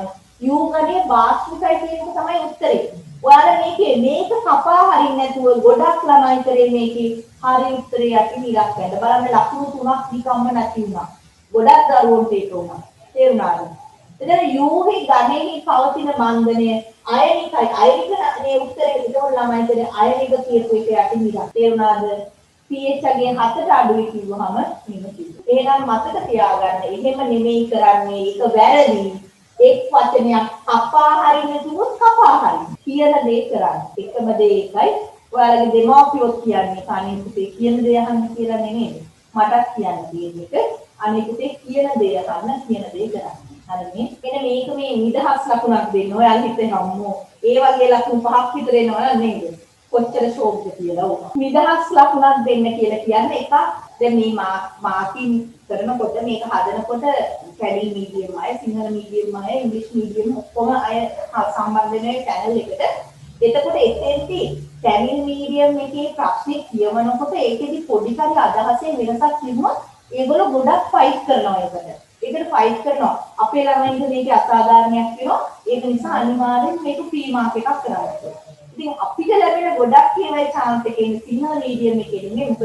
යූගනේ භාෂ්මිකයි කියන එක තමයි උත්තරේ. ඔයාලා මේක කපා හරින්න නැතුව ගොඩක් ළමයි කරේ මේකේ හරි උත්තරේ යටින් ඉලක්ක ගන්න. බලන්න ලකුණු 3ක් නිකම්ම නැති වුණා. ගොඩක් දරුවන්ට ඒක වුණා. තේරුණාද? එතන යූහි ගණෙහි පවතින මන්දනය අයනික නේ උත්තරේ විතර ළමයි දෙන අයනික කියපු එක යටින් ඉලක්ක. තේරුණාද? pH ගේ 7ට අඩුයි කිව්වහම මෙන්න කිව්වා. එහෙනම් මතක තියාගන්න. එහෙම නෙමෙයි කරන්නේ. ඒක වැරදි. එක් වචනයක් කපා හරින්න කිව්වොත් කපා හරින්න. කියන දේ කරන්න. එකම දේ එකයි. ඔයාලගේ දෙමාපියෝ කියන්නේ කණේ පුතේ කියන දේ අහන්න කියලා නෙමෙයි. මටත් කියන්න තියෙන එක අනේ පුතේ කියන දේ අහන්න කියන දේ කරන්න. හරිනේ. එන්න මේක මේ නිදහස් ලකුණක් දෙන්න. ඔයාලා හිතෙනවා අම්මෝ ඒ වගේ ලකුණු 5ක් විතර එනවා නේද? කොච්චර ෂෝක්ද කියලා වුණා. නිදහස් ලකුණක් දෙන්න කියලා කියන්නේ එක දැන් මේ මාකින් කරනකොට මේක හදනකොට කැඩි මීඩියම් අය, සිංහල මීඩියම් අය, ඉංග්‍රීසි මීඩියම් ඔක්කොම අය සම්බන්ධ වෙන channel එකට. එතකොට එතෙන්දී ටැමිල් මීඩියම් එකේ ප්‍රශ්නේ කියවනකොට ඒකෙදි පොඩි කරි අදහසේ වෙනසක් තිබුණොත් ඒගොල්ලෝ ගොඩක් ෆයිට් කරනවා ඒකට. ඒකට ෆයිට් කරනවා. අපේ ළමයින්ට මේකේ අසාධාරණයක් වෙනවා. ඒක නිසා අනිවාර්යෙන් මේක ෆ්‍රී මාක් එකක් කරන්න. ඉතින් අපිට ලැබෙන ගොඩක් ඒවයි chance එකෙන් සිංහල මීඩියම් එකේ ඉන්නේ මොකද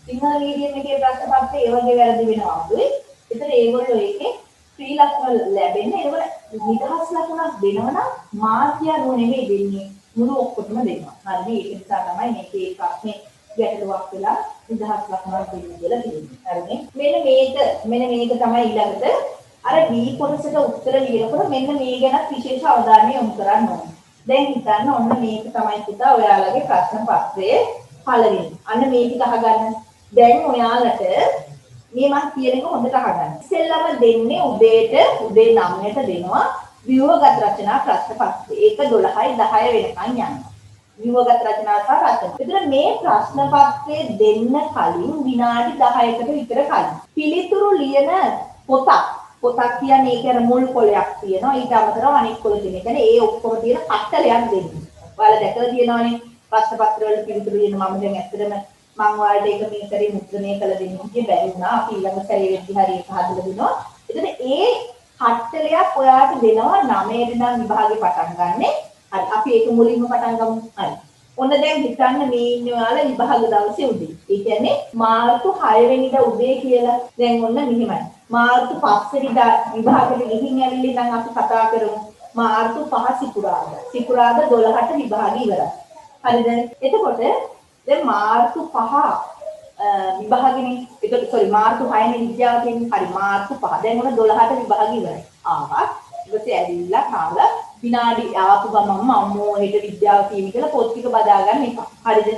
සිංහල මීඩියම් එකේ ප්‍රශ්න පත්‍රය ඒ වගේ වැරදි වෙනවා අඩුයි. ඒතර ඒගොල්ලෝ ඒකේ ෆ්‍රී ලකුණු ලැබෙන්නේ. ඒගොල්ලෝ නිදහස් ලකුණක් දෙනවනම් මාර්ක්ය නෝ නෙමෙයි දෙන්නේ. මුළු ඔක්කොටම දෙනවා. හරිද? ඒක නිසා තමයි මේකේ ප්‍රශ්නේ ගැටලුවක් වෙලා නිදහස් ලකුණක් දෙන්න කියලා තියෙන්නේ. හරිනේ? මෙන්න මේක තමයි ඊළඟට අර B කොටසට උත්තර ලියනකොට මෙන්න මේ ගැන විශේෂ අවධානය යොමු කරන්න ඕනේ. දැන් හිතන්න ඔන්න මේක තමයි පුතා ඔයාලගේ ප්‍රශ්න පත්‍රයේ පළවෙනි. අන්න මේ ටික අහගන්න. දැන් ඔයාලට මේ මම කියන එක හොඳට අහගන්න. ඉස්සෙල්ලාම දෙන්නේ උදේ 9ට දෙනවා ව්‍යුහගත රචනා ප්‍රශ්න පත්‍රය. ඒක 12යි 10 වෙනකන් යනවා. ව්‍යුහගත රචනා සහ රචන. ඒතර මේ ප්‍රශ්න පත්‍රය දෙන්න කලින් විනාඩි 10කට විතර කලින් පිළිතුරු ලියන පොතක් කියන්නේ ඒක අර මුල් කොලයක් තියෙනවා. ඊට අමතරව අනෙක් කොල තියෙන. ඒ කියන්නේ ඒ ඔක්කොම තියෙන කට්ටලයක් දෙන්නේ. ඔයාලා දැකලා තියෙනවනේ ප්‍රශ්න පත්‍ර වල පිළිතුරු ලියන මම දැන් ඇත්තටම මම ඔයාලට ඒක මේ කරේ මුද්‍රණය කළ දෙන්න කිය බැරි වුණා. අපි ඊළඟ සැරේ වෙද්දි හරි ඒක හදලා දෙනවා. එතන ඒ කට්ටලයක් ඔයාලට දෙනවා 9ට නම් විභාගේ පටන් ගන්නෙ. හරි අපි ඒක මුලින්ම පටන් ගමු. හරි. ඔන්න දැන් හිතන්න මේ ඉන්නේ ඔයාලා විභාග දවසේ උදේ. ඒ කියන්නේ මාර්තු 6 වෙනිදා උදේ කියලා. දැන් ඔන්න මෙහිමයි. මාර්තු 5 වෙනිදා විභාගෙට ගිහින් ඇවිල්ලා ඉතින් අපි කතා කරමු. මාර්තු 5 සිකුරාදා. සිකුරාදා 12ට විභාගය ඉවරයි. හරිද? එතකොට දැන් මාර්තු 5 විභාගෙනේ. ඒකට සෝරි මාර්තු 6 වෙනි විද්‍යාව කියන්නේ හරි මාර්තු 5. දැන් ඔන්න 12ට විභාගය ඉවරයි. ආවා. ඊපස්සේ ඇවිල්ලා කාලා විනාඩි ආපු ගමන්ම අම්මෝ හෙට විද්‍යාව තියෙන කියලා පොත් ටික බදා ගන්න එපා. හරිද?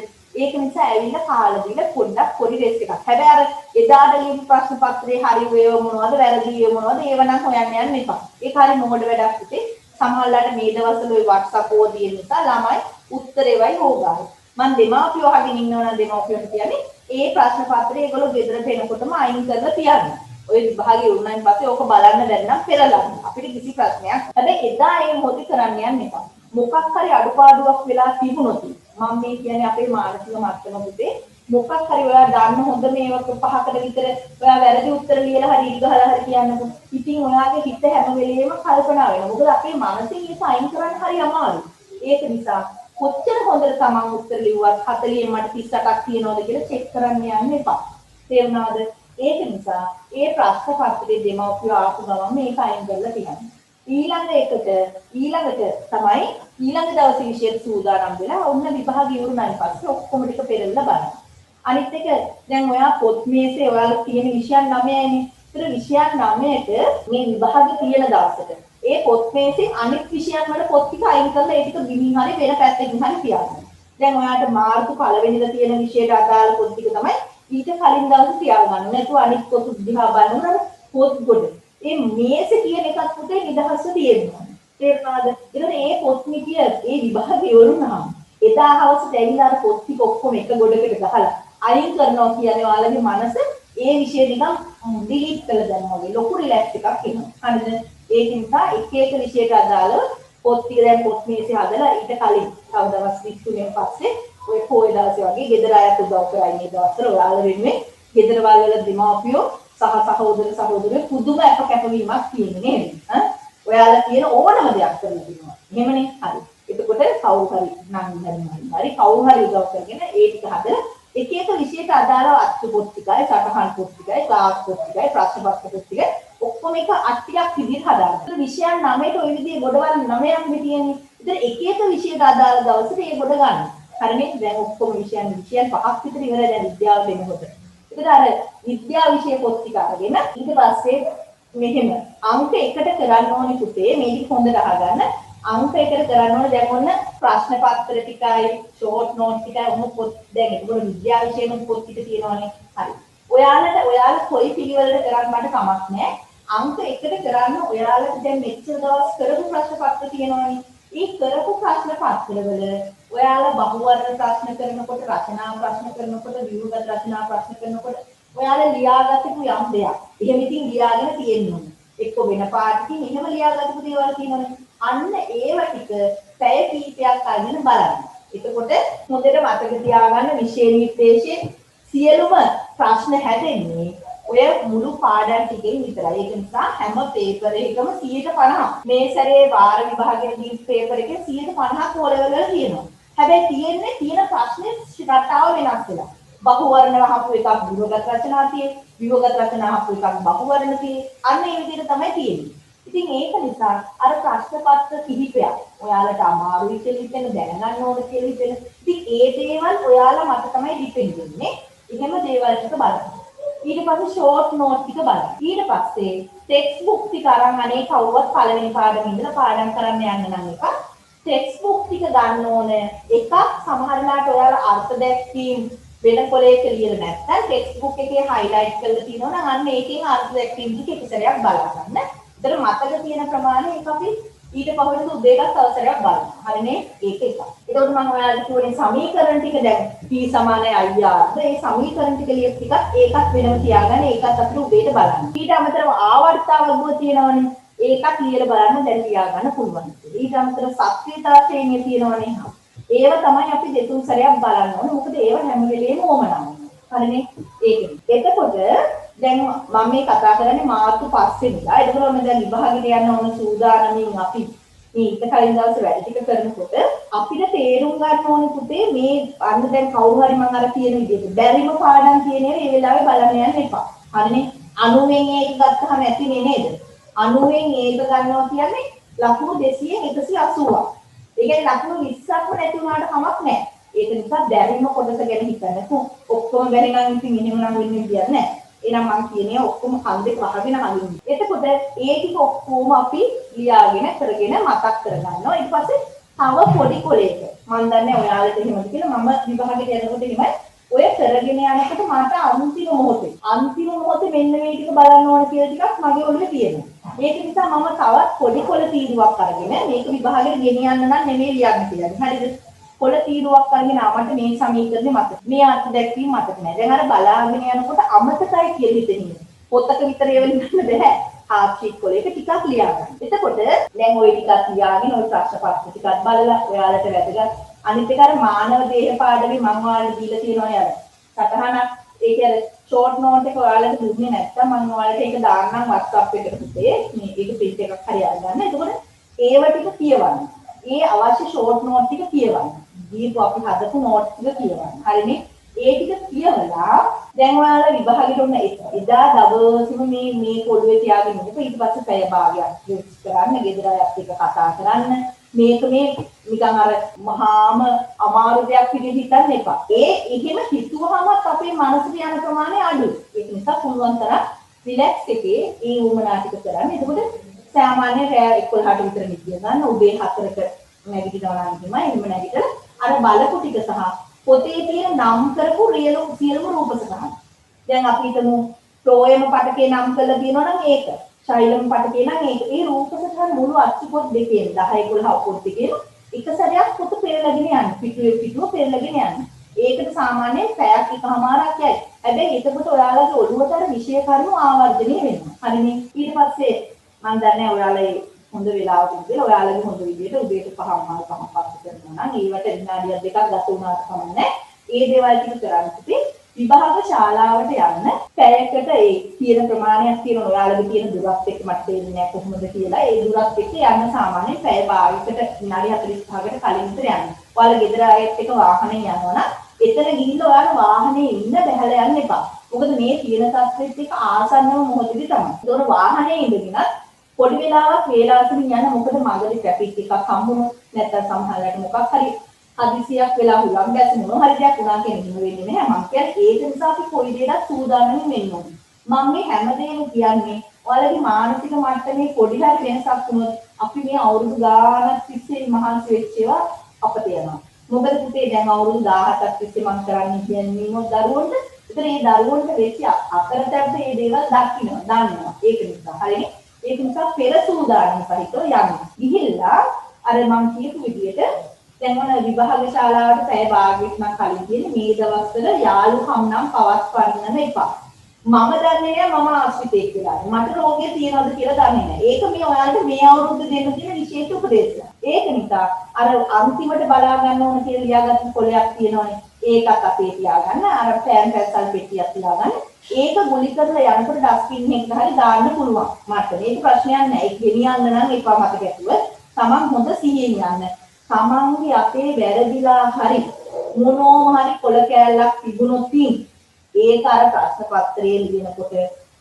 ඒක නිසා ඇවිල්ලා කාලා දීලා පොඩ්ඩක් පොඩි රෙස්ට් එකක්. හැබැයි අර එදාට ලියපු ප්‍රශ්න පත්‍රේ හරි වේව මොනවද වැරදි වේව මොනවද ඒව නම් හොයන්න යන්න එපා. ඒක හරි මොකද වැඩක් ඉතින් සමහරවිට මේ දවස්වල ওই WhatsApp ඕදිය නිසා ළමයි උත්තරේවයි හොගායි. මම දෙමාපියෝ අහගෙන ඉන්නවනම් දෙමාපියන්ට කියන්නේ ඒ ප්‍රශ්න පත්‍රය ඒගොල්ලෝ ගෙදරට එනකොටම අයින් කරලා තියන්න. ඔය විභාගේ වුණායින් පස්සේ ඕක බලන්න දැන් නම් පෙරලන්න. අපිට කිසි ප්‍රශ්නයක්. හැබැයි එදා ඒ මොකද කරන්න යන්න එපා. මොකක් හරි අඩුපාඩුවක් වෙලා තිබුණොත් මම මේ කියන්නේ අපේ මානසික මට්ටම පුතේ මොකක් හරි ඔයා දන්න හොඳ මේක පහකට විතර ඔයා වැරදි උත්තර ලියලා හරි ඉගහලා හරි කියන්නකො. ඉතින් ඔයාගේ හිත හැම වෙලෙම කල්පනා වෙනවා. මොකද අපේ මනසින් ඒක අයින් කරන්න හරි අමාරුයි. ඒක නිසා කොච්චර හොඳට තමන් උත්තර ලිව්වත් 40 මට 38ක් තියෙනවද කියලා චෙක් කරන්න යන්න එපා. තේරුණාද? ඒක නිසා ඒ ප්‍රශ්න පත්‍රයේ දෙමව්පියෝ ආපු ගමන් මේක අයින් කරලා තියන්න. ඊළඟට තමයි ඊළඟ දවසේ විශේෂ සූදානම් වෙලා ඔන්න විභාගය ඉවරුනාන් පස්සේ ඔක්කොම ටික පෙරලා බලන්න. අනිත් එක දැන් ඔයා පොත් මේසේ ඔයාලා තියෙන විෂයන් 9යිනේ. ඒතර විෂයන් 9ට මේ විභාගය තියෙන දවසට ඒ පොත් මේසේ අනිත් විෂයන් වල පොත් ටික අයින් කරලා ඒ ටික බිමින් හරි වෙන පැත්තකින් හරි තියාගන්න. දැන් ඔයාට මාර්තු පළවෙනිද තියෙන විෂයට අදාළ පොත් ටික තමයි ඊට කලින් දවසේ තියාගන්න. නැතුව අනිත් පොත් දිහා බලනකොට පොත් ගොඩ. මේ මේසේ කියන එකත් පුතේ නිදහස්ව තියෙනවා. තේරුණාද? ඊට ඒ පොත් නිතිය ඒ විභාගය ඉවරුනහම එදා හවසට ඇවිල්ලා අර පොත් ටික ඔක්කොම එක ගොඩකට ගහලා අයින් කරනවා කියන්නේ ඔයාලගේ මනස ඒ විෂය නිකන් ඩිලීට් කරලා දැම්මා වගේ ලොකු රිලැක්ස් එකක් එනවා. හරිද? ඒක නිසා එක එක විෂයට අදාළව පොත් ටික දැන් පොත් මේසේ හදලා ඊට කලින් තව දවස් 23 පස්සේ ඔය පොය දවසේ වගේ ගෙදර අයත් උදව් කරයි මේ දවස්වල ඔයාලා වෙනුවෙන් ගෙදර වල දෙමාපියෝ සහ සහෝදර පුදුම කැපවීමක් තියෙන්නේ නේද? ඔයාලා කියන ඕනම දෙයක් කරලා දෙනවා. එහෙමනේ. හරි. එතකොට කවුරු හරි නම් හරි කවුරු හරි උදව් කරගෙන ඒ ටික හදලා එක එක විෂයට අදාළව අත්තු පොත් ටිකයි, සටහන් පොත් ටිකයි, ක්ලාස් පොත් ටිකයි, ප්‍රශ්න පත්‍ර පොත් ටිකයි ඔක්කොම එක අට්ටියක් විදිහට හදාගන්න. විෂයන් 9ට ওই විදිහේ ගොඩවල් 9ක් මේ තියෙන්නේ. ඉතින් එක එක විෂයට අදාළ දවසට ඒ ගොඩ ගන්න. හරිනේ. දැන් ඔක්කොම විෂයන් 5ක් විතර ඉවරයි දැන් විද්‍යාවට එනකොට. ඒකට අර විද්‍යා විෂය පොත් ටික අරගෙන ඊට පස්සේ මෙහෙම අංක 1ට කරන්න ඕනේ පුතේ මේක හොඳට අහගන්න. අංක 1ට කරන්න ඕනේ දැන් ඔන්න ප්‍රශ්න පත්‍ර ටිකයි ෂෝට් නෝට් ටිකයි ඔන්න පොත් දැන් ඒක විද්‍යා විෂයෙන්ම පොත් ටික තියෙනවානේ. හරි. ඔයාලා කොයි පිළිවෙලට කරන්න මට කමක් නැහැ. අංක 1ට කරන්න ඔයාලට දැන් මෙච්චර දවස් කරපු ප්‍රශ්න පත්‍ර තියෙනවානේ. ඒ කරපු ප්‍රශ්න පත්‍රවල ඔයාලා බහුවර්ණ ප්‍රශ්න කරනකොට රචනා ප්‍රශ්න කරනකොට ව්‍යුහගත රචනා ප්‍රශ්න කරනකොට ඔයාලා ලියාගත්තපු යම් දෙයක්. එහෙම ඉතින් ලියාගෙන තියෙන්න ඕනේ. එක්ක වෙන පාඩකින් එහෙම ලියාගත්තපු දේවල් තියෙනවනේ. අන්න ඒව ටික පැය කීපයක් අරගෙන බලන්න. එතකොට හොඳට මතක තියාගන්න විෂය නිර්දේශයේ සියලුම ප්‍රශ්න හැදෙන්නේ ඔය මුළු පාඩම් ටිකෙන් විතරයි. ඒක නිසා හැම පේපර් එකකම 150 මේ සැරේ වාර විභාගයේ දී පේපර් එකේ 150ක් ඕලෙවල් වල තියෙනවා. හැබැයි තියෙන ප්‍රශ්නේ රටාව වෙනස් වෙලා. බහුවර්ණ වහපු එකක් ව්‍යුහගත රචනා තියෙන්නේ. ව්‍යුහගත රචනා වහපු එකක් බහුවර්ණ තියෙන්නේ. අන්න ඒ විදිහට තමයි තියෙන්නේ. ඉතින් ඒක නිසා අර ප්‍රශ්න පත්‍ර කිහිපයක් ඔයාලට අමාරුයි කියලා හිතෙන දැනගන්න ඕන කියලා හිතෙන. ඉතින් ඒ දේවල් ඔයාලා මත තමයි ඩිපෙන්ඩ් වෙන්නේ. එහෙම දේවල් ටික බලන්න. ඊට පස්සේ ෂෝට් නෝට් ටික බලන්න. ඊට පස්සේ ටෙක්ස්ට් බුක් ටික අරන් අනේ කවුරුවත් පළවෙනි පාඩම ඉඳලා පාඩම් කරන්න යන්න නම් එක ටෙක්ස්ට් බුක් ටික ගන්න ඕන. එකක් සමහරලාට ඔයාලා අර්ථ දැක්වීම වෙන කොලයක ලියලා නැත්නම් ටෙක්ස්ට් බුක් එකේ highlight කරලා තියෙනවා නම් අන්න ඒකෙන් අර්ථ දැක්වීම ටික එක සැරයක් බලා ගන්න. ඒතර මතක තියෙන ප්‍රමාණය ඒක අපි ඊට පහුවෙන උදේටත් අවසරයක් බලන්න. හරිනේ? ඒක එකක්. ඒකෝට මම ඔයාලට කියුවේ සමීකරණ ටික දැන් P = IR. ඒ සමීකරණ ටික ලියපු ටිකත් ඒකත් වෙනම තියාගන්න. ඒකත් අපිට උදේට බලන්න. ඊට අමතරව ආවර්තාවග්ගුව තියෙනවනේ. ඒකත් ලියලා බලන්න දැන් තියාගන්න පුළුවන්. ඊට අමතරව සක්‍රියතා ශ්‍රේණිය තියෙනවනේ. ඒව තමයි අපි දෙතුන් සැරයක් බලන්න ඕනේ. මොකද ඒව හැම වෙලේම ඕමනම්. හරිනේ? ඒකනේ. එතකොට දැන් මම මේ කතා කරන්නේ මාර්තු 5 වෙනිදා. ඒකවල මම දැන් විභාගෙට යන්න ඕන සූදානමින් අපි මේ ඊට කලින් දවසේ වැඩ ටික කරනකොට අපිට තේරුම් ගන්න ඕනේ පුතේ මේ අන්න දැන් කවුරු හරි මම අර කියන විදිහට බැරිම පාඩම් කියන ඒවා මේ වෙලාවේ බලන්න යන්න එපා. හරිනේ? 90න් ඒක ගත්තහම ඇතිනේ නේද? 90න් ඒක ගන්නවා කියන්නේ ලකුණු 200න් 180ක්. ඒ කියන්නේ ලකුණු 20ක්ම නැති වුණාට කමක් නැහැ. ඒක නිසා බැරිම කොටස ගැන හිතන්න. ඔක්කොම බැරි නම් ඉතින් එහෙම නම් වෙන්නේ කියන්නේ නැහැ. එහෙනම් මම කියන්නේ ඔක්කොම කන්දේ වහගෙන හලින්න. එතකොට ඒ ටික ඔක්කොම අපි ලියාගෙන කරගෙන මතක් කරගන්නවා. ඊට පස්සේ තව පොඩි කොලයක මම දන්නේ ඔයාලට එහෙමද කියලා මම විභාගෙට යනකොට එහෙමයි ඔය කරගෙන යනකොට මට අන්තිම මොහොතේ මෙන්න මේ ටික බලන්න ඕන කියලා ටිකක් මගේ ඔළුවේ තියෙනවා. ඒක නිසා මම තවත් පොඩි කොල තීරුවක් අරගෙන මේක විභාගෙට ගෙනියන්න නම් නෙමෙයි ලියන්න කියලා. හරිද? කොල තීරුවක් අරගෙන ආමට මේ සමීකරණය මතක. මේ අර්ථ දැක්වීම මතක නැහැ. දැන් අර බලාගෙන යනකොට අමතකයි කියලා හිතෙන්නේ. පොතක විතර ඒවලින් ගන්න බෑ. half sheet කොලේක ටිකක් ලියා ගන්න. එතකොට දැන් ওই ටිකක් ලියාගෙන ওই ප්‍රශ්න පත්‍ර ටිකක් බලලා ඔයාලට වැදගත් අනිත් එක අර මානව දේහ පාඩමේ මම ඔයාලට දීලා තියෙනවා යන සටහනක් ඒක අර ෂෝට් නෝට් එක ඔයාලට දුන්නේ නැත්නම් මම ඔයාලට ඒක දාන්නම් WhatsApp එකට පුතේ මේ ඒක print එකක් හරි අරගන්න. එතකොට ඒව ටික කියවන්න. ඒ අවශ්‍ය ෂෝට් නෝට් ටික කියවන්න. දීපු අපි හදපු නෝට් ටික කියවන්න. හරිනේ? ඒ ටික කියවලා දැන් ඔයාලා විභාගෙට ඔන්න එදා දවසම මේ පොළුවේ තියාගෙන ඉන්න. ඊට පස්සේ පැය භාගයක් යොස් කරන්න, ගෙදර අයත් එක්ක කතා කරන්න. මේක මේ නිකන් අර මහාම අමාරු දෙයක් විදිහට හිතන්න එපා. එහෙම හිතුවහම අපේ මනසට යන ප්‍රමාණය අඩුයි. ඒක නිසා පුළුවන් තරම් රිලැක්ස් එකේ ඒ වුමනා ටික කරන්න. එතකොට සාමාන්‍ය රෑ 11ට විතර නිදිය ගන්න. උදේ 4ට නැගිටිනවා නම් තමයි එහෙම නැගිටලා අර බලපු ටික සහ පොතේ තියෙන නම් කරපු සියලුම රූප සටහන්. දැන් අපි හිතමු ටෝයම පටකේ නම් කරලා තියෙනවා නම් ඒක. ශෛලම පටකේ නම් ඒක. ඒ රූප සටහන් මුළු අච්චු පොත් දෙකේම 10 11 පොත් දෙකේම එක සැරයක් පොත පෙරලගෙන යන්න. පිටුව පෙරලගෙන යන්න. ඒකට සාමාන්‍යයෙන් පැයක් එකමාරක් යයි. හැබැයි එතකොට ඔයාලගේ ඔළුවට අර විෂය කරුණු ආවර්ජනය වෙනවා. හරිනේ. ඊට පස්සේ මම දන්නේ ඔයාලා හොඳ වෙලාවකින් කියලා ඔයාලගේ හොඳ විදියට උදේට 5:00 පස්සේ කරනවා නම් ඒවට විනාඩියක් දෙකක් ගත වුණාට කමන්නේ. ඒ දේවල් ටික කරන්න ඉතින් විභාග ශාලාවට යන්න පැයකට ඒ තියෙන ප්‍රමාණයක් තියෙනවා. ඔයාලගේ තියෙන දුරත් එක්ක මට තේරෙන්නේ නැහැ කොහොමද කියලා. ඒ දුරත් එක්ක යන්න සාමාන්‍යයෙන් පැය භාගයකට විනාඩි 45කට කලින් විතර යන්න. ඔයාලා ගෙදර ආයෙත් එක වාහනේ යනවා නම් එතන ගිහිල්ලා ඔයාලා වාහනේ ඉන්න බැහැලා යන්න එපා. මොකද මේ තියෙන තත්ත්වෙත් එක්ක ආසන්නම මොහොතේදී තමයි. ඒතකොට වාහනේ ඉඳගෙන පොඩි වෙලාවක් වේලාවකින් යන මොකද මගදී ට්‍රැෆික් එකක් හම්බුනොත් නැත්නම් සමහරවිට මොකක් හරි හදිසියක් වෙලා හුලම් ගැසෙන මොන හරි දෙයක් වුණා කියන්නේ වෙන්නේ නැහැ. මම කියන්නේ ඒක නිසා අපි කොයි දෙයකට සූදානම්ින් වෙන්න ඕනේ. මම මේ හැමදේම කියන්නේ ඔයාලගේ මානසික මට්ටමේ පොඩි හරි වෙනසක් වුණොත් අපි මේ අවුරුදු ගානක් තිස්සේ මහන්සි වෙච්ච ඒවා අපත යනවා. මොකද පුතේ දැන් අවුරුදු 17ක් තිස්සේ මම කරන්නේ කියන්නේ මොකද දරුවන්ට. ඒතර මේ දරුවන්ට වෙච්ච අතරතැබ්බ මේ දේවල් දන්නවා. ඒක නිසා. හරිනේ? ඒක නිසා පෙර සූදානම් සහිතව යන්න. ගිහිල්ලා අර මම කියපු විදිහට දැන් මොන විභාග ශාලාවට පැය භාගයක් නම් කලින් කියන්නේ මේ දවස්වල යාළුකම් නම් පවත්වන්න එපා. මම දන්නේ නැහැ මම ආශ්‍රිතෙක් කියලා. මට රෝගය තියනවද කියලා දන්නේ නැහැ. ඒක මේ ඔයාලට මේ අවුරුද්ද දෙන්න තියෙන විශේෂ උපදේශයක්. ඒක නිසා අර අන්තිමට බලා ගන්න ඕන කියලා ලියාගත්තු කොලයක් තියෙනවනේ. ඒකත් අපේ තියාගන්න. අර පෑන් පැසල් පෙට්ටියක් තියාගන්න. ඒක ගුලි කරලා යනකොට ඩස්බින් එකකට හරි දාන්න පුළුවන්. මට මේක ප්‍රශ්නයක් නැහැ. ඒක ගෙනියන්න නම් එපා මතක ඇතුව. තමන් හොඳ සිහියෙන් යන්න. තමන්ගේ අපේ වැරදිලා හරි මොනෝම හරි කොල කෑල්ලක් තිබුණොත් ඒක අර ප්‍රශ්න පත්‍රයේ ලියනකොට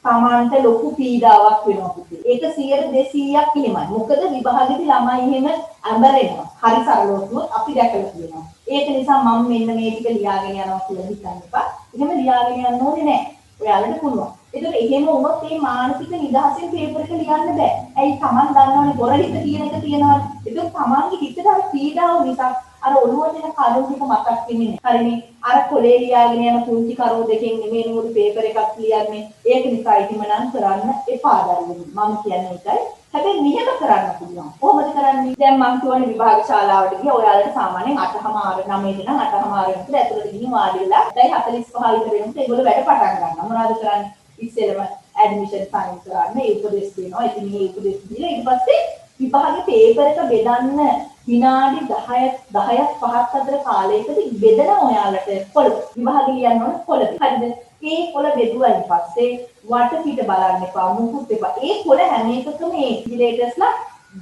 තමන්ට ලොකු පීඩාවක් වෙනවා පුතේ. ඒක 100% එහෙමයි. මොකද විභාගෙදී ළමයි එහෙම අඹරෙනවා. හරි සරලව අපි දැකලා තියෙනවා. ඒක නිසා මම මෙන්න මේ ටික ලියාගෙන යනවා කියලා හිතන්න එපා. එහෙම ලියාගෙන යන්න ඕනේ නැහැ. ඔයාලට පුළුවන්. ඒතකොට එහෙම වුණොත් මේ මානසික නිදහසෙන් පේපර් එක ලියන්න බෑ. ඇයි Taman දන්නවනේ බොරහිත කියන එක තියෙනවා. ඒක Tamanගේ හිතට අර පීඩාව නිසා අර ඔළුවට එන කරුණු ටික මතක් වෙන්නේ නැහැ. හරිනේ. අර කොලේ ලියාගෙන යන පුංචි කරුණු දෙකෙන් නෙමෙයි නෝඩු පේපර් එකක් ලියන්නේ. ඒක නිසා ඉතිමනම් කරන්න එපා දරුවනි. මම කියන්නේ ඒකයි. හැබැයි මෙහෙම කරන්න පුළුවන්. කොහොමද කරන්නේ? දැන් මම කියවනේ විභාග ශාලාවට ගියා. ඔයාලට සාමාන්‍යයෙන් 8:00 9ට නම් 8:00 විතර ඇතුළට ගිහින් වාඩි වෙලා 45 විතර වෙනකොට ඒගොල්ලෝ වැඩ පටන් ගන්නවා. මොනවද කරන්නේ? ඉස්සෙල්ලම ඇඩ්මිෂන් සයින් කරන්න ඒ උපදෙස් දෙනවා. ඉතින් මේ උපදෙස් දීලා ඊට පස්සේ විභාගේ පේපර් එක බෙදන්න විනාඩි 10ක් 5ක් අතර කාලයකදී බෙදන ඔයාලට කොළ විභාගේ ලියන්න ඕන කොළ. හරිද? ඒ කොළ බෙදුවායින් පස්සේ වට පිට බලන්න එපා මුකුත් එපා. ඒ කොළ හැම එකකම මේ ඉන්ජිනේටර්ස්ලා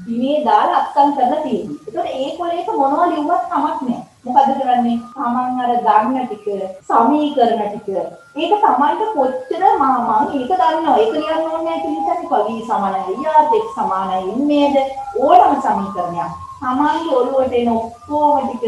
දිනේ දාලා අත්සන් කරලා තියෙනවා. ඒතකොට ඒ කොළේක මොනවා ලියුවත් කමක් නැහැ. මොකද කරන්නේ? තමන් අර දන්න ටික සමීකරණ ටික ඒක තමන්ට කොච්චර මම ඒක දන්නවා. ඒක ලියන්න ඕනේ නැහැ කියලා හිතන්නේ. V සමානයි R x සමානයි නේද? ඕනම සමීකරණයක්. තමන්ගේ ඔළුවට එන ඔක්කොම ටික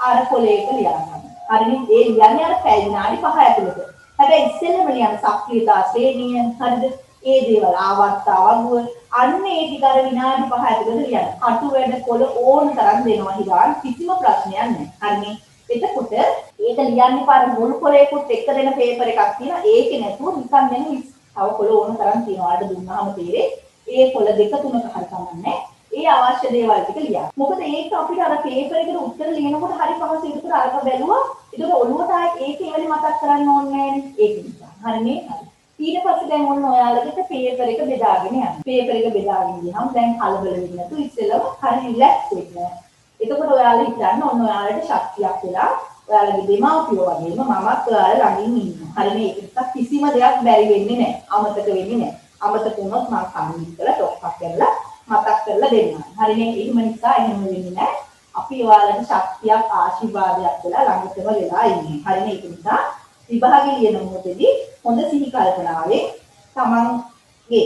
අර කොලේක ලියන්න. හරිනේ? ඒ ලියන්නේ අර පැය විනාඩි 5 ඇතුළත. හැබැයි ඉස්සෙල්ලම ලියන සක්‍රියතා ශ්‍රේණිය හරිද? ඒ දේවල් ආවර්තාවගුව අන්න ඒ ටික අර විනාඩි 5 ඇතුළත ලියන්න. අටු වැඩ කොළ ඕන තරම් දෙනවා හිරාන් කිසිම ප්‍රශ්නයක් නැහැ. හරිනේ? එතකොට ඒක ලියන්නේ පාර මුල් කොලේකුත් එක්ක දෙන පේපර් එකක් තියෙනවා. ඒකේ නැතුව නිකන් නෙමෙයි තව කොළ ඕන තරම් තියෙනවා. අර දුන්නාම තීරේ ඒ කොළ දෙක තුනක හරි කමන්නේ. ඒ අවශ්‍ය දේවල් ටික ලියන්න. මොකද ඒක අපිට අර පේපර් එකට උත්තර ලියනකොට හරි පහසුයි. ඒක අරක බැලුවා. ඒක ඔළුවට ආයේ ඒක එවලි මතක් කරන්න ඕනේ නැහැ. ඒක නිසා. හරිනේ? හරි. ඊට පස්සේ දැන් ඔන්න ඔයාලට පේපර් එක බෙදාගෙන යන්න. පේපර් එක බෙදාගෙන ගියහම දැන් කලබල වෙන්නේ නැතුව ඉස්සෙල්ලම හරි රිලැක්ස් වෙන්න. එතකොට ඔයාලා හිතන්න ඔන්න ඔයාලට ශක්තියක් වෙලා ඔයාලගේ දෙමාපියෝ වගේම මමත් ඔයාලා ළඟින් ඉන්නවා. හරි මේ එක කිසිම දෙයක් බැරි වෙන්නේ නැහැ. අමතක වෙන්නේ නැහැ. අමතක වුණොත් මම කන්නේ කියලා ඩොක්ටර් කරලා මතක් කරලා දෙන්නම්. හරිනේ එහෙම නිසා එහෙම වෙන්නේ නැහැ. අපි ඔයාලට ශක්තියක් ආශිර්වාදයක් වෙලා ළඟටම වෙලා ඉන්නේ. හරිනේ ඒක නිසා විභාගෙ ලියන මොහොතේදී හොඳ සිහි කල්පනාවෙන් තමන්ගේ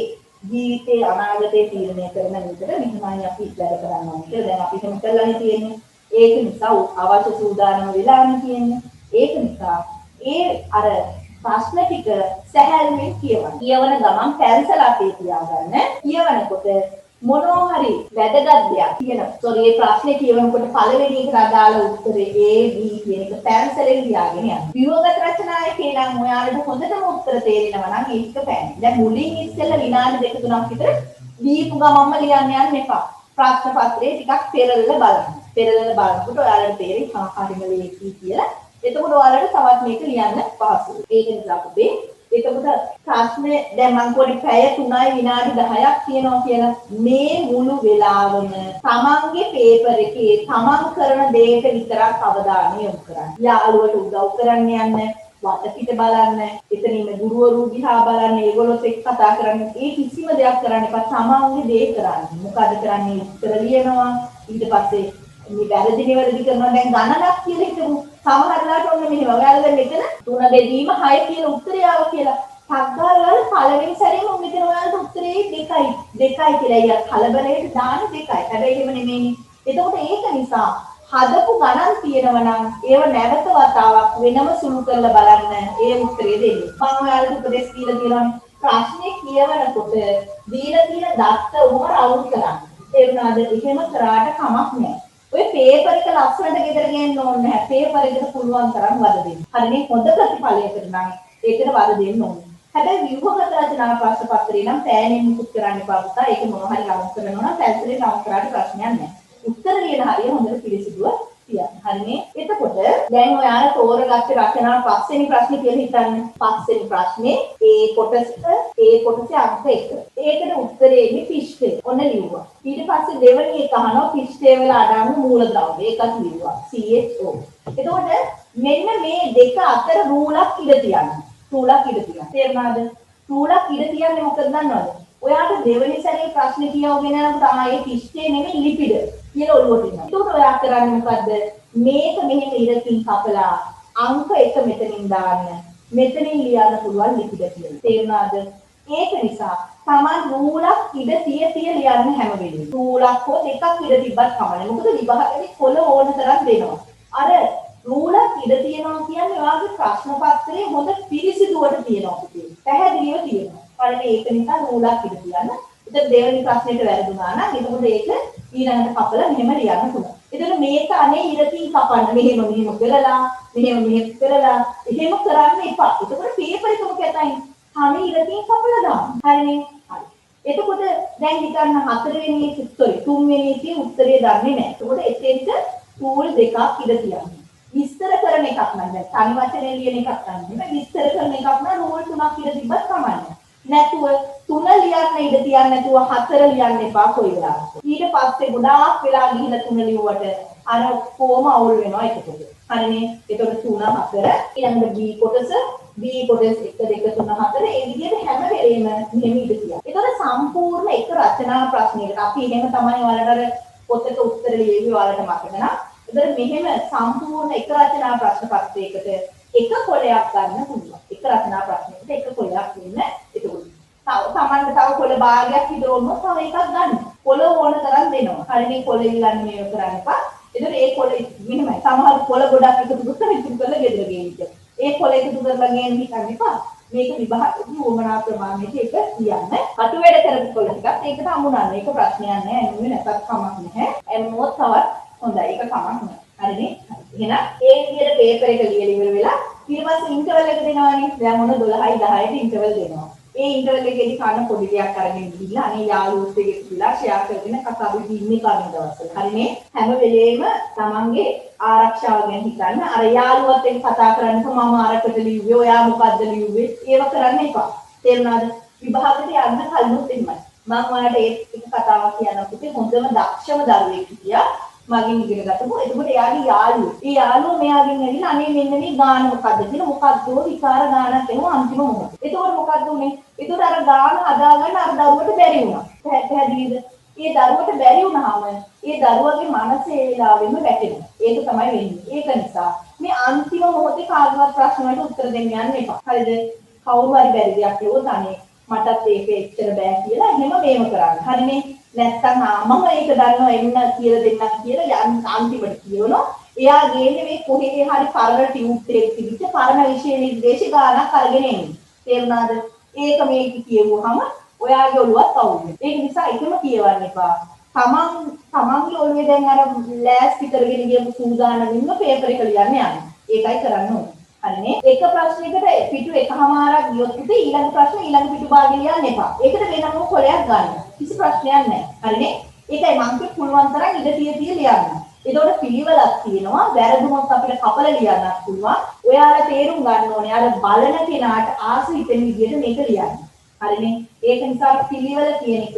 ජීවිතයේ අනාගතයේ තීරණය කරන විදිහට මෙහිමයි අපි වැඩ කරන්න ඕනේ කියලා දැන් අපි හිතමු කළානේ තියෙන්නේ. ඒක නිසා අවශ්‍ය සූදානම වෙලානේ තියෙන්නේ. ඒක නිසා ඒ අර ප්‍රශ්න ටික සැහැල්ලුවෙන් කියවන්න. කියවන ගමන් පැන්සල අපේ තියාගන්න. කියවනකොට මොනවා හරි වැදගත් දෙයක් කියනවා. සෝරි මේ ප්‍රශ්නේ කියවනකොට පළවෙනි එකට අදාළ උත්තරේ A B කියන එක පැන්සලෙන් ලියාගෙන යන්න. ව්‍යුහගත රචනාවේ නම් ඔයාලට හොඳටම උත්තර තේරෙනවා නම් ඒක පැන්. දැන් මුලින් ඉස්සෙල්ලා විනාඩි 2-3ක් විතර දීපු ගමන්ම ලියන්න යන්න එපා. ප්‍රශ්න පත්‍රයේ ටිකක් පෙරලලා බලන්න. පෙරලලා බලනකොට ඔයාලට තේරෙයි හරිම ලේසි කියලා. එතකොට ඔයාලට තවත් මේක ලියන්න පහසුයි. ඒක නිසා පුතේ එතකොට ප්‍රශ්නේ දැන් මම පොඩි පැය 3යි විනාඩි 10ක් කියනවා කියලා මේ මුළු වෙලාවම තමන්ගේ පේපර් එකේ තමන් කරන දෙයට විතරක් අවධානය යොමු කරන්න. යාළුවට උදව් කරන්න යන්න, වටපිට බලන්න, එතනින් ගුරුවරු දිහා බලන්න, ඒගොල්ලොත් එක්ක කතා කරන්න. ඒ කිසිම දෙයක් කරන්න එපා. තමන්ගේ දේ කරන්න. මොකද කරන්නේ? උත්තර ලියනවා. ඊට පස්සේ මේ වැරදි නිවැරදි කරනවා. දැන් ගණනක් කියලා හිතමු. සමහරලාට ඔන්න මෙහෙම ඔයාලා දැන් මෙතන 3 බෙදීම 6 කියලා උත්තරය ආවා කියලා. පග්ගාවල පළවෙනි සැරේම මෙතන ඔයාලට උත්තරේ 2යි කියලා. ඊය කලබලයට දාන 2යි. හැබැයි එහෙම නෙමෙයි. එතකොට ඒක නිසා හදපු ගණන් තියෙනවා නම් ඒව නැවත වතාවක් වෙනම සුළු කරලා බලන්න ඒ උත්තරේ දෙන්නේ. මම ඔයාලට උපදෙස් දීලා තියෙනවා ප්‍රශ්නේ කියවනකොට දීලා තියෙන දත්ත උම රවුන්ඩ් කරන්න. ඒ වුණාද එහෙම කරාට කමක් නැහැ. ඔය පේපර් එක ලස්සනට ගෙදර ගේන්න ඕනේ නැහැ. පේපර් එකට පුළුවන් තරම් වද දෙන්න. හරිනේ හොඳ ප්‍රතිඵලයකට නම් ඒකට වද දෙන්න ඕනේ. හැබැයි ව්‍යුහගත රචනා ප්‍රශ්න පත්‍රේ නම් පෑනෙන් මුකුත් කරන්න එපා පුතා. ඒක මොනවා හරි ලවුන් කරනවා නම් පැන්සලෙන් ලවුන් කරාට ප්‍රශ්නයක් නැහැ. උත්තර ලියන හරිය හොඳට පිළිසිදුව තියන්න. හරිනේ. එතකොට දැන් ඔයාලා තෝරගත්ත රචනා පස්වෙනි ප්‍රශ්නේ කියලා හිතන්න. පස්වෙනි ප්‍රශ්නේ කොටසේ අංක 1. ඒකට උත්තරේ ඉන්නේ පිෂ්ඨය. ඔන්න ලියුවා. ඊට පස්සේ දෙවෙනි එක අහනවා පිෂ්ඨය වල අඩංගු මූලද්‍රව්‍ය. ඒකත් ලියුවා. CHO. එතකොට මෙන්න මේ දෙක අතර රූලක් ඉඳ තියන්න. තේරුණාද? රූලක් ඉඳ තියන්නේ මොකද දන්නවද? ඔයාට දෙවෙනි සැරේ ප්‍රශ්නේ කියවගෙන යනකොට ඒ පිෂ්ඨය නෙමෙයි ලිපිඩ කියලා ඔළුවට එනවා. ඒකට ඔයා කරන්නේ මොකද්ද? මේක මෙහෙම ඉරකින් කපලා අංක 1 මෙතනින් දාන්න. මෙතනින් ලියන්න පුළුවන් ලිපිඩ කියලා. තේරුණාද? ඒක නිසා Taman රූලක් ඉඳ තිය ලියන්න හැම වෙලෙම. රූලක් හෝ දෙකක් ඉඳ තිබ්බත් කමන්නේ. මොකද විභාගයේ කොළ ඕන තරම් දෙනවා. අර රූලක් ඉඳ තියනවා කියන්නේ ඔයාගේ ප්‍රශ්න පත්‍රයේ හොඳ පිළිසිදුවට තියෙනවා පුතේ. පැහැදිලිව තියෙනවා. හරිනේ ඒක නිසා රූලක් ඉඳ තියන්න. ඉතින් දෙවෙනි ප්‍රශ්නෙට වැරදුනා නම් එතකොට ඒක ඊළඟට කපලා මෙහෙම ලියන්න පුළුවන්. එතකොට මේක අනේ ඉරකින් කපන්න මෙහෙම කරලා මෙහෙම කරලා එහෙම කරන්න එපා. එතකොට පේපර් එක මොකටයි? අනේ ඉරකින් කපලා දාන්න. හරිනේ. හරි. එතකොට දැන් හිතන්න තුන්වෙනි එකේ උත්තරේ දන්නේ නැහැ. එතකොට එතෙන්ට ටූල් දෙකක් ඉඳ තියන්න. විස්තර කරන එකක් නම් දැන් තනි වචනේ ලියන එකක් නම් විස්තර කරන එකක් නම් රූල් 3ක් ඉඳ තිබ්බත් කමන්නේ. නැතුව 3 ලියන්න ඉඳ තියන්න නැතුව 4 ලියන්න එපා කොයි වෙලාවක. ඊට පස්සේ ගොඩාක් වෙලා ගිහිල්ලා 3 ලිව්වට අර කොහොම අවුල් වෙනවා එතකොට. හරිනේ. එතකොට 3 4 ඊළඟට B කොටස 1 2 3 4 ඒ විදිහට හැම වෙලේම මෙහෙම ඉඳ තියන්න. ඒතකොට සම්පූර්ණ එක රචනා ප්‍රශ්නයකට අපි එහෙම තමයි ඔයාලට පොතක උත්තර ලියුවේ ඔයාලට මතක නම්. ඒතකොට මෙහෙම සම්පූර්ණ එක රචනා ප්‍රශ්න පත්‍රයකට එක කොලයක් ගන්න පුළුවන්. එක රචනා ප්‍රශ්නයකට එක කොලයක් වෙන්න. එතකොට තමන්ට තව කොළ භාගයක් විතරොන්නොත් තව එකක් ගන්න. කොළ ඕන තරම් දෙනවා. හරිනේ කොළ ඉල්ලන්නේ මේව කරන්න එපා. එතකොට ඒ කොළ මෙහෙමයි. සමහර කොළ ගොඩක් එකතු කරලා ඉතුරු කරලා ගෙදර ගේන්න. ඒ කොළ එකතු කරලා ගේන්න හිතන්න එපා. මේක විභාගයේ වමනා ප්‍රමාණයට ඒක කියන්න. අටු වැඩ කරපු කොළ ටිකක් ඒකට අමුණන්න. ඒක ප්‍රශ්නයක් නෑ. එන්නේ නැතත් කමක් නැහැ. එන්නොත් තවත් හොඳයි. ඒක කමක් නෑ. හරිනේ. එහෙනම් ඒ විදිහට පේපර් එක ලියලා ඉවර වෙලා ඊට පස්සේ ඉන්ටර්වල් එක දෙනවානේ. දැන් මොන 12යි 10ට ඉන්ටර්වල් දෙනවා. ඒ ඉන්ටර්වල් එකේදී කන පොඩි දෙයක් අරගෙන ගිහිල්ලා අනේ යාළුවොත් එක්ක ඉතිලා ෂෙයා කරගෙන කතා බහ ඉන්නේ කන දවස්වල. හරිනේ. හැම වෙලේම තමන්ගේ ආරක්ෂාව ගැන හිතන්න. අර යාළුවත් එක්ක කතා කරන්නකො මම අරකට ලිව්වේ, ඔයා මොකද්ද ලිව්වේ? ඒව කරන්න එපා. තේරුණාද? විභාගෙට යන්න කලිනුත් එහෙමයි. මම ඔයාලට ඒක කතාවක් කියන්නම් පුතේ. හොඳම දක්ෂම දරුවෙක් හිටියා. මගෙන් ඉගෙන ගත්තම. එතකොට එයාගේ යාළුවෝ. ඒ යාළුවෝ මෙයාගෙන් ඇවිල්ලා අනේ මෙන්න මේ ගාන මොකද්ද කියලා මොකද්ද විකාර ගානක් එනවා අන්තිම මොහොත. එතකොට මොකද්ද උනේ? එතකොට අර ගාන හදාගන්න අර දරුවට බැරි වුණා. පැහැදිලිද? ඒ දරුවට බැරි වුණාම ඒ දරුවගේ මනස ඒ වෙලාවෙම වැටෙනවා. ඒක තමයි වෙන්නේ. ඒක නිසා මේ අන්තිම මොහොතේ කාගවත් ප්‍රශ්න වලට උත්තර දෙන්න යන්න එපා. හරිද? කවුරු හරි බැරි දෙයක් කිව්වොත් අනේ මටත් ඒක එච්චර බෑ කියලා එහෙම මේව කරන්න. හරිනේ? නැත්තම් මම ඒක දන්නවා එන්න කියලා දෙන්නම් කියලා අන්තිමට කියනවා. එයා ගේන්නේ මේ කොහේ හරි පරණ ටියුබ් එකක් තිබිච්ච පරණ විෂය නිර්දේශ ගානක් අරගෙන එන්නේ. තේරුණාද? ඒක මේක කියවුවහම ඔයාගේ ඔළුවත් අවුල්. ඒක නිසා එකම කියවන්න එපා. තමන්ගේ ඔළුවේ දැන් අර ලෑස්ති කරගෙන ගියපු සූදානම් ඉන්න පේපර් එක ලියන්න යන්න. ඒකයි කරන්න ඕනේ. හරිනේ? එක ප්‍රශ්නයකට පිටු එකමාරක් ගියොත් ඉතින් ඊළඟ ප්‍රශ්න ඊළඟ පිටු භාගෙ ලියන්න එපා. ඒකට වෙනම කොලයක් ගන්න. කිසි ප්‍රශ්නයක් නැහැ. හරිනේ? ඒකයි මම කිව්ව පුළුවන් තරම් ඉඳ තිය ලියන්න. ඒතකොට පිළිවෙලක් තියෙනවා. වැරදුනොත් අපිට කපල ලියන්නත් පුළුවන්. ඔයාලා තේරුම් ගන්න ඕනේ. අර බලන කෙනාට ආස හිතෙන විදිහට මේක ලියන්න. හරිනේ? ඒක නිසා පිළිවෙල කියන එක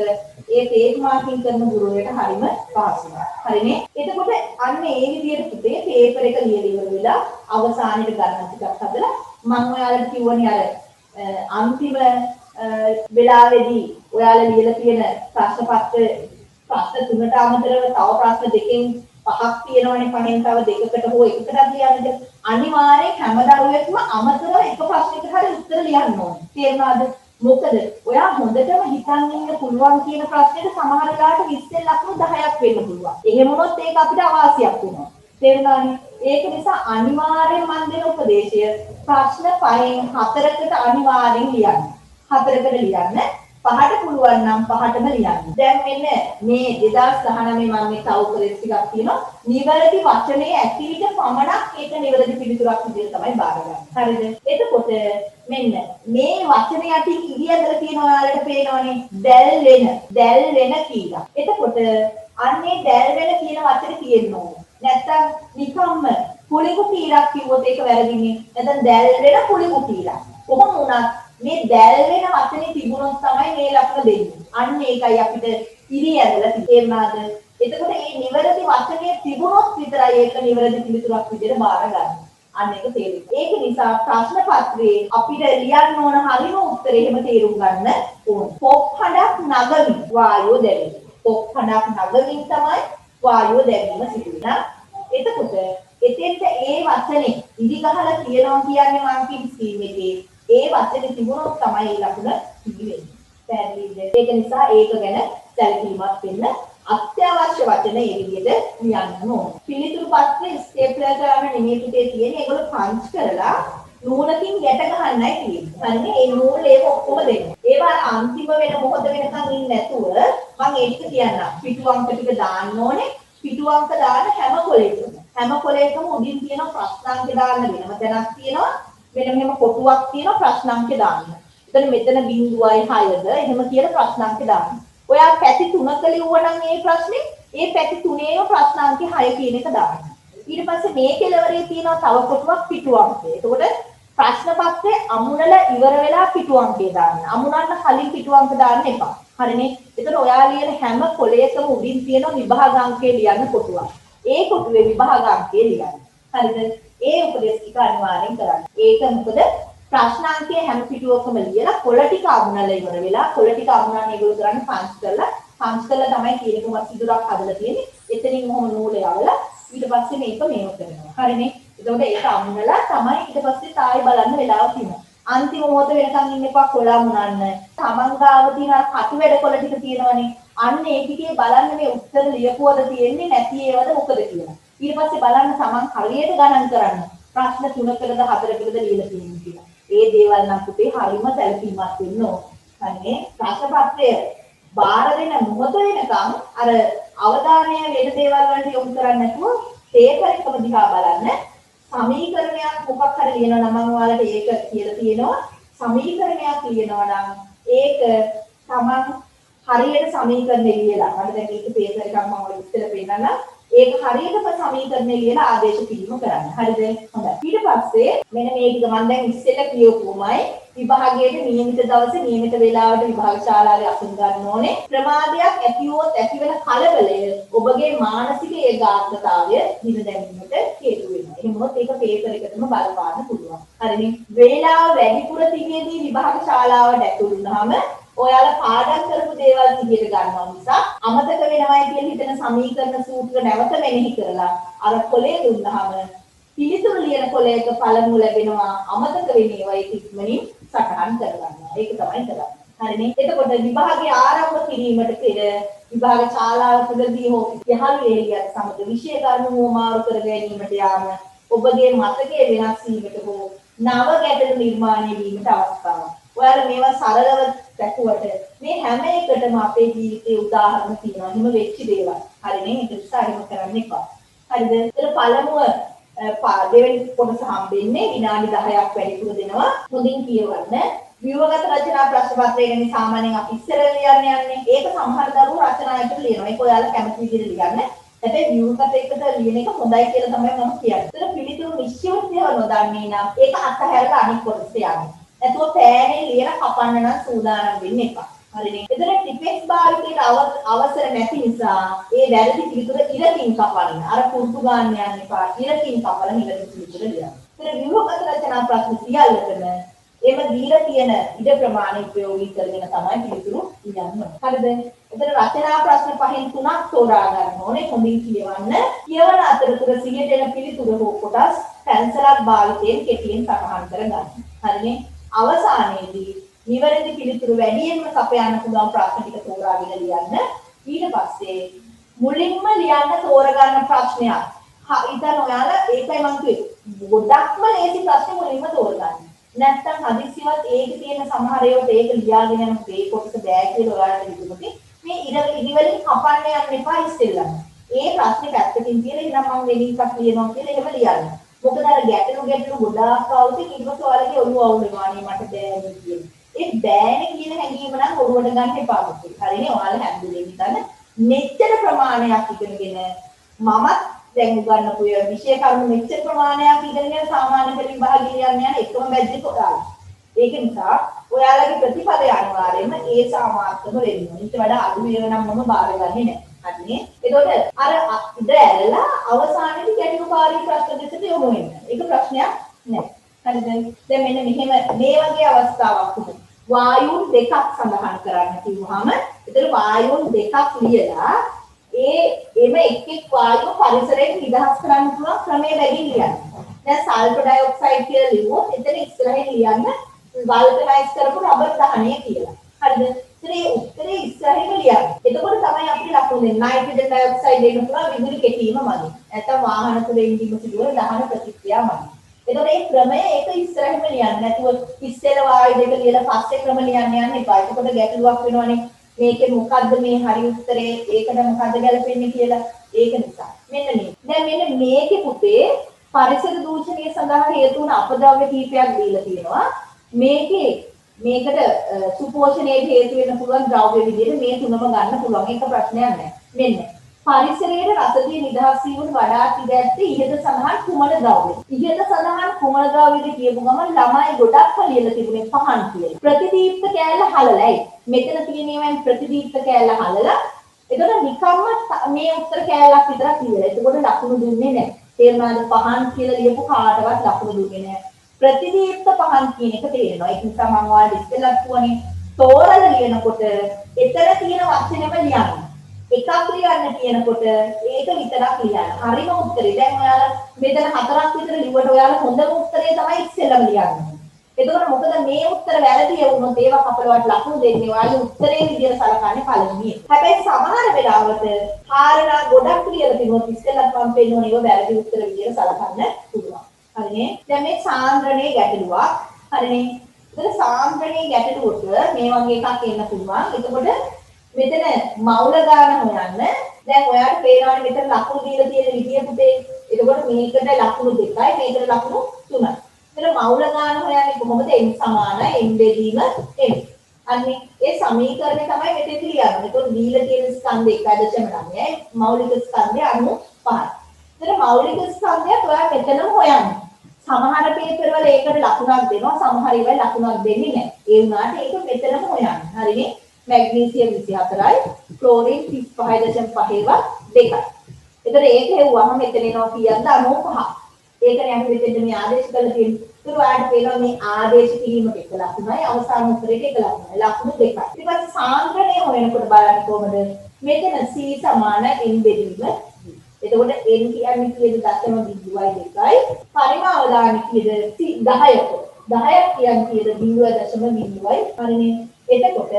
ඒ පේජ් මාකින් කරන ගුරුවරයාට හරිම පහසුයි. හරිනේ? එතකොට අන්න ඒ විදිහට පුතේ පේපර් එක ලියලා ඉවර වෙලා අවසානයේ ගන්න ටිකක් හදලා මම ඔයාලට කිව්වනේ අර අන්තිම වෙලාවේදී ඔයාලා ලියලා තියෙන ප්‍රශ්න තුනට අමතරව තව ප්‍රශ්න දෙකෙන් පහක් තියෙනවනේ පහෙන් තව දෙකකට හෝ එකකටත් ලියන්නද අනිවාර්යෙන් හැම දරුවෙක්ම අමතරව එක ප්‍රශ්නයකට හරි උත්තර ලියන්න ඕනේ. තේරුණාද? මොකද ඔයා හොඳටම හිතන් ඉන්න පුළුවන් කියන ප්‍රශ්නෙට සමහර වෙලාවට 20 ලකුණු 10ක් වෙන්න පුළුවන්. එහෙම වුණොත් ඒක අපිට අවාසියක් වෙනවා. තේරුණානේ? ඒක නිසා අනිවාර්යෙන් මම දෙන උපදේශය ප්‍රශ්න 5න් 4කට අනිවාර්යෙන් ලියන්න. 4කට ලියන්න. 5ට පුළුවන් නම් 5ටම ලියන්න. දැන් මෙන්න මේ 2019 මම මේ තව උපදේශ ටිකක් තියෙනවා. නිවැරදි වචනේ ඇතිවිට පමණක් ඒක නිවැරදි පිළිතුරක් විදිහට තමයි බාරගන්නේ. හරිද? එතකොට මෙන්න මේ වචනේ යටින් ඉදියදලා තියෙන ඔයාලට පේනවනේ දැල් වෙන කියලා. එතකොට අන්නේ දැල් වෙන කියන වචනේ තියෙන්න ඕනේ. නැත්තම් නිකම්ම පුලිකු කීරක් කිව්වොත් ඒක වැරදිනේ. නැත්නම් දැල් වෙන පුලිකු කීරක්. කොහොම වුණත් මේ දැල් වෙන වචනේ තිබුණොත් තමයි මේ ලකුණ දෙන්නේ. අන්න ඒකයි අපිට ඉරි ඇදලා තේරුණාද? එතකොට මේ නිවැරදි වචනේ තිබුණොත් විතරයි ඒක නිවැරදි පිළිතුරක් විදිහට බාරගන්නේ. අන්න ඒක තේරෙන්න. ඒක නිසා ප්‍රශ්න පත්‍රයේ අපිට ලියන්න ඕන හරිම උත්තරේ එහෙම තේරුම් ගන්න ඕන. පොක්හඬක් නගමින් වායුව දැවෙන. පොක්හඬක් නගමින් තමයි වායුව දැවීම සිදු වෙනවා. එතකොට එතෙන්ට ඒ වචනේ ඉදි ගහලා කියනවා කියන්නේ මම කිව්ව ස්කීම් එකේ ඒ වචනේ තිබුණොත් තමයි ඒ ලකුණ ඉදි වෙන්නේ. පැහැදිලිද? ඒක නිසා ඒක ගැන සැලකීමක් වෙන්න අත්‍යවශ්‍ය වචන ඒ විදිහට ලියන්න ඕන. පිළිතුරු පත්‍රයේ ස්ටේප්ලර් කරන නෙමෙයි පුතේ තියෙන්නේ. ඒගොල්ලෝ පන්ච් කරලා නූලකින් ගැට ගහන්නයි තියෙන්නේ. හරිනේ? ඒ නූල් ඒක ඔක්කොම දෙන්න. ඒවා අන්තිම වෙන මොහොත වෙනකන් ඉන්නේ නැතුව මම ඒක කියන්නම්. පිටු අංක ටික දාන්න ඕනේ. පිටු අංක දාන හැම කොලයකම උඩින් තියෙන ප්‍රශ්නාංක දාන්න වෙනම තැනක් තියෙනවා. මෙන්න මෙහෙම කොටුවක් තියෙනවා ප්‍රශ්නාංක දාන්න. එතන මෙතන 0.6ද එහෙම කියලා ප්‍රශ්නාංක දාන්න. ඔයා පැති 3ක ලිව්වනම් මේ ප්‍රශ්නේ ඒ පැති 3ේම ප්‍රශ්නාංකේ 6 කියන එක දාන්න. ඊට පස්සේ මේ කෙලවරේ තියෙනවා තව කොටුවක් පිටු අංකය. එතකොට ප්‍රශ්න පත්‍රයේ අමුණලා ඉවර වෙලා පිටු අංකය දාන්න. අමුණන්න කලින් පිටු අංක දාන්න එපා. හරිනේ? එතකොට ඔයා ලියන හැම කොලයකම උඩින් තියෙන විභාග අංකය ලියන්න කොටුවක්. ඒ කොටුවේ විභාග අංකය ලියන්න. හරිද? ඒ උපදේශ ටික අනිවාර්යෙන් කරන්න. ඒක මොකද ප්‍රශ්නාංකයේ හැම පිටුවකම ලියලා කොළ ටික අමුණලා ඉවර වෙලා කොළ ටික අමුණන්න ඒගොල්ලෝ කරන්නේ පංච් කරලා තමයි කියනකම සිදුරක් හදලා තියෙන්නේ. එතනින් මොහොම නූල යවලා ඊට පස්සේ මේක මේව කරනවා. හරිනේ? එතකොට ඒක අමුණලා තමයි ඊට පස්සේ තායි බලන්න වෙලාව තියෙනවා. අන්තිම මොහොත වෙනකන් ඉන්න එපා කොළ අමුණන්න. තමන් ගාව තියෙන අර කටු වැඩ කොළ ටික තියෙනවනේ. අන්න ඒ ටිකේ බලන්න මේ උත්තර ලියපුවද තියෙන්නේ නැති ඒවද මොකද කියලා. ඊට පස්සේ බලන්න තමන් හරියට ගණන් කරන්න. ප්‍රශ්න 3කද 4කද ලියලා තියෙන්නේ කියලා. ඒ දේවල් නම් පුතේ හරිම සැලකීමක් වෙන්න ඕන. අනේ ප්‍රශ්න පත්‍රය බාර දෙන මොහොත වෙනකම් අර අවධානය වෙන දේවල් වලට යොමු කරන්නේ නැතුව පේපර් එකම දිහා බලන්න. සමීකරණයක් මොකක් හරි ලියනවා නම් මම ඔයාලට ඒක කියලා තියෙනවා. සමීකරණයක් ලියනවා නම් ඒක තමන් හරියට සමීකරණය ලියලා මම දැන් මේක පේපර් එකක් මම ඔයාලට ඉස්සෙල්ලා පෙන්නන්න. ඒක හරියටම සමීකරණය ලියලා ආදේශ කිරීම කරන්න. හරිද? හොඳයි. ඊට පස්සේ මෙන්න මේක මම දැන් ඉස්සෙල්ලා කියවුවමයි විභාගයේ නියමිත දවසේ නියමිත වේලාවට විභාග ශාලාවේ අසුන් ගන්න ඕනේ. ප්‍රමාදයක් ඇතිවොත් ඇති වෙන කලබලය ඔබගේ මානසික ඒකාග්‍රතාවය දින දැමීමට හේතු වෙනවා. එහෙම වුණොත් ඒක පේපර් එකටම බලපාන්න පුළුවන්. හරිනේ. වේලාව වැඩිපුර තිබෙදී විභාග ශාලාවට ඇතුළු වුණාම ඔයාලා පාඩම් කරපු දේවල් සිහියට ගන්නවා නිසා අමතක වෙනවයි කියලා හිතන සමීකරණ සූත්‍ර නැවත මෙනෙහි කරලා අර කොලේ දුන්නාම පිළිතුරු ලියන කොලයක පළමුව ලැබෙනවා අමතක වෙන ඒවා ඒක ඉක්මනින් සටහන් කරගන්නවා. ඒක තමයි කරන්නේ. හරිනේ. එතකොට විභාගය ආරම්භ කිරීමට පෙර විභාග ශාලාව තුළදී හෝ යහළු එළියත් සමග විෂය කරුණු හෝමාරු කර ගැනීමට යාම ඔබගේ මතකයේ වෙනස් වීමට හෝ නව ගැටලු නිර්මාණය වීමට අවස්ථාවක්. ඔයාලා මේවා සරලව දැකුවට මේ හැම එකටම අපේ ජීවිතේ උදාහරණ තියෙනවා. හිම වෙච්ච දේවල්. හරිනේ. ඒක නිසා එහෙම කරන්න එපා. හරිද? ඒක පළමුව දෙවෙනි කොටස හම්බෙන්නේ විනාඩි 10ක් වැඩිපුර දෙනවා. හොඳින් කියවන්න. ව්‍යුහගත රචනා ප්‍රශ්න පත්‍රය ගැන සාමාන්‍යයෙන් අපි ඉස්සර ලියන්න යන්නේ. ඒක සමහර දරුවෝ රචනායකට ලියනවා. ඒක ඔයාලා කැමති විදිහට ලියන්න. හැබැයි ව්‍යුහගත එකට ලියන එක හොඳයි කියලා තමයි මම කියන්නේ. ඒතර පිළිතුරු නිශ්චිතව නොදන්නේ නම් ඒක අත්හැරලා අනිත් කොටසට යන්න. නැතුව පෑනේ ලියන කපන්න නම් සූදානම් වෙන්න එපා. හරිනේ. එතන ටිපෙක්ස් භාවිතයට අවසර නැති නිසා ඒ වැරදි පිළිතුර ඉරකින් කපන්න. අර කුරුතු ගන්න යන්න එපා. ඉරකින් කපලා නිවැරදි පිළිතුර ලියන්න. එතන ව්‍යුහගත රචනා ප්‍රශ්න සියල්ලටම එම දීලා තියෙන ඉඩ ප්‍රමාණය ප්‍රයෝගී කරගෙන තමයි පිළිතුරු ලියන්න. හරිද? එතන රචනා ප්‍රශ්න පහෙන් තුනක් තෝරා ගන්න ඕනේ. හොඳින් කියවන්න. කියවන අතරතුර 100ට එන පිළිතුර හෝ කොටස් පැන්සලක් භාවිතයෙන් කෙටියෙන් සටහන් කරගන්න. හරිනේ? අවසානයේදී නිවැරදි පිළිතුරු වැඩියෙන්ම සපයන්න පුළුවන් ප්‍රශ්න ටික තෝරාගෙන ලියන්න. ඊට පස්සේ මුලින්ම ලියන්න තෝරගන්න ප්‍රශ්නයක්. ඉතින් ඔයාලා ඒකයි මම කිව්වේ. ගොඩක්ම ලේසි ප්‍රශ්න මුලින්ම තෝරගන්න. නැත්තම් හදිස්සියවත් ඒකේ තියෙන සමහර ඒවාට ඒක ලියාගෙන යන මේ කොටස බෑ කියලා ඔයාලට හිතුනොත් මේ ඉරිවලින් කපන්න යන්න එපා ඉස්සෙල්ලම. ඒ ප්‍රශ්නේ පැත්තකින් තියලා ඉතින් මම වෙලින් එකක් ලියනවා කියලා එහෙම ලියන්න. මොකද අර ගැටලු ගොඩාක් આવුත් ඊට පස්සේ ඔයාලගේ ඔළුව අවුල් වෙනවා නේ මට බෑනේ කියලා. ඒ බෑනේ කියන හැඟීම නම් ඔළුවට ගන්න එපා මොකද. හරිනේ ඔයාලා හැන්දුලෙන් හිතන්න මෙච්චර ප්‍රමාණයක් ඉගෙනගෙන මමත් දැන් උගන්නපු විෂය කරුණු මෙච්චර ප්‍රමාණයක් ඉගෙනගෙන සාමාන්‍ය පෙළ විභාගය යන එකම බැජ් එක ඔයාලා. ඒක නිසා ඔයාලගේ ප්‍රතිඵලය අනිවාර්යයෙන්ම ඒ සාමාර්ථම වෙන්න ඕනේ. ඊට වඩා අඩු වේව නම් මම බාරගන්නේ නැහැ. හරිනේ. ඒකෝට අර ඉඳ ඇරලා අවසානයේදී ගැටලුකාරී ප්‍රශ්න දෙකට යොමු වෙන්න. ඒක ප්‍රශ්නයක් නෑ. හරිද? දැන් මෙන්න මෙහෙම මේ වගේ අවස්ථාවක් වුණොත් වායුන් දෙකක් සඳහන් කරන්න කිව්වහම ඒතර වායුන් දෙකක් ලියලා එම එක් වායුව පරිසරයෙන් නිදහස් කරන්න පුළුවන් ක්‍රමයේ වැඩි ලියන්න. දැන් සල්ෆර් ඩයොක්සයිඩ් කියලා ලිව්වොත් එතන ඉස්සරහින් ලියන්න වල්කනයිස් කරපු රබර් දහනය කියලා. හරිද? ඉතින් උත්තරේ ඉස්සරහින් ලියන්න. එතකොට තමයි අපිට ලකුණු දෙන්නේ. නයිට්‍රජන් ඩයොක්සයිඩ් දෙන්න පුළුවන් විදුලි කෙටීම මදි. නැත්නම් වාහන තුළ ඉන්දිම සිදුවන දහන ප්‍රතික්‍රියා මදි. එතකොට මේ ක්‍රමය ඒක ඉස්සරහින් ලියන්න. නැතුව ඉස්සෙල්ලා වායු දෙක ලියලා පස්සේ ක්‍රම ලියන්න යන්න එපා. එතකොට ගැටලුවක් වෙනවනේ. මේකේ මොකද්ද මේ හරි උත්තරේ? ඒකට මොකද්ද ගැලපෙන්නේ කියලා. ඒක නිසා. මෙන්න මේ. දැන් මෙන්න මේකේ පුතේ පරිසර දූෂණය සඳහා හේතු වන අපද්‍රව්‍ය කීපයක් දීලා තියෙනවා. මේකට සුපෝෂණයට හේතු වෙන්න පුළුවන් ද්‍රව්‍ය විදිහට මේ තුනම ගන්න පුළුවන්. ඒක ප්‍රශ්නයක් නෑ. මෙන්න පරිසරයේ රසදිය නිදහස් වීමට වඩා ඉඩ ඇත්තේ ඉහත සඳහන් කුමන ද්‍රව්‍යද? ඉහත සඳහන් කුමන ද්‍රව්‍යද කියපු ගමන් ළමයි ගොඩක් ලියලා තිබුණේ පහන් කියලා. ප්‍රතිදීප්ත කෑල්ල හලලයි. මෙතන තියෙන ඒවායින් ප්‍රතිදීප්ත කෑල්ල හලලා එතකොට නිකම්ම මේ උත්තර කෑල්ලක් විතරක් ලියලා. එතකොට ලකුණු දුන්නේ නැහැ. තේරුණාද? පහන් කියලා ලියපු කාටවත් ලකුණු දුන්නේ නැහැ. ප්‍රතිදීප්ත පහන් කියන එක තේරෙනවා. ඒක නිසා මම ඔයාලට ඉස්සෙල්ලත් කියවනේ තෝරලා ලියනකොට එතන තියෙන වචනෙම ලියන්න. එකක් ලියන්න කියනකොට ඒක විතරක් ලියන්න. හරිම උත්තරේ. දැන් ඔයාලා මෙතන හතරක් විතර ලිව්වට ඔයාලා හොඳම උත්තරේ තමයි ඉස්සෙල්ලම ලියන්නේ. එතකොට මොකද මේ උත්තර වැරදි වුණොත් ඒවා කපලවට ලකුණු දෙන්නේ ඔයාලා උත්තරේ විදියට සලකන්නේ පළවෙනියේ. හැබැයි සමහර වෙලාවට කාරණා ගොඩක් ලියලා තිබුණොත් ඉස්සෙල්ලත් මම පෙන්නන ඒවා වැරදි උත්තර විදියට සලකන්න පුළුවන්. හරිනේ? දැන් මේ සාන්ද්‍රණයේ ගැටලුවක්. හරිනේ? ඒතර සාන්ද්‍රණයේ ගැටලුවට මේ වගේ එකක් එන්න පුළුවන්. එතකොට මෙතන මවුල ගාන හොයන්න. දැන් ඔයාලට පේනවනේ මෙතන ලකුණු දීලා තියෙන විදිය පුතේ. එතකොට මේකට ලකුණු 2යි මේකට ලකුණු 3යි. එතන මවුල ගාන හොයන්නේ කොහොමද? n සමානයි n බෙදීම n. අන්නේ ඒ සමීකරණය තමයි මෙතෙන් ලියන්නේ. එතකොට දීලා තියෙන ස්කන්ධ 1.9යි මෞලික ස්කන්ධය 95යි. එතන මෞලික ස්කන්ධයත් ඔයා මෙතනම හොයන්න. සමහර පේපර් වල ඒකට ලකුණක් දෙනවා සමහර ඒවා ලකුණක් දෙන්නේ නැහැ. ඒ වුණාට ඒක මෙතනම හොයන්න. හරිනේ. මැග්නීසියම් 24යි, ක්ලෝරින් 35.5 2යි. ඒතර ඒක හෙව්වම මෙතන එනවා කීයක්ද 95. ඒකනේ අපි මෙතෙන්ද මේ ආදේශ කරලා තියෙන්නේ. ඒක ඔයාලට පේනවා මේ ආදේශ කිරීමට එක ලකුණයි අවසාන උත්තරේට එක ලකුණයි. ලකුණු දෙකයි. ඊට පස්සේ සාන්ද්‍රණය හොයනකොට බලන්න කොහොමද? මෙතන C සමාන n බෙදීම එතකොට n කියන්නේ කීයද 0.02යි පරිමාවදාන කීයද 10ක 10ක් කියන්නේ කීයද 0.02යි හරිනේ එතකොට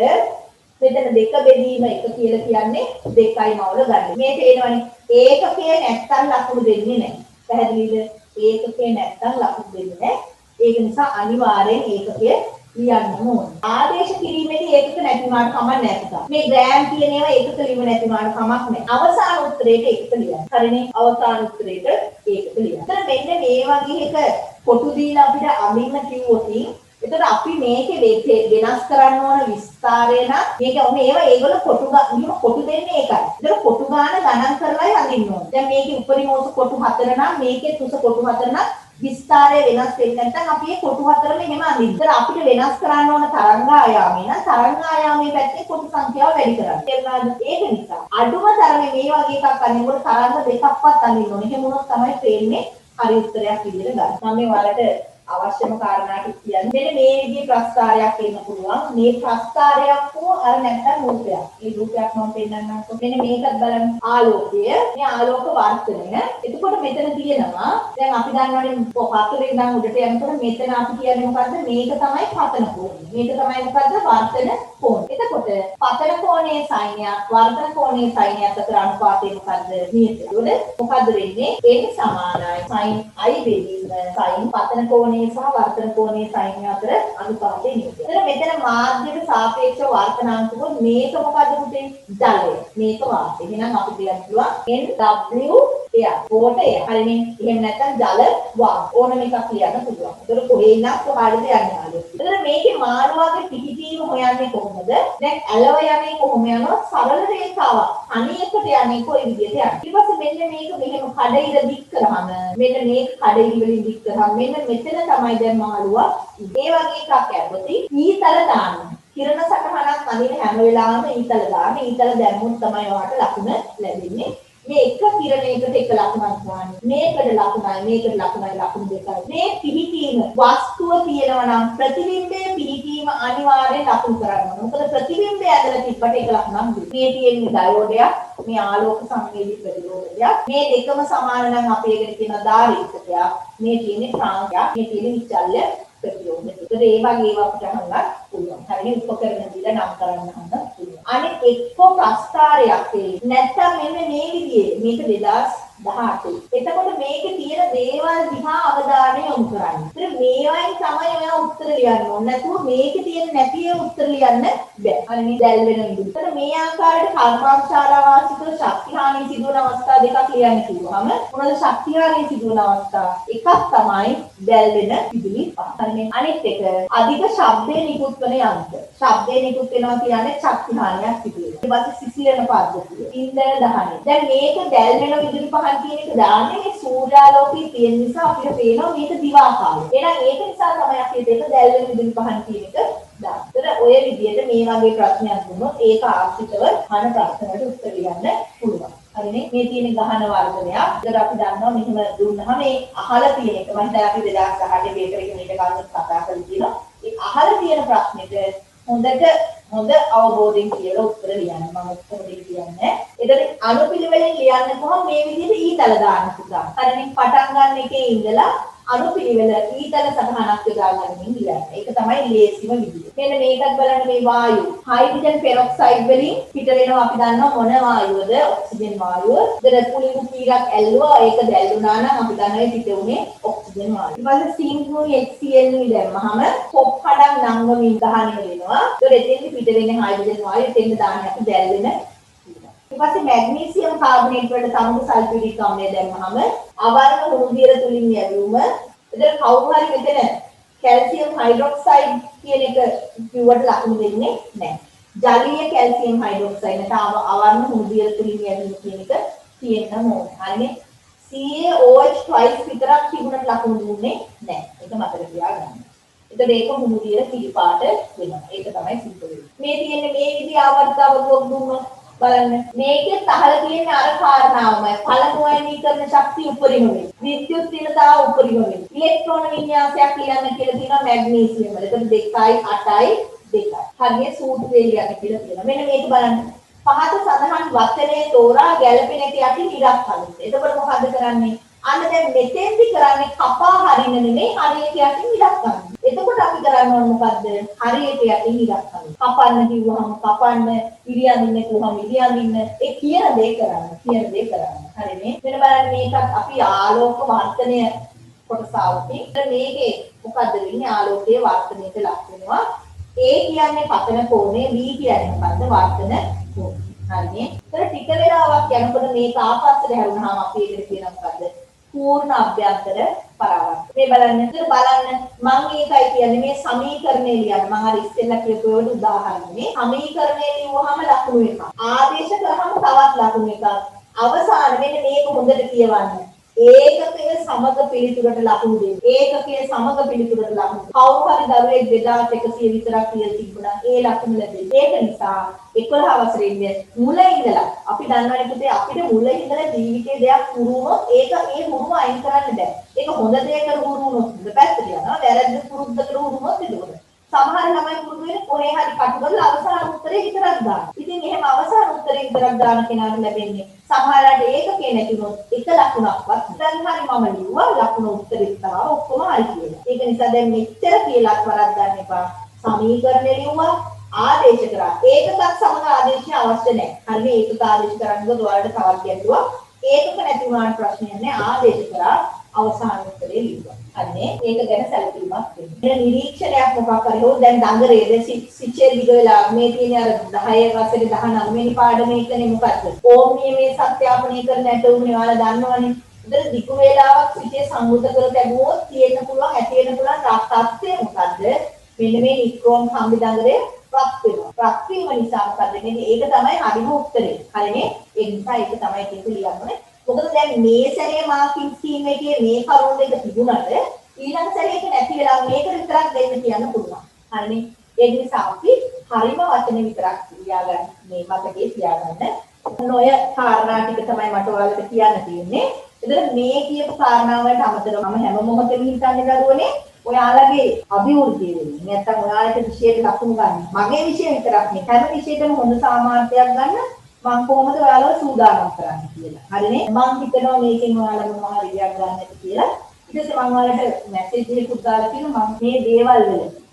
මෙතන දෙක බෙදීම එක කියලා කියන්නේ 2යි මවල ගන්න. මේ තේරෙනවනේ ඒකකය නැත්තම් ලකුණු දෙන්නේ නැහැ. පැහැදිලිද? ඒකකය නැත්තම් ලකුණු දෙන්නේ නැහැ. ඒක නිසා අනිවාර්යෙන් ඒකකය ලියන්න ඕනේ. ආදේශ කිරීමේදී ඒකක නැති වුණාට කමක් නැහැ පුතා. මේ ග්‍රෑම් කියන ඒවා ඒකක ලියම නැති වුණාට කමක් නැහැ. අවසාන උත්තරේට ඒකක ලියන්න. හරිනේ? අවසාන උත්තරේට ඒකක ලියන්න. එතන මෙන්න මේ වගේ එක කොටු දීලා අපිට අඳින්න කිව්වොත් එතකොට අපි මේකේ වෙනස් කරන්න ඕන විස්තරය නම් මේක මේවා ඒගොල්ලෝ කොටු දෙන්නේ ඒකයි. ඒතර කොටු ගාන ගණන් කරලායි අඳින්න ඕනේ. දැන් මේකේ උපරිම උස කොටු 4 නම් මේකේ උස කොටු 4 නම් විස්තරය වෙනස් වෙන්නේ නැත්නම් අපි මේ කොටු 4ම එහෙම අඳින්න. ඒතර අපිට වෙනස් කරන්න ඕන තරංග ආයාමය නම් තරංග ආයාමයේ පැත්තේ කොටු සංඛ්‍යාව වැඩි කරන්න. තේරුණාද? ඒක නිසා අඩුම තරමේ මේ වගේ එකක් අඳිනකොට තරංග දෙකක්වත් අඳින්න ඕනේ. එහෙම වුණොත් තමයි පේන්නේ හරි උත්තරයක් විදිහට ගන්න. මම මේ ඔයාලට අවශ්‍යම කාරණා ටික කියන්නේ. මෙන්න මේ විදිහේ ප්‍රස්තාරයක් එන්න පුළුවන්. මේ ප්‍රස්තාරයක් හෝ අර නැත්නම් රූපයක්. මේ රූපයක් මම පෙන්නන්නම්කො. මෙන්න මේකත් බලන්න. ආලෝකය. මේ ආලෝක වර්ධනය. එතකොට මෙතන තියෙනවා දැන් අපි දන්නවනේ පතරේ ඉඳන් උඩට යනකොට මෙතන අපි කියන්නේ මොකද්ද? මේක තමයි පතන කෝණය. මේක තමයි මොකද්ද? වර්ධන කෝණය. එතකොට පතන කෝණයේ සයින්යක් වර්ධන කෝණයේ සයින්යක් අතර අනුපාතය මොකද්ද? නියත. ඒකෝද මොකද්ද වෙන්නේ? n සමානයි sin i බෙදීම sin පතන කෝණය සහ වර්තන කෝණයේ සයින් අතර අනුපාතය නියත. එතන මෙතන මාධ්‍යයට සාපේක්ෂව වර්තනාංක කො මේක මොකද්ද පුතේ? ජලය. මේක වාතය. එහෙනම් අපි කියන්න පුළුවන් NW එයා කොට එයා. හරිනේ. එහෙම නැත්නම් ජල වාත. ඕනම එකක් ලියන්න පුළුවන්. ඒතර කොහේ ඉන්නත් කොහාටද යන්නේ ආලෝ. එතන මේකේ මාළුවාගේ පිහිටීම හොයන්නේ කොහොමද? දැන් ඇලව යන්නේ කොහොම යනවා? සරල රේඛාවක්. අනියකට යන්නේ කොයි විදිහට යන්නේ? ඊට පස්සේ මෙන්න මේක මෙහෙම කඩිර දික් කරාම මෙන්න මේක කඩිර වලින් දික් කරාම මෙන්න මෙතන තමයි දැන් මාළුවා ඒ වගේ එකක් ඇද්දොති ඊතල දාන්න. කිරණ සටහනක් අඳින හැම වෙලාවෙම ඊතල දාන්න. ඊතල දැම්මොත් තමයි ඔයාලට ලකුණ ලැබෙන්නේ. මේ එක කිරණයකට එක ලකුණක් ගන්න. මේකට ලකුණයි ලකුණු දෙකයි. මේ පිහිටීම වස්තුව තියෙනවා නම් ප්‍රතිබිම්බයේ පිහිටීම අනිවාර්යෙන් ලකුණු කරන්න ඕන. මොකද ප්‍රතිබිම්බය ඇදලා තිබ්බට එක ලකුණක් දෙන්න. මේ තියෙන්නේ ඩයෝඩයක්, මේ ආලෝක සංවේදී ප්‍රතිරෝධයක්. මේ දෙකම සමාන නම් අපි ඒකට කියනවා ධාරීකයක්. මේ තියෙන්නේ ප්‍රාණයක්, මේ තියෙන්නේ විචල්්‍ය ප්‍රතිරෝධය. ඒකට ඒ වගේ ඒවා අපිට අහන්න පුළුවන්. හරිනේ උපකරණ දීලා නම් කරන්න අහන්න පුළුවන්. අනිත් එක්ක ප්‍රස්තාරයක් නැත්තම් මෙන්න මේ විදිහේ මේක 2018. එතකොට මේකේ තියෙන දේවල් දිහා අවධානය යොමු කරන්න. ඉතින් මේවායින් තමයි ඔයා උත්තර ලියන්න ඕනේ. නැතුව මේකේ තියෙන නැති උත්තර ලියන්න බෑ. හරිනේ දැල් වෙන විදිහට. ඉතින් මේ ආකාරයට කර්මාන්තශාලා වාසික ශක්ති හානි සිදුවන අවස්ථා දෙකක් ලියන්න කිව්වහම මොනවද ශක්ති හානි සිදුවන අවස්ථා? එකක් තමයි දැල් වෙන විදුලි පහ. හරිනේ අනිත් එක අධික ශබ්දේ නිකුත් වන යන්ත්‍ර. ශබ්දේ නිකුත් වෙනවා කියන්නේ ශක්ති හානියක් සිදු වෙනවා. ඊට පස්සේ සිසිලන පද්ධතිය. ඉන්ධන දහනය. දැන් මේක දැල් වෙන විදුලි පහන් කියන එක දාන්නේ මේ සූර්යාලෝකයේ තියෙන නිසා අපිට පේනවා මේක දිවාකාරයි. එහෙනම් ඒක නිසා තමයි අපි දෙක දැල් වෙන විදුලි පහන් කියන එක දාන්නේ. ඒතර ඔය විදිහට මේ වගේ ප්‍රශ්නයක් දුන්නොත් ඒක ආශ්‍රිතව අහන ප්‍රශ්නවලට උත්තර ලියන්න පුළුවන්. හරිනේ මේ තියෙන ගහන වර්ධනයක්. ඒතර අපි දන්නවා මෙහෙම දුන්නාම මේ අහලා තියෙන එක මම දැන් අපි 2018 පේපර් එකේ මේක ගන්න කතා කරලා තියෙනවා. ඒ අහලා තියෙන ප්‍රශ්නෙට හොඳ අවබෝධයෙන් කියලා උත්තර ලියන්න. මම ඔක්කොම දෙක කියන්නේ. ඒතර අනුපිළිවෙලින් ලියන්න කොහොම මේ විදිහට ඊතල දාන්න පුතා. හරිනේ පටන් ගන්න එකේ ඉඳලා අනුපිළිවෙල ඊතල සටහනක් යොදා ගන්නමින් ලියන්න. ඒක තමයි ලේසිම විදිය. මෙන්න මේකත් බලන්න මේ වායු. හයිඩ්‍රජන් පෙරොක්සයිඩ් වලින් පිට වෙනවා අපි දන්නවා මොන වායුවද? ඔක්සිජන් වායුව. ඒතර කුලිඟු පීරක් ඇල්ලුවා ඒක දැල්ුණා නම් අපි දන්නවා පිට උනේ ඔක්සිජන් වායුව. ඊට පස්සේ සිංග්නු HCl නුයි දැම්මහම පොප් හඩක් නංගමින් ගහන වෙනවා. ඒතර එතෙන්දි පිට වෙන්නේ හයිඩ්‍රජන් වායුව එතෙන්ද දාන්නේ අපි දැල් වෙන ඊට පස්සේ මැග්නීසියම් කාබනේට් වලට සමුදු සල්ෆියුරික් අම්ලය දැම්මහම අවර්ණ හුණුදියර තුලින් යැවීම. එතන කවුරු හරි මෙතන කැල්සියම් හයිඩ්‍රොක්සයිඩ් කියන එක කිව්වට ලකුණු දෙන්නේ නැහැ. ජලීය කැල්සියම් හයිඩ්‍රොක්සයිඩ් නැත්නම් අවර්ණ හුණුදියර තුලින් යැවීම කියන එක තියෙන්න ඕනේ. හරිනේ. CA OH twice විතරක් තිබුණට ලකුණු දුන්නේ නැහැ. ඒක මතක තියාගන්න. එතකොට ඒක මුහුදියේ පිළිපාට වෙනවා. ඒක තමයි සිද්ධ වෙන්නේ. මේ තියෙන්නේ මේ විදිහ ආවර්තාවකයක් දුන්නොත් බලන්න. මේකේ තහල තියෙන අර කාරණාවමයි. පළමුවැනීකරණ ශක්තිය උපරිම වෙයි. විද්‍යුත් තීනතාව උපරිම වෙයි. ඉලෙක්ට්‍රෝන වින්‍යාසයක් ලියන්න කියලා තියෙනවා මැග්නීසියම් වල. එතකොට 2යි 8යි 2යි. හරියට සූත්‍රය ලියන්න කියලා තියෙනවා. මෙන්න මේක බලන්න. පහත සඳහන් වචනේ තෝරා ගැළපෙන එක යටින් ඉරක් හරින්න. එතකොට මොකද කරන්නේ? අන්න දැන් මෙතෙන්දි කරන්නේ කපා හරින්න නෙමෙයි හරියට යටින් ඉරක් ගන්න. එතකොට අපි කරන්න ඕන මොකද්ද? හරියට යටින් ඉරක් ගන්න. කපන්න කිව්වහම කපන්න, ඉරියන්දින්න කිව්වහම ඉරියන්දින්න. ඒ කියන දේ කරන්න. කියන දේ කරන්න. හරිනේ? මෙන්න බලන්න මේකත් අපි ආලෝක වර්ධනය කොටස આવුනේ. මේකේ මොකද්ද වෙන්නේ? ආලෝකයේ වර්ධනයට ලක් වෙනවා. A කියන්නේ පතන කෝණය, B කියන්නේ මොකද්ද? වර්ධන කෝණය. හරිනේ? ඒතර ටික වෙලාවක් යනකොට මේක ආපස්සට හැරුණාම අපි ඒකට කියන මොකද්ද? පූර්ණ අභ්‍යන්තර පරාවර්තන. මේ බලන්න. ඒතර බලන්න මම ඒකයි කියන්නේ මේ සමීකරණය ලියන්න. මම අර ඉස්සෙල්ලා කියපු ඒවට උදාහරණනේ. සමීකරණය ලියුවාම ලකුණු එකක්. ආදේශ කරාම තවත් ලකුණු එකක්. අවසාන මෙන්න මේක හොඳට කියවන්න. ඒකකයේ සමග පිළිතුරට ලකුණු දෙන්න. ඒකකයේ සමග පිළිතුරට ලකුණු. කවුරු හරි දරුවෙක් 2100 විතරක් කියලා තිබුණා. ඒ ලකුණු ලැබෙන්නේ. ඒක නිසා 11 වසරේ ඉඳන් මුල ඉඳලා අපි දන්නවනේ පුතේ අපිට මුල ඉඳලා ජීවිතේ දෙයක් පුරුනොත් ඒක ඒ පුරුම අයින් කරන්න බෑ. ඒක හොඳ දෙයකට පුරුනොත් දෙපැත්තට යනවා. වැරද්ද පුරුද්දකට පුරුනොත් ඒක. සමහර ළමයි පුරුදු වෙන්නේ කොහේ හරි කටු කරලා අවසාන උත්තරේ විතරක් දාන. ඉතින් එහෙම අවසාන උත්තරේ විතරක් දාන කෙනාට ලැබෙන්නේ සමහරවිට ඒකකේ නැතිනොත් එක ලකුණක්වත් දැන් හරි මම ලිව්වා ලකුණ උත්තරේ තමයි ඔක්කොම හරි කියලා. ඒක නිසා දැන් මෙච්චර කියලා වරද්දන්න එපා. සමීකරණය ලිව්වා ආදේශ කරා. ඒකකත් සමග ආදේශය අවශ්‍ය නැහැ. හරි ඒකක ආදේශ කරන්නද ඔයාලට තවත් කියන්නවා. ඒකක නැති වුණාට ප්‍රශ්නයක් නැහැ. ආදේශ කරා අවසාන උත්තරේ ලිව්වා. අනේ ඒක ගැන සැලකිලිමත් වෙන්න. මෙන්න නිරීක්ෂණයක් මොකක් හරි හෝ දැන් දඟරේ සිච්චේ දිග වෙලා මේ තියෙන අර 10 වසරේ 19 වෙනි පාඩමේ ඉන්නේ මොකද්ද? ඕම් නියමයේ සත්‍යාපනය කරන ඇටෝමනේ ඔයාලා දන්නවනේ. ඒතර දිගු වේලාවක් සිච්චේ සංගුත කර ලැබුවොත් තියෙන්න පුළුවන් ඇති වෙන්න පුළුවන් තත්ත්වය මොකද්ද? මෙන්න මේ නික්‍රෝම් කම්බි දඟරේ ප්‍රත් වෙනවා. ප්‍රත් වීම නිසා මොකද්ද වෙන්නේ? ඒක තමයි හරිම උත්තරේ. හරිනේ? ඒ නිසා ඒක තමයි කියන්න ලියන්නේ. මොකද දැන් මේ සැරේ මාකින් ස්කීම් එකේ මේ කරුණ දෙක තිබුණාට ඊළඟ සැරේ ඒක නැති වෙලා මේක විතරක් දෙන්න කියන්න පුළුවන්. හරිනේ? ඒ නිසා අපි හරිම වචන විතරක් ලියාගන්න මේ මතකේ තියාගන්න. ඔය කාරණා ටික තමයි මට ඔයාලට කියන්න තියෙන්නේ. එතන මේ කියපු කාරණා වලට අමතරව මම හැම මොහොතෙම හිතන්නේ දරුවනේ ඔයාලගේ අභිවෘද්ධිය වෙන්නේ. නැත්තම් ඔයාලට විශේෂ ලකුණු ගන්න. මගේ විෂය විතරක් නෙවෙයි හැම විෂයකම හොඳ සාමාර්ථයක් ගන්න මම කොහොමද ඔයාලව සූදානම් කරන්නේ කියලා. හරිනේ? මම හිතනවා මේකෙන් ඔයාලා මොනවා හරි දෙයක් ගන්න ඇති කියලා. ඊට පස්සේ මම ඔයාලට මැසේජ් එකක් දාලා තියෙනවා මම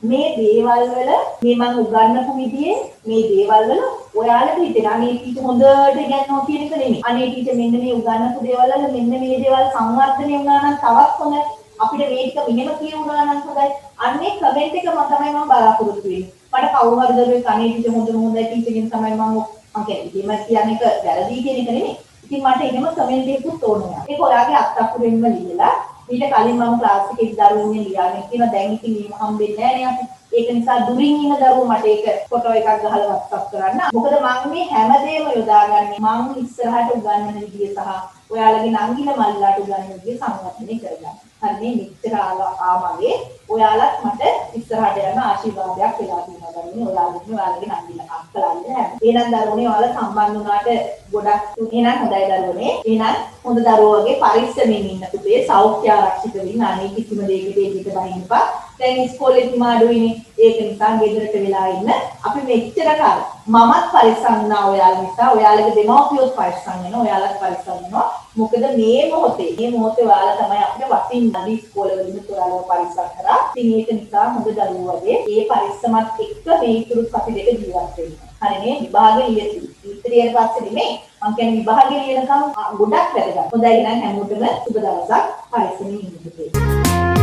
මේ දේවල් වල මේ මම උගන්වපු විදිහේ මේ දේවල් වල ඔයාලට හිතෙන අනේ ටීචර් හොඳට ඉගෙනනවා කියන එක නෙමෙයි. අනේ ටීචර් මෙන්න මේ උගන්වපු දේවල් වල මෙන්න මේ දේවල් සංවර්ධනය වුණා නම් තවත් හොඳයි. අපිට මේක මෙහෙම කියවුණා නම් හොඳයි. අන්නේ කමෙන්ට් එක තමයි මම බලාපොරොත්තු වෙන්නේ. මට කවුරු හරි දරුවෙක් අනේ ටීචර් හොඳයි ටීචර්ගෙන් තමයි මම ඉතින් මම කියන්නේ වැරදි කියන එක නෙමෙයි. ඉතින් මට එහෙම කමෙන්ට් එකකුත් ඕනේ. ඒක ඔයාගේ අත්අඩංගුවෙන්ම ලියලා ඊට කලින් මම ක්ලාස් එකේ දරුවෝනේ ලියාගෙන කියන දැන් ඉතින් එහෙම හම්බෙන්නේ නැහැ නේ අපි. ඒක නිසා දුරින් ඉන්න දරුවෝ මට ඒක ෆොටෝ එකක් ගහලා WhatsApp කරන්න. මොකද මම මේ හැමදේම යොදාගන්නේ මම ඉස්සරහට උගන්වන විදිය සහ ඔයාලගේ නංගිල මල්ලාට උගන්වන විදිය සංවර්ධනය කරගන්න. හරිනේ මෙච්චර ආමගේ ඔයාලත් මට ඉස්සරහට යන ආශිර්වාදයක් වෙලා තියෙනවා දරුවනේ ඔයාලගේ නංගිල අක්කලාගේ හැම. එහෙනම් දරුවනේ ඔයාලා සම්බන්ධ වුණාට ගොඩක් එහෙනම් හොඳයි දරුවනේ. එහෙනම් හොඳ දරුවෝ වගේ පරිස්සමෙන් ඉන්න පුතේ සෞඛ්‍ය ආරක්ෂිත වෙන්න අනේ කිසිම දෙයකට එකට බහින්න එපා. දැන් ඉස්කෝලේ තිමාඩුයිනේ ඒක නිසා ගෙදරට වෙලා ඉන්න අපි මෙච්චර කාල මමත් පරිස්සම් වුණා ඔයාලා නිසා ඔයාලගේ දෙමව්පියොත් පරිස්සම් වෙනවා ඔයාලත් පරිස්සම් වෙනවා මොකද මේ මොහොතේ ඔයාලා තමයි අපිට වටින් නදී ඉස්කෝලේ වලින් ඔයාලව පරිස්සම් කරා ඉතින් ඒක නිසා හොඳ දරුවෝ වගේ ඒ පරිස්සමත් එක්ක මේ ඉතුරුත් අපි දෙක ජීවත් වෙනවා හරිනේ විභාගේ ලියති ඉතිරියට පස්සේ නෙමෙයි මම කියන්නේ විභාගේ ලියනකම් ගොඩක් වැදගත් හොඳයි නම් හැමෝටම සුබ දවසක් පරිස්සමින් ඉන්න